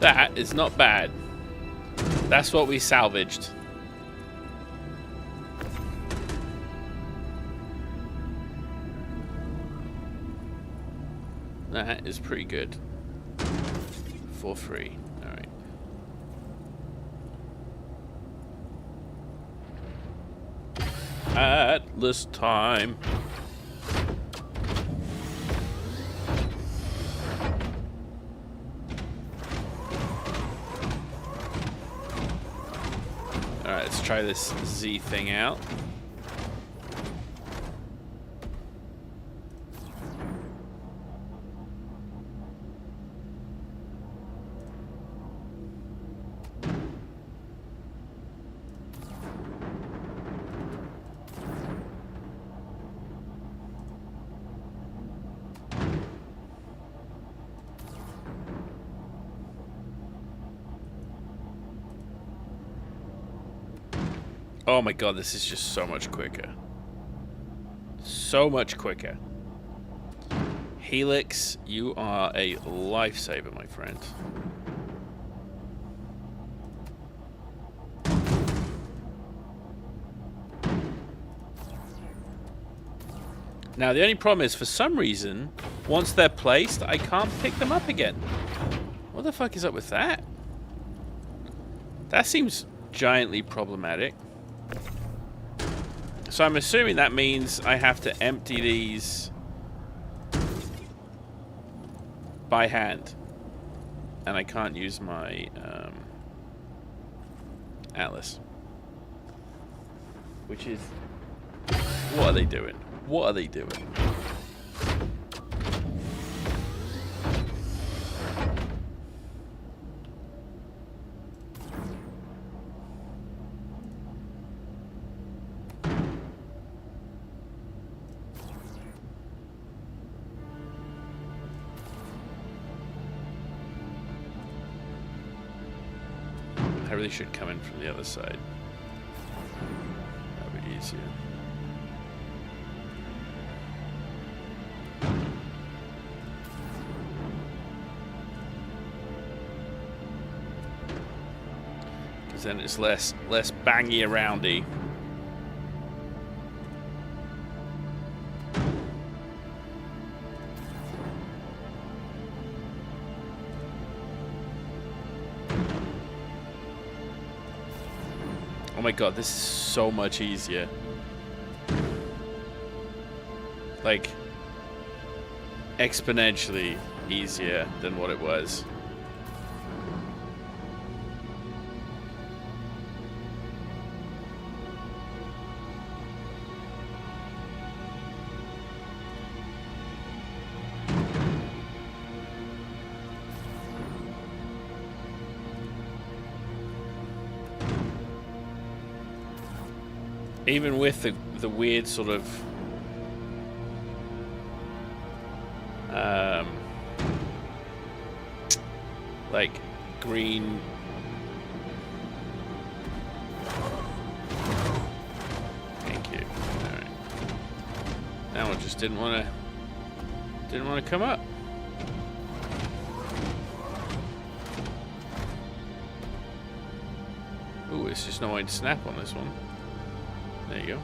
A: That is not bad. That's what we salvaged. That is pretty good. For free. Alright. Atlas time. Alright, let's try this Z thing out. Oh my god, this is just so much quicker. So much quicker. Helix, you are a lifesaver, my friend. Now, the only problem is, for some reason, once they're placed, I can't pick them up again. What the fuck is up with that? That seems giantly problematic. So I'm assuming that means I have to empty these by hand. And I can't use my Atlas. Which is... What are they doing? What are they doing? I really should come in from the other side. That would be easier. Because then it's less bangy aroundy. Oh my god, this is so much easier. Like, exponentially easier than what it was. Even with the weird sort of like green thank you. Alright. That one just didn't wanna come up. Ooh, it's just no way to snap on this one. There you go.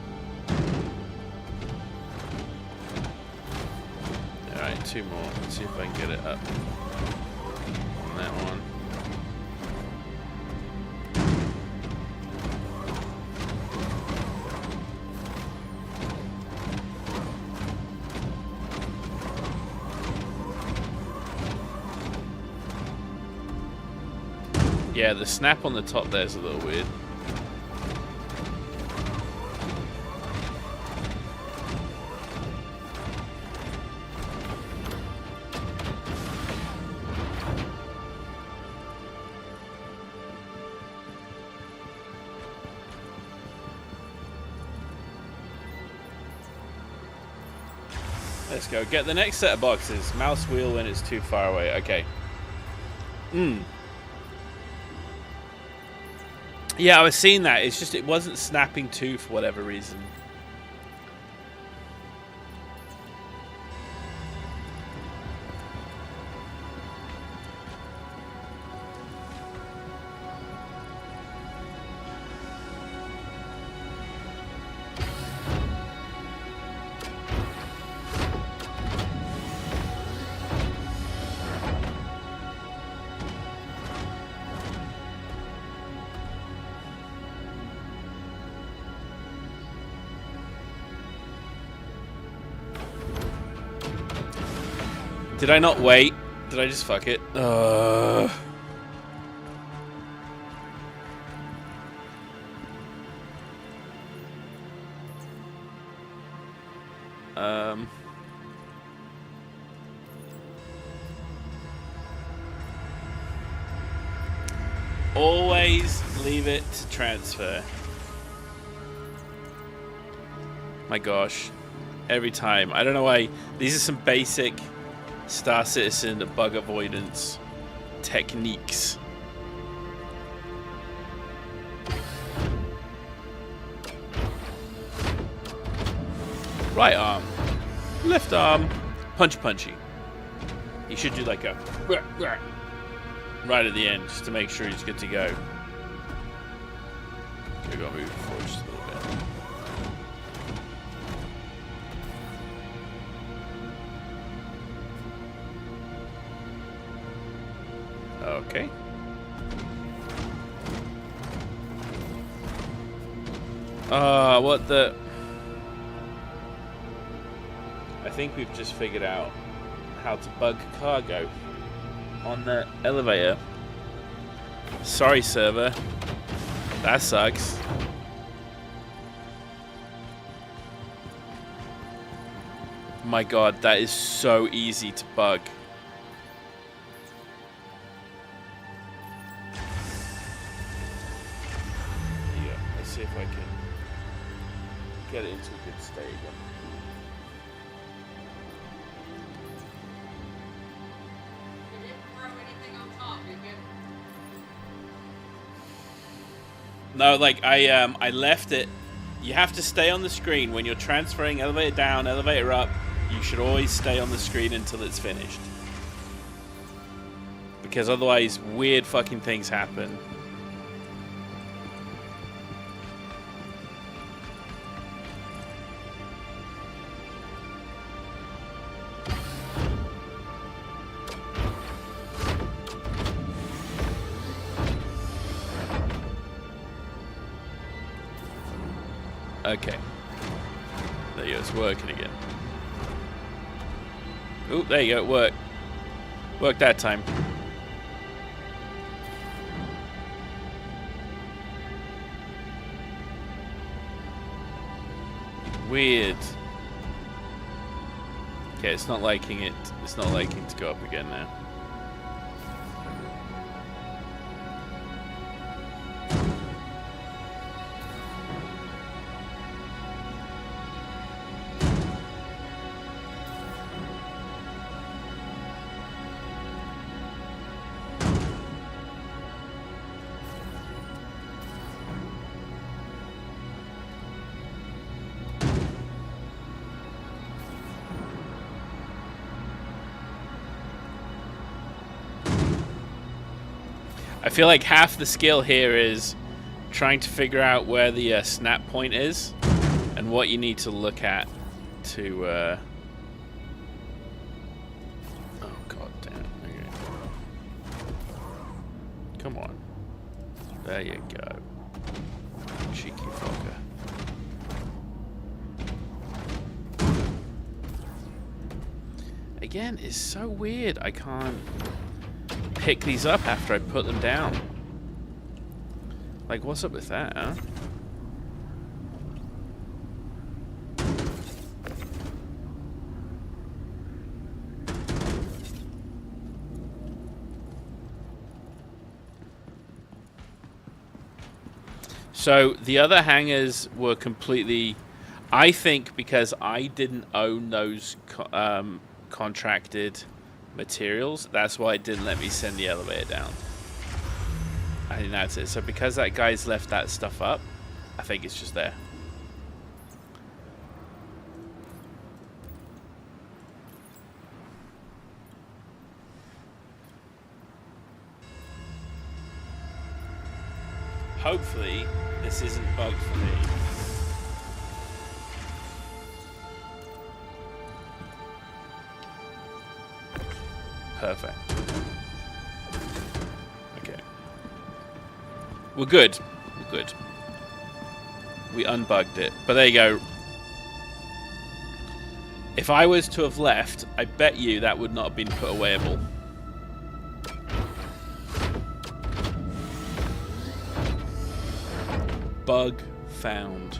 A: Alright, two more. Let's see if I can get it up on that one. Yeah, the snap on the top there is a little weird. Let's go. Get the next set of boxes. Mouse wheel when it's too far away. Okay. Yeah, I was seeing that. It's just it wasn't snapping to for whatever reason. Did I not wait? Did I just fuck it? Always leave it to transfer. My gosh. Every time. I don't know why. These are some basic StarCitizen bug avoidance techniques. Right arm. Left arm. Punchy. You should do like a right at the end just to make sure he's good to go. Okay, gotta move forward just a little bit. Okay. What the... I think we've just figured out how to bug cargo on the elevator. Sorry, server. That sucks. My god, that is so easy to bug. Yeah, let's see if I can get it into a good state again.
E: You didn't throw anything on top, did you?
A: No, like I left it. You have to stay on the screen when you're transferring elevator down, elevator up. You should always stay on the screen until it's finished. Because otherwise, weird fucking things happen. Okay. There you go, it's working again. Oop, there you go, it worked. Worked that time. Weird. Okay, it's not liking it. It's not liking to go up again now. I feel like half the skill here is trying to figure out where the snap point is and what you need to look at to oh god damn. Okay. Come on. There you go. Cheeky fucker. Again, it's so weird. I can't pick these up after I put them down. Like, what's up with that, huh? So the other hangars were completely, I think, because I didn't own those contracted materials, that's why it didn't let me send the elevator down. I think that's it. So because that guy's left that stuff up, I think it's just there. Hopefully this isn't bugged for me. Perfect. Okay. We're good. We're good. We unbugged it. But there you go. If I was to have left, I bet you that would not have been put awayable. Bug found.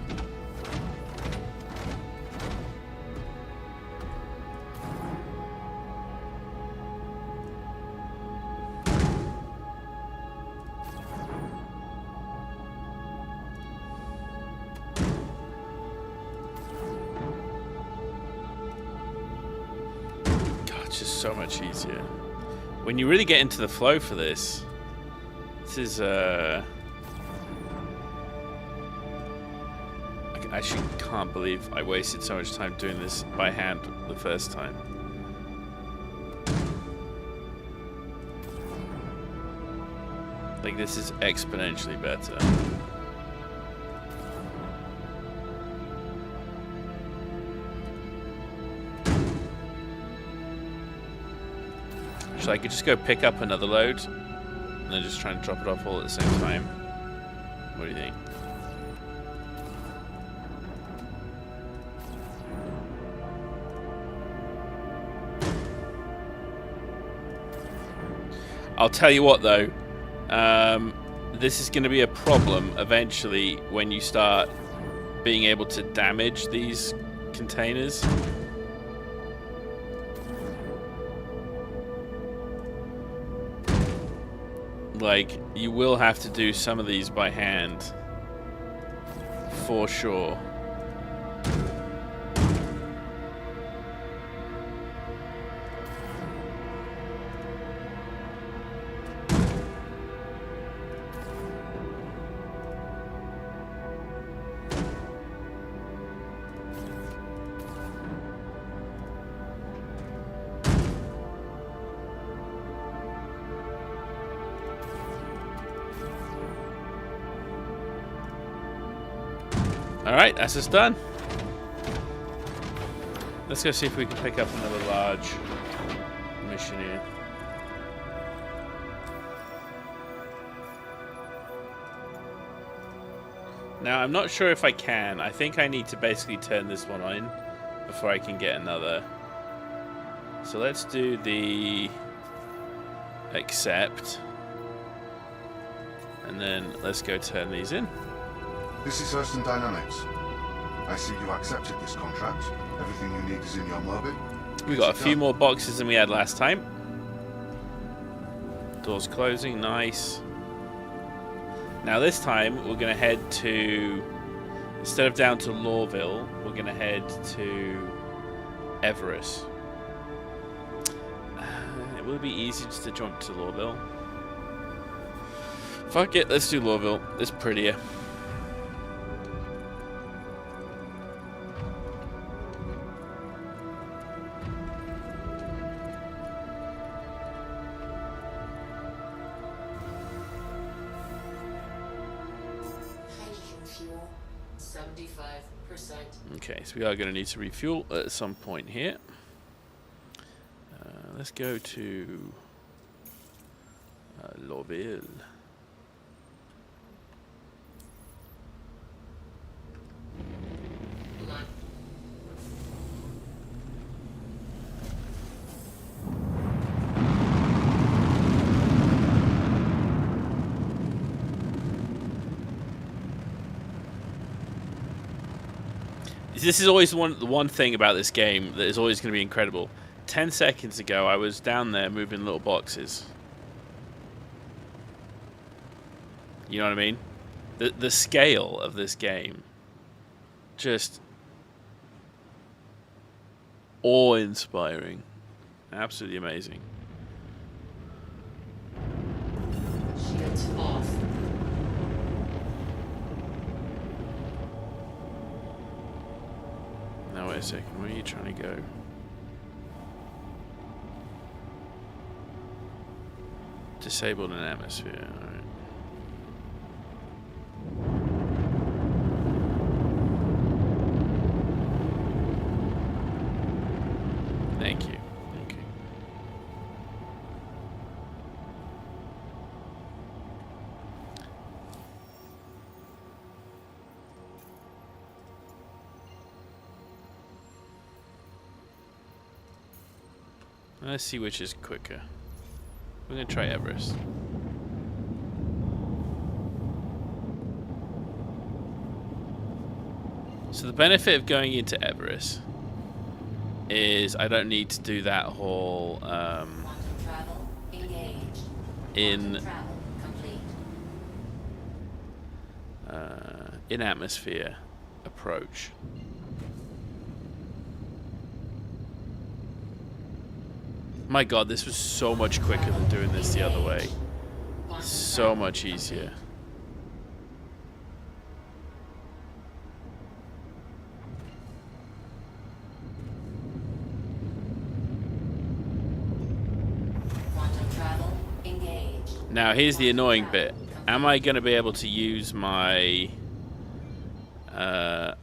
A: Just so much easier. When you really get into the flow for this, this is I actually can't believe I wasted so much time doing this by hand the first time. Like, this is exponentially better. So I could just go pick up another load and then just try and drop it off all at the same time. What do you think? I'll tell you what though, this is going to be a problem eventually when you start being able to damage these containers. Like, you will have to do some of these by hand, for sure. Alright, that's just done. Let's go see if we can pick up another large mission here. Now, I'm not sure if I can. I think I need to basically turn this one on before I can get another. So let's do the accept. And then let's go turn these in.
C: This is Hurston Dynamics. I see you accepted this contract. Everything you need is in your mobile.
A: We got a few more boxes than we had last time. Doors closing, nice. Now this time we're going to head to, instead of down to Lawville, we're going to head to Everest. It will be easy just to jump to Lawville. Fuck it, let's do Lawville. It's prettier. Okay, so we are going to need to refuel at some point here. Let's go to Lawville. This is always the one thing about this game that is always going to be incredible. 10 seconds ago, I was down there moving little boxes. You know what I mean? The scale of this game, just awe-inspiring, absolutely amazing.
D: Shields off.
A: Now wait a second, where are you trying to go? Disabled an atmosphere, alright. Thank you. Okay. Let's see which is quicker. We're gonna try Everest. So the benefit of going into Everest is I don't need to do that whole
D: Quantum travel engaged.
A: in
D: Quantum travel complete.
A: in atmosphere approach. My god, this was so much quicker than doing this the other way.
D: Quantum
A: So
D: travel
A: much easier.
D: Quantum travel engaged.
A: Now here's the annoying bit. Am I going to be able to use my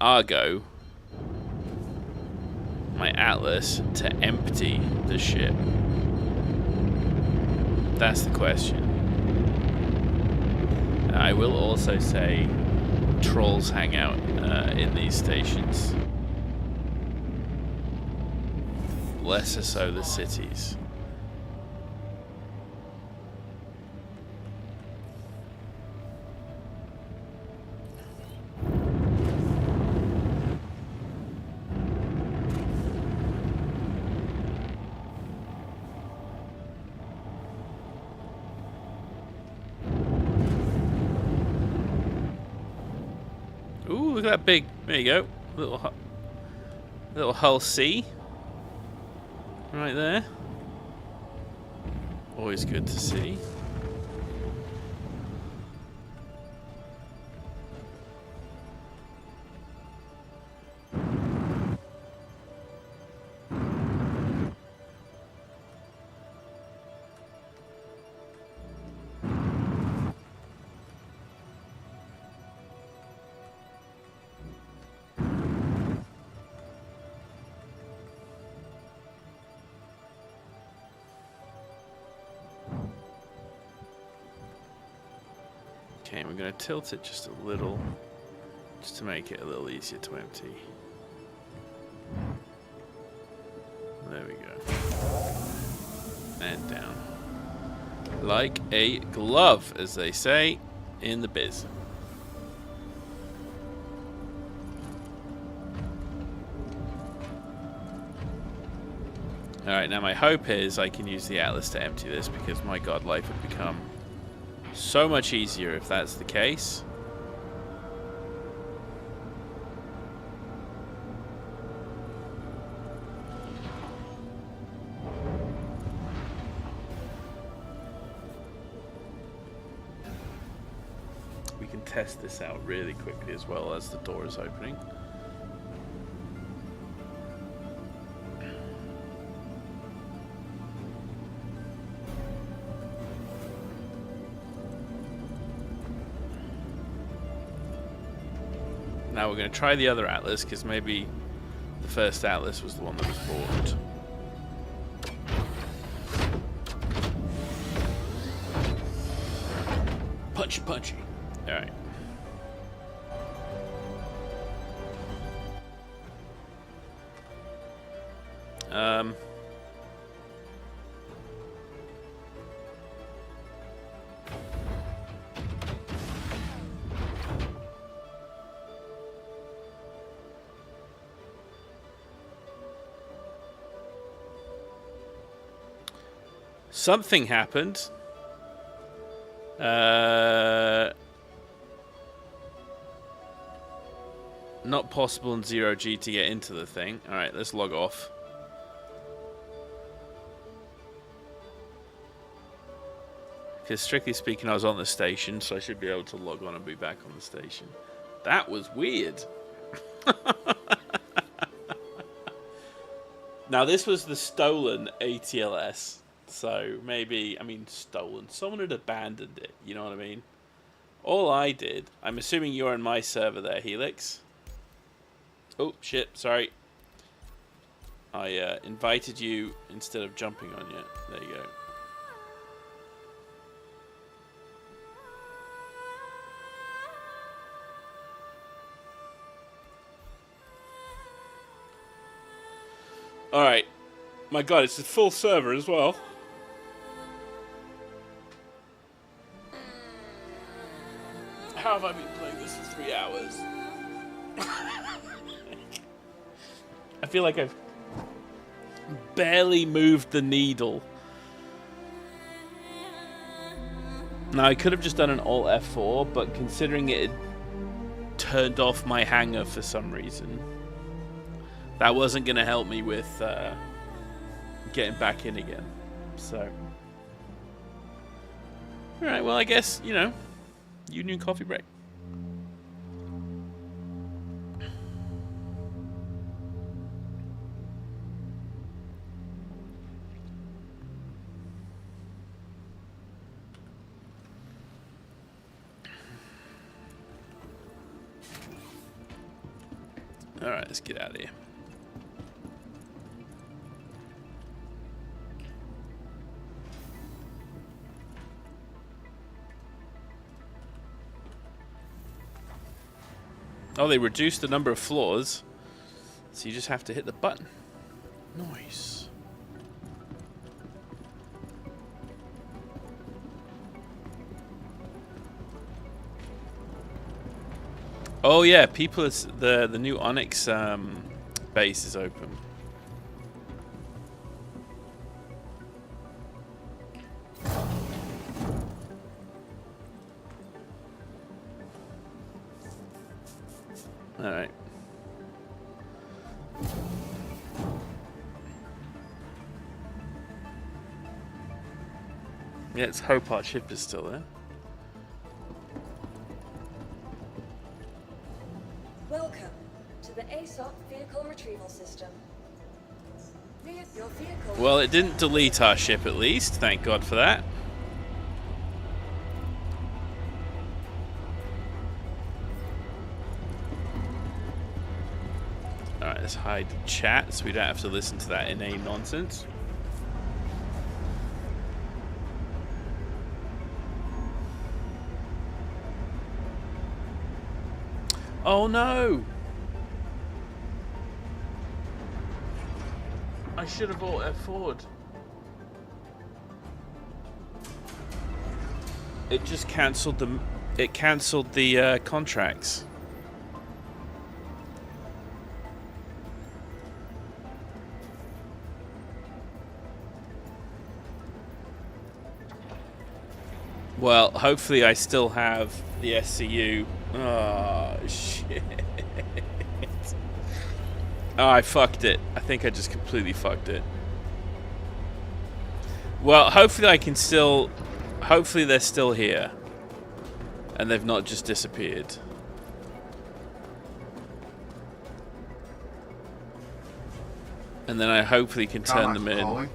A: Argo, my Atlas, to empty the ship? That's the question. I will also say trolls hang out in these stations. Lesser so the cities. Ooh, look at that big. There you go. Little hull C. Right there. Always good to see. Okay, we're going to tilt it just a little, just to make it a little easier to empty. There we go. And down. Like a glove, as they say in the biz. Alright, now my hope is I can use the Atlas to empty this, because my god, life would become so much easier if that's the case. We can test this out really quickly as well as the door is opening. Now we're going to try the other Atlas, because maybe the first Atlas was the one that was bought. Punchy, punchy. Alright. Something happened. Not possible in 0G to get into the thing. Alright, let's log off. Because strictly speaking, I was on the station, so I should be able to log on and be back on the station. That was weird. Now, this was the stolen ATLS. So maybe, I mean, stolen. Someone had abandoned it, you know what I mean? All I did, I'm assuming you're on my server there, Helix. Oh, shit, sorry. I invited you instead of jumping on you. There you go. Alright. My god, it's a full server as well. How have I been playing this for 3 hours? I feel like I've barely moved the needle. Now, I could have just done an Alt F4, but considering it had turned off my hanger for some reason, that wasn't going to help me with getting back in again. So, alright, well, I guess, you know, union coffee break. Alright, let's get out of here. Oh, they reduced the number of floors, so you just have to hit the button. Nice. Oh yeah, people. The new Onyx base is open. All right. Yeah, let's hope our ship is still there.
B: Welcome to the ASOC vehicle retrieval system. Your vehicle.
A: Well, it didn't delete our ship at least. Thank God for that. Alright, let's hide chat so we don't have to listen to that inane nonsense. Oh no! I should have bought F4'd. It just cancelled the. It cancelled the contracts. Well, hopefully I still have the SCU. Oh, shit. Oh, I fucked it. I think I just completely fucked it. Well, hopefully I can still... Hopefully they're still here. And they've not just disappeared. And then I hopefully can turn them in.
C: Calling.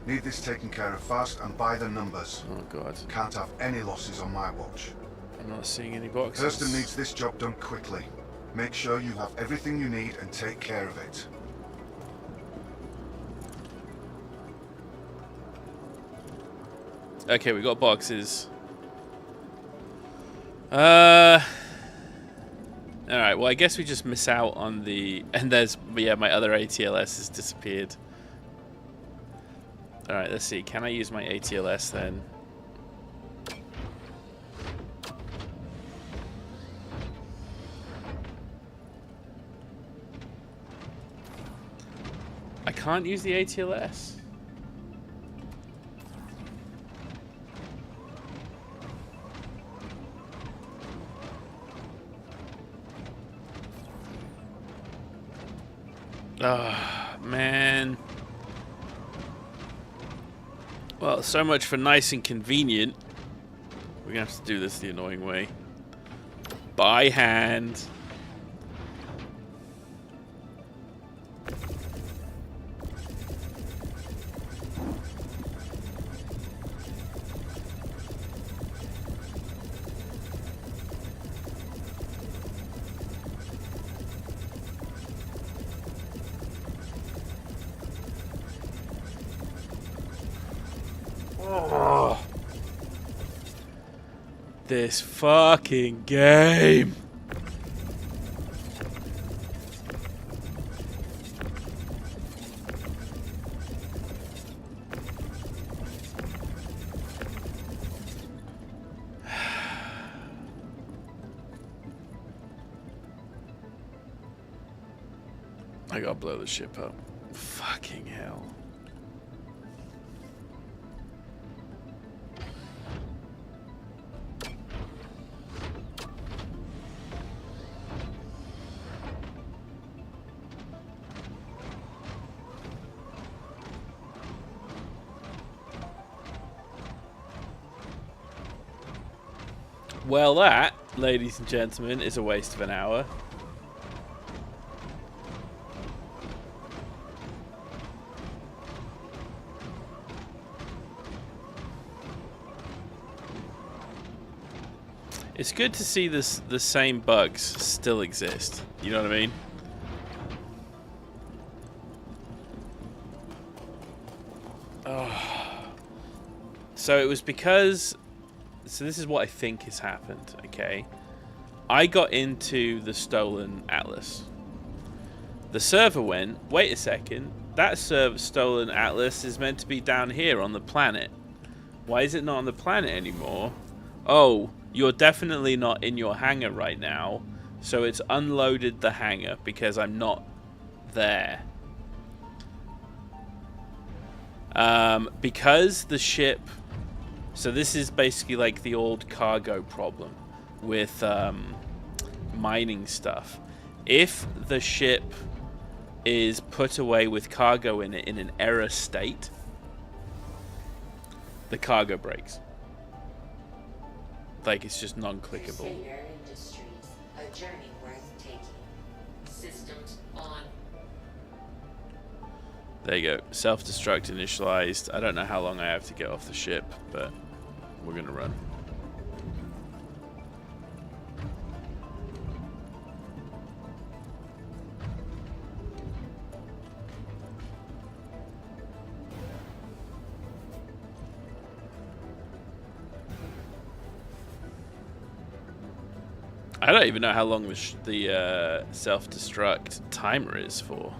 C: Need this taken care of fast and by the numbers.
A: Oh, God.
C: Can't have any losses on my watch.
A: I'm not seeing any boxes.
C: Kirsten needs this job done quickly. Make sure you have everything you need and take care of it.
A: Okay, we got boxes. Alright, well I guess we just miss out on the... And there's... Yeah, my other ATLS has disappeared. Alright, let's see. Can I use my ATLS then? I can't use the ATLS. Ah, man. Well, so much for nice and convenient. We're gonna have to do this the annoying way. By hand. Oh. This fucking game. I gotta blow the ship up. Fucking hell. Well, that, ladies and gentlemen, is a waste of an hour. It's good to see the same bugs still exist. You know what I mean? Oh. So it was because... So this is what I think has happened, okay? I got into the stolen Atlas. The server went, wait a second, that stolen Atlas is meant to be down here on the planet. Why is it not on the planet anymore? Oh, you're definitely not in your hangar right now, so it's unloaded the hangar because I'm not there. Because the ship... So this is basically like the old cargo problem with mining stuff. If the ship is put away with cargo in it in an error state, the cargo breaks. Like, it's just non-clickable.
D: Crusader Industries, a journey worth taking. Systems on.
A: There you go. Self-destruct initialized. I don't know how long I have to get off the ship, but we're gonna run. I don't even know how long the self-destruct timer is for.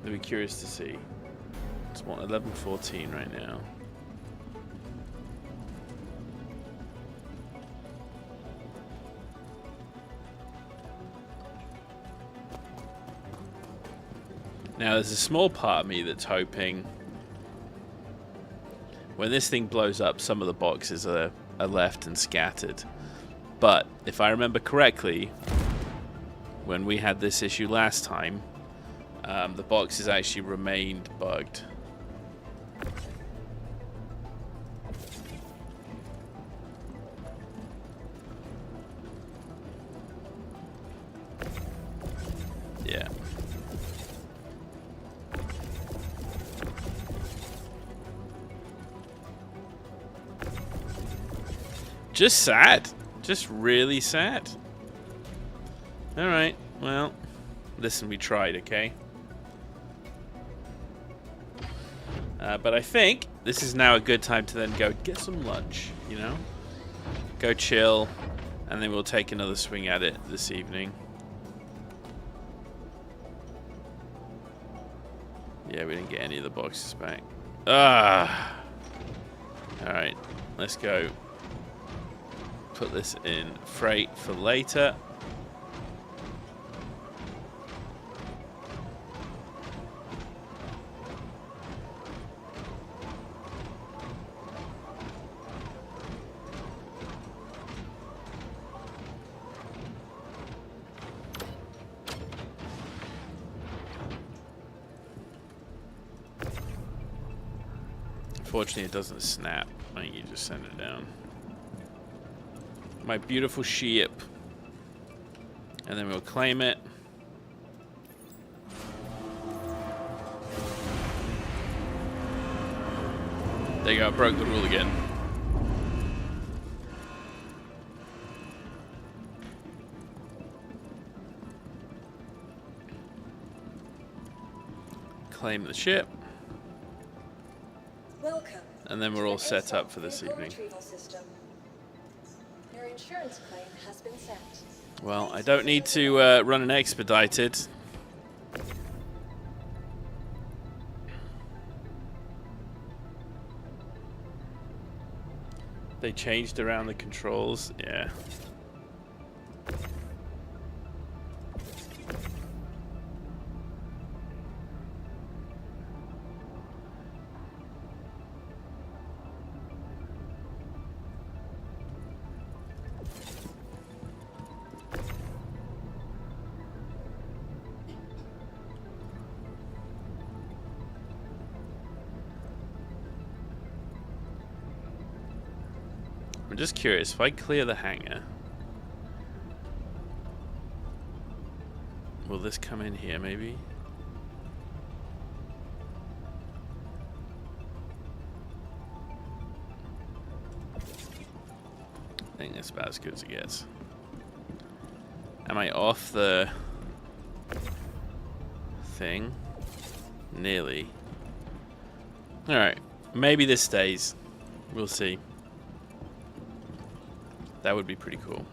A: I'd be curious to see. It's what, 11:14 right now. Now there's a small part of me that's hoping when this thing blows up, some of the boxes are left and scattered. But if I remember correctly, when we had this issue last time, the boxes actually remained bugged. Yeah. Just sad. Just really sad. Alright, well, listen, we tried, okay? But I think this is now a good time to then go get some lunch, you know? Go chill, and then we'll take another swing at it this evening. Yeah, we didn't get any of the boxes back. Ah! Alright, let's go. Put this in freight for later. Unfortunately, it doesn't snap. I think you just send it down. My beautiful ship. And then we'll claim it. There you go, I broke the rule again. Claim the ship.
B: Welcome.
A: And then we're all set up for this evening.
B: Your insurance claim has been sent.
A: Well, I don't need to run an expedited. They changed around the controls, yeah. just curious. If I clear the hangar, will this come in here, maybe? I think that's about as good as it gets. Am I off the thing? Nearly. Alright. Maybe this stays. We'll see. That would be pretty cool.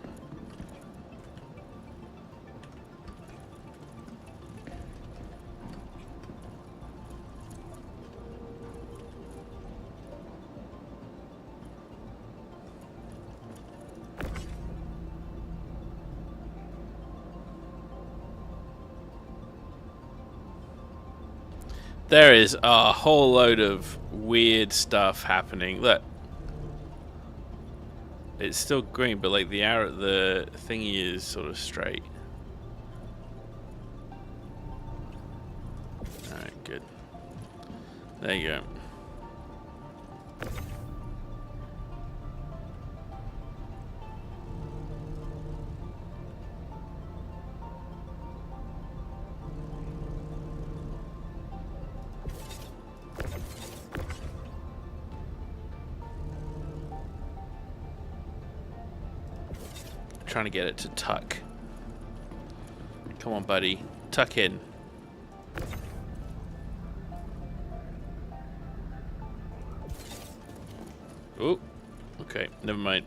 A: There is a whole load of weird stuff happening. Look. It's still green, but like the arrow, the thingy is sort of straight. Alright, good. There you go. Trying to get it to tuck. Come on, buddy. Tuck in. Oh, okay. Never mind.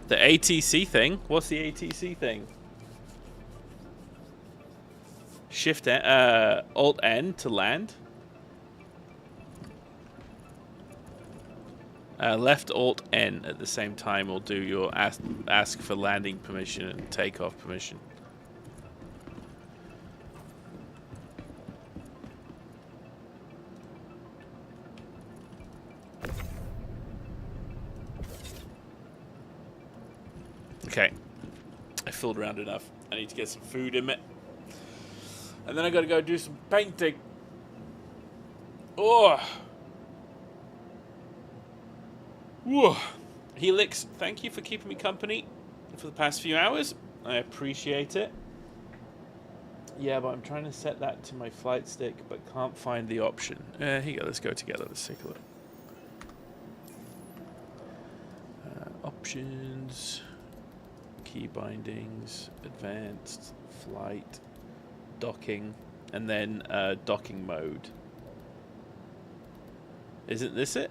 A: The ATC thing? What's the ATC thing? Shift Alt N to land. Left Alt N at the same time will do your ask for landing permission and takeoff permission. Okay, I filled around enough. I need to get some food in it, and then I got to go do some painting. Oh. Whoa. Helix, thank you for keeping me company for the past few hours. I appreciate it. Yeah, but I'm trying to set that to my flight stick, but can't find the option. Here you go, let's go together. Let's take a look. Options, key bindings, advanced, flight, docking, and then docking mode. Isn't this it?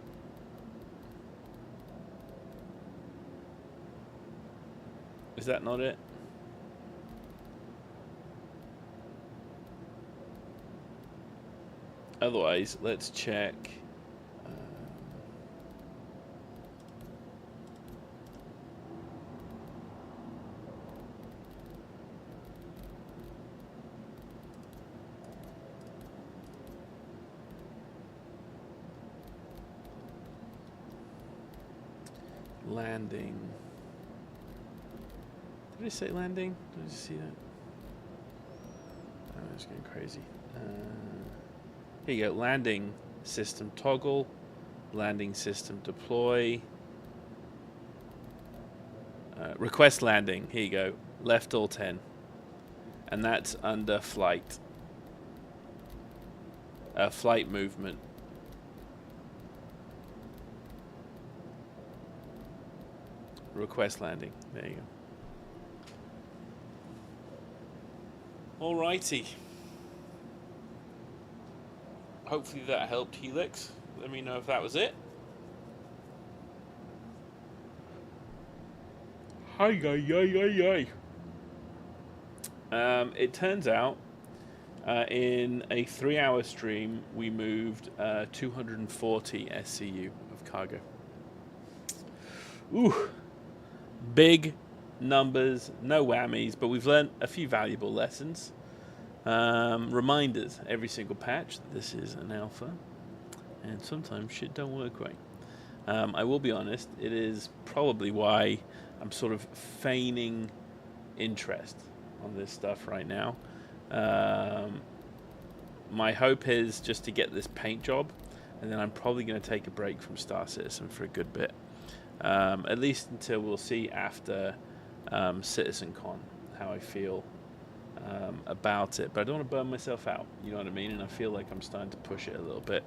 A: Is that not it? Otherwise, let's check. Landing. Did I say landing? Did you see that? Oh, it's getting crazy. Here you go. Landing system toggle. Landing system deploy. Request landing. Here you go. Left Alt N. And that's under flight. Flight movement. Request landing. There you go. Alrighty. Hopefully that helped, Helix. Let me know if that was it. Hi, it turns out in a 3-hour stream we moved 240 SCU of cargo. Ooh. Big numbers, no whammies, but we've learned a few valuable lessons. Reminders every single patch that this is an alpha, and sometimes shit don't work right. I will be honest, it is probably why I'm sort of feigning interest on this stuff right now. My hope is just to get this paint job. and then I'm probably going to take a break from StarCitizen for a good bit, at least until we'll see after CitizenCon how I feel about it. But I don't want to burn myself out, you know what I mean? And I feel like I'm starting to push it a little bit.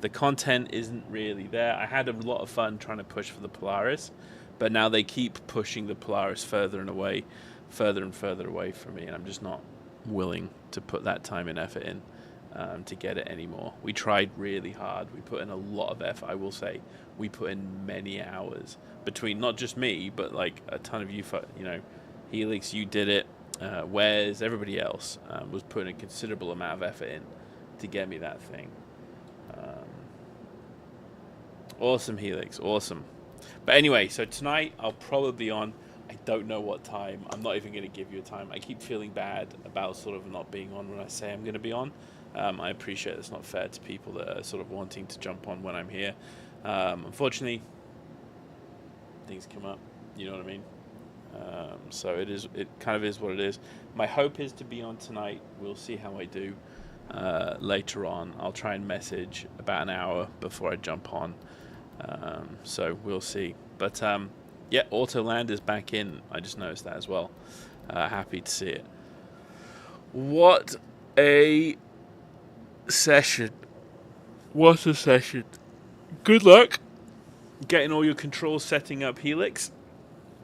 A: The content isn't really there. I had a lot of fun trying to push for the Polaris, but now they keep pushing the Polaris further and further away from me, and I'm just not willing to put that time and effort in to get it anymore. We tried really hard. We put in a lot of effort. I will say we put in many hours between not just me, but like a ton of you, Helix, you did it. Wes, everybody else was putting a considerable amount of effort in to get me that thing. Awesome, Helix, awesome. But anyway, so tonight I'll probably be on. I don't know what time. I'm not even going to give you a time. I keep feeling bad about sort of not being on when I say I'm going to be on. I appreciate it's not fair to people that are sort of wanting to jump on when I'm here. Unfortunately, things come up. You know what I mean? So it kind of is what it is. My hope is to be on tonight. We'll see how I do later on. I'll try and message about an hour before I jump on. So we'll see. But yeah, Autoland is back in. I just noticed that as well. Happy to see it. What a session. What a session. Good luck getting all your controls setting up, Helix.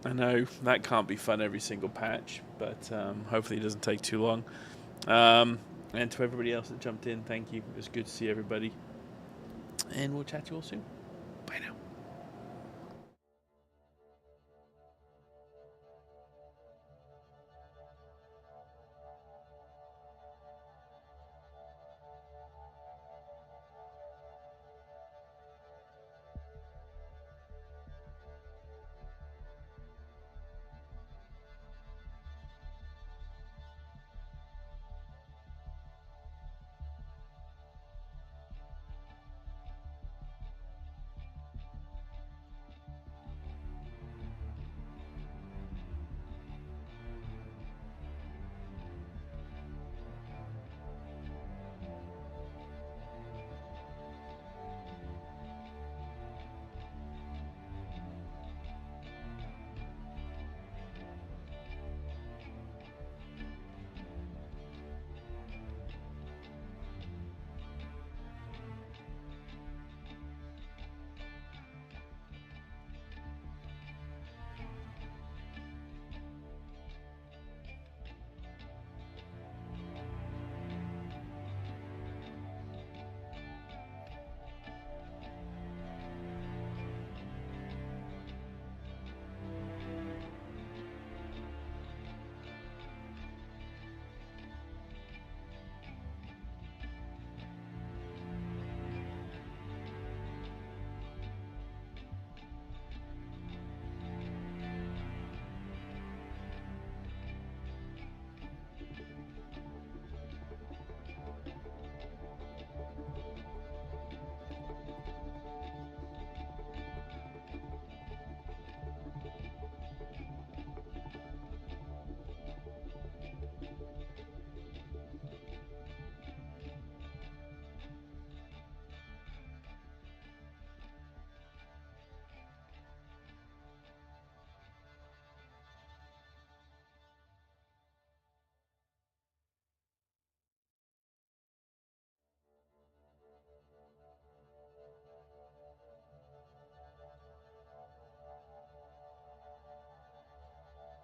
A: I know that can't be fun every single patch, but hopefully it doesn't take too long. And to everybody else that jumped in, thank you. It was good to see everybody. And we'll chat to you all soon. Bye now.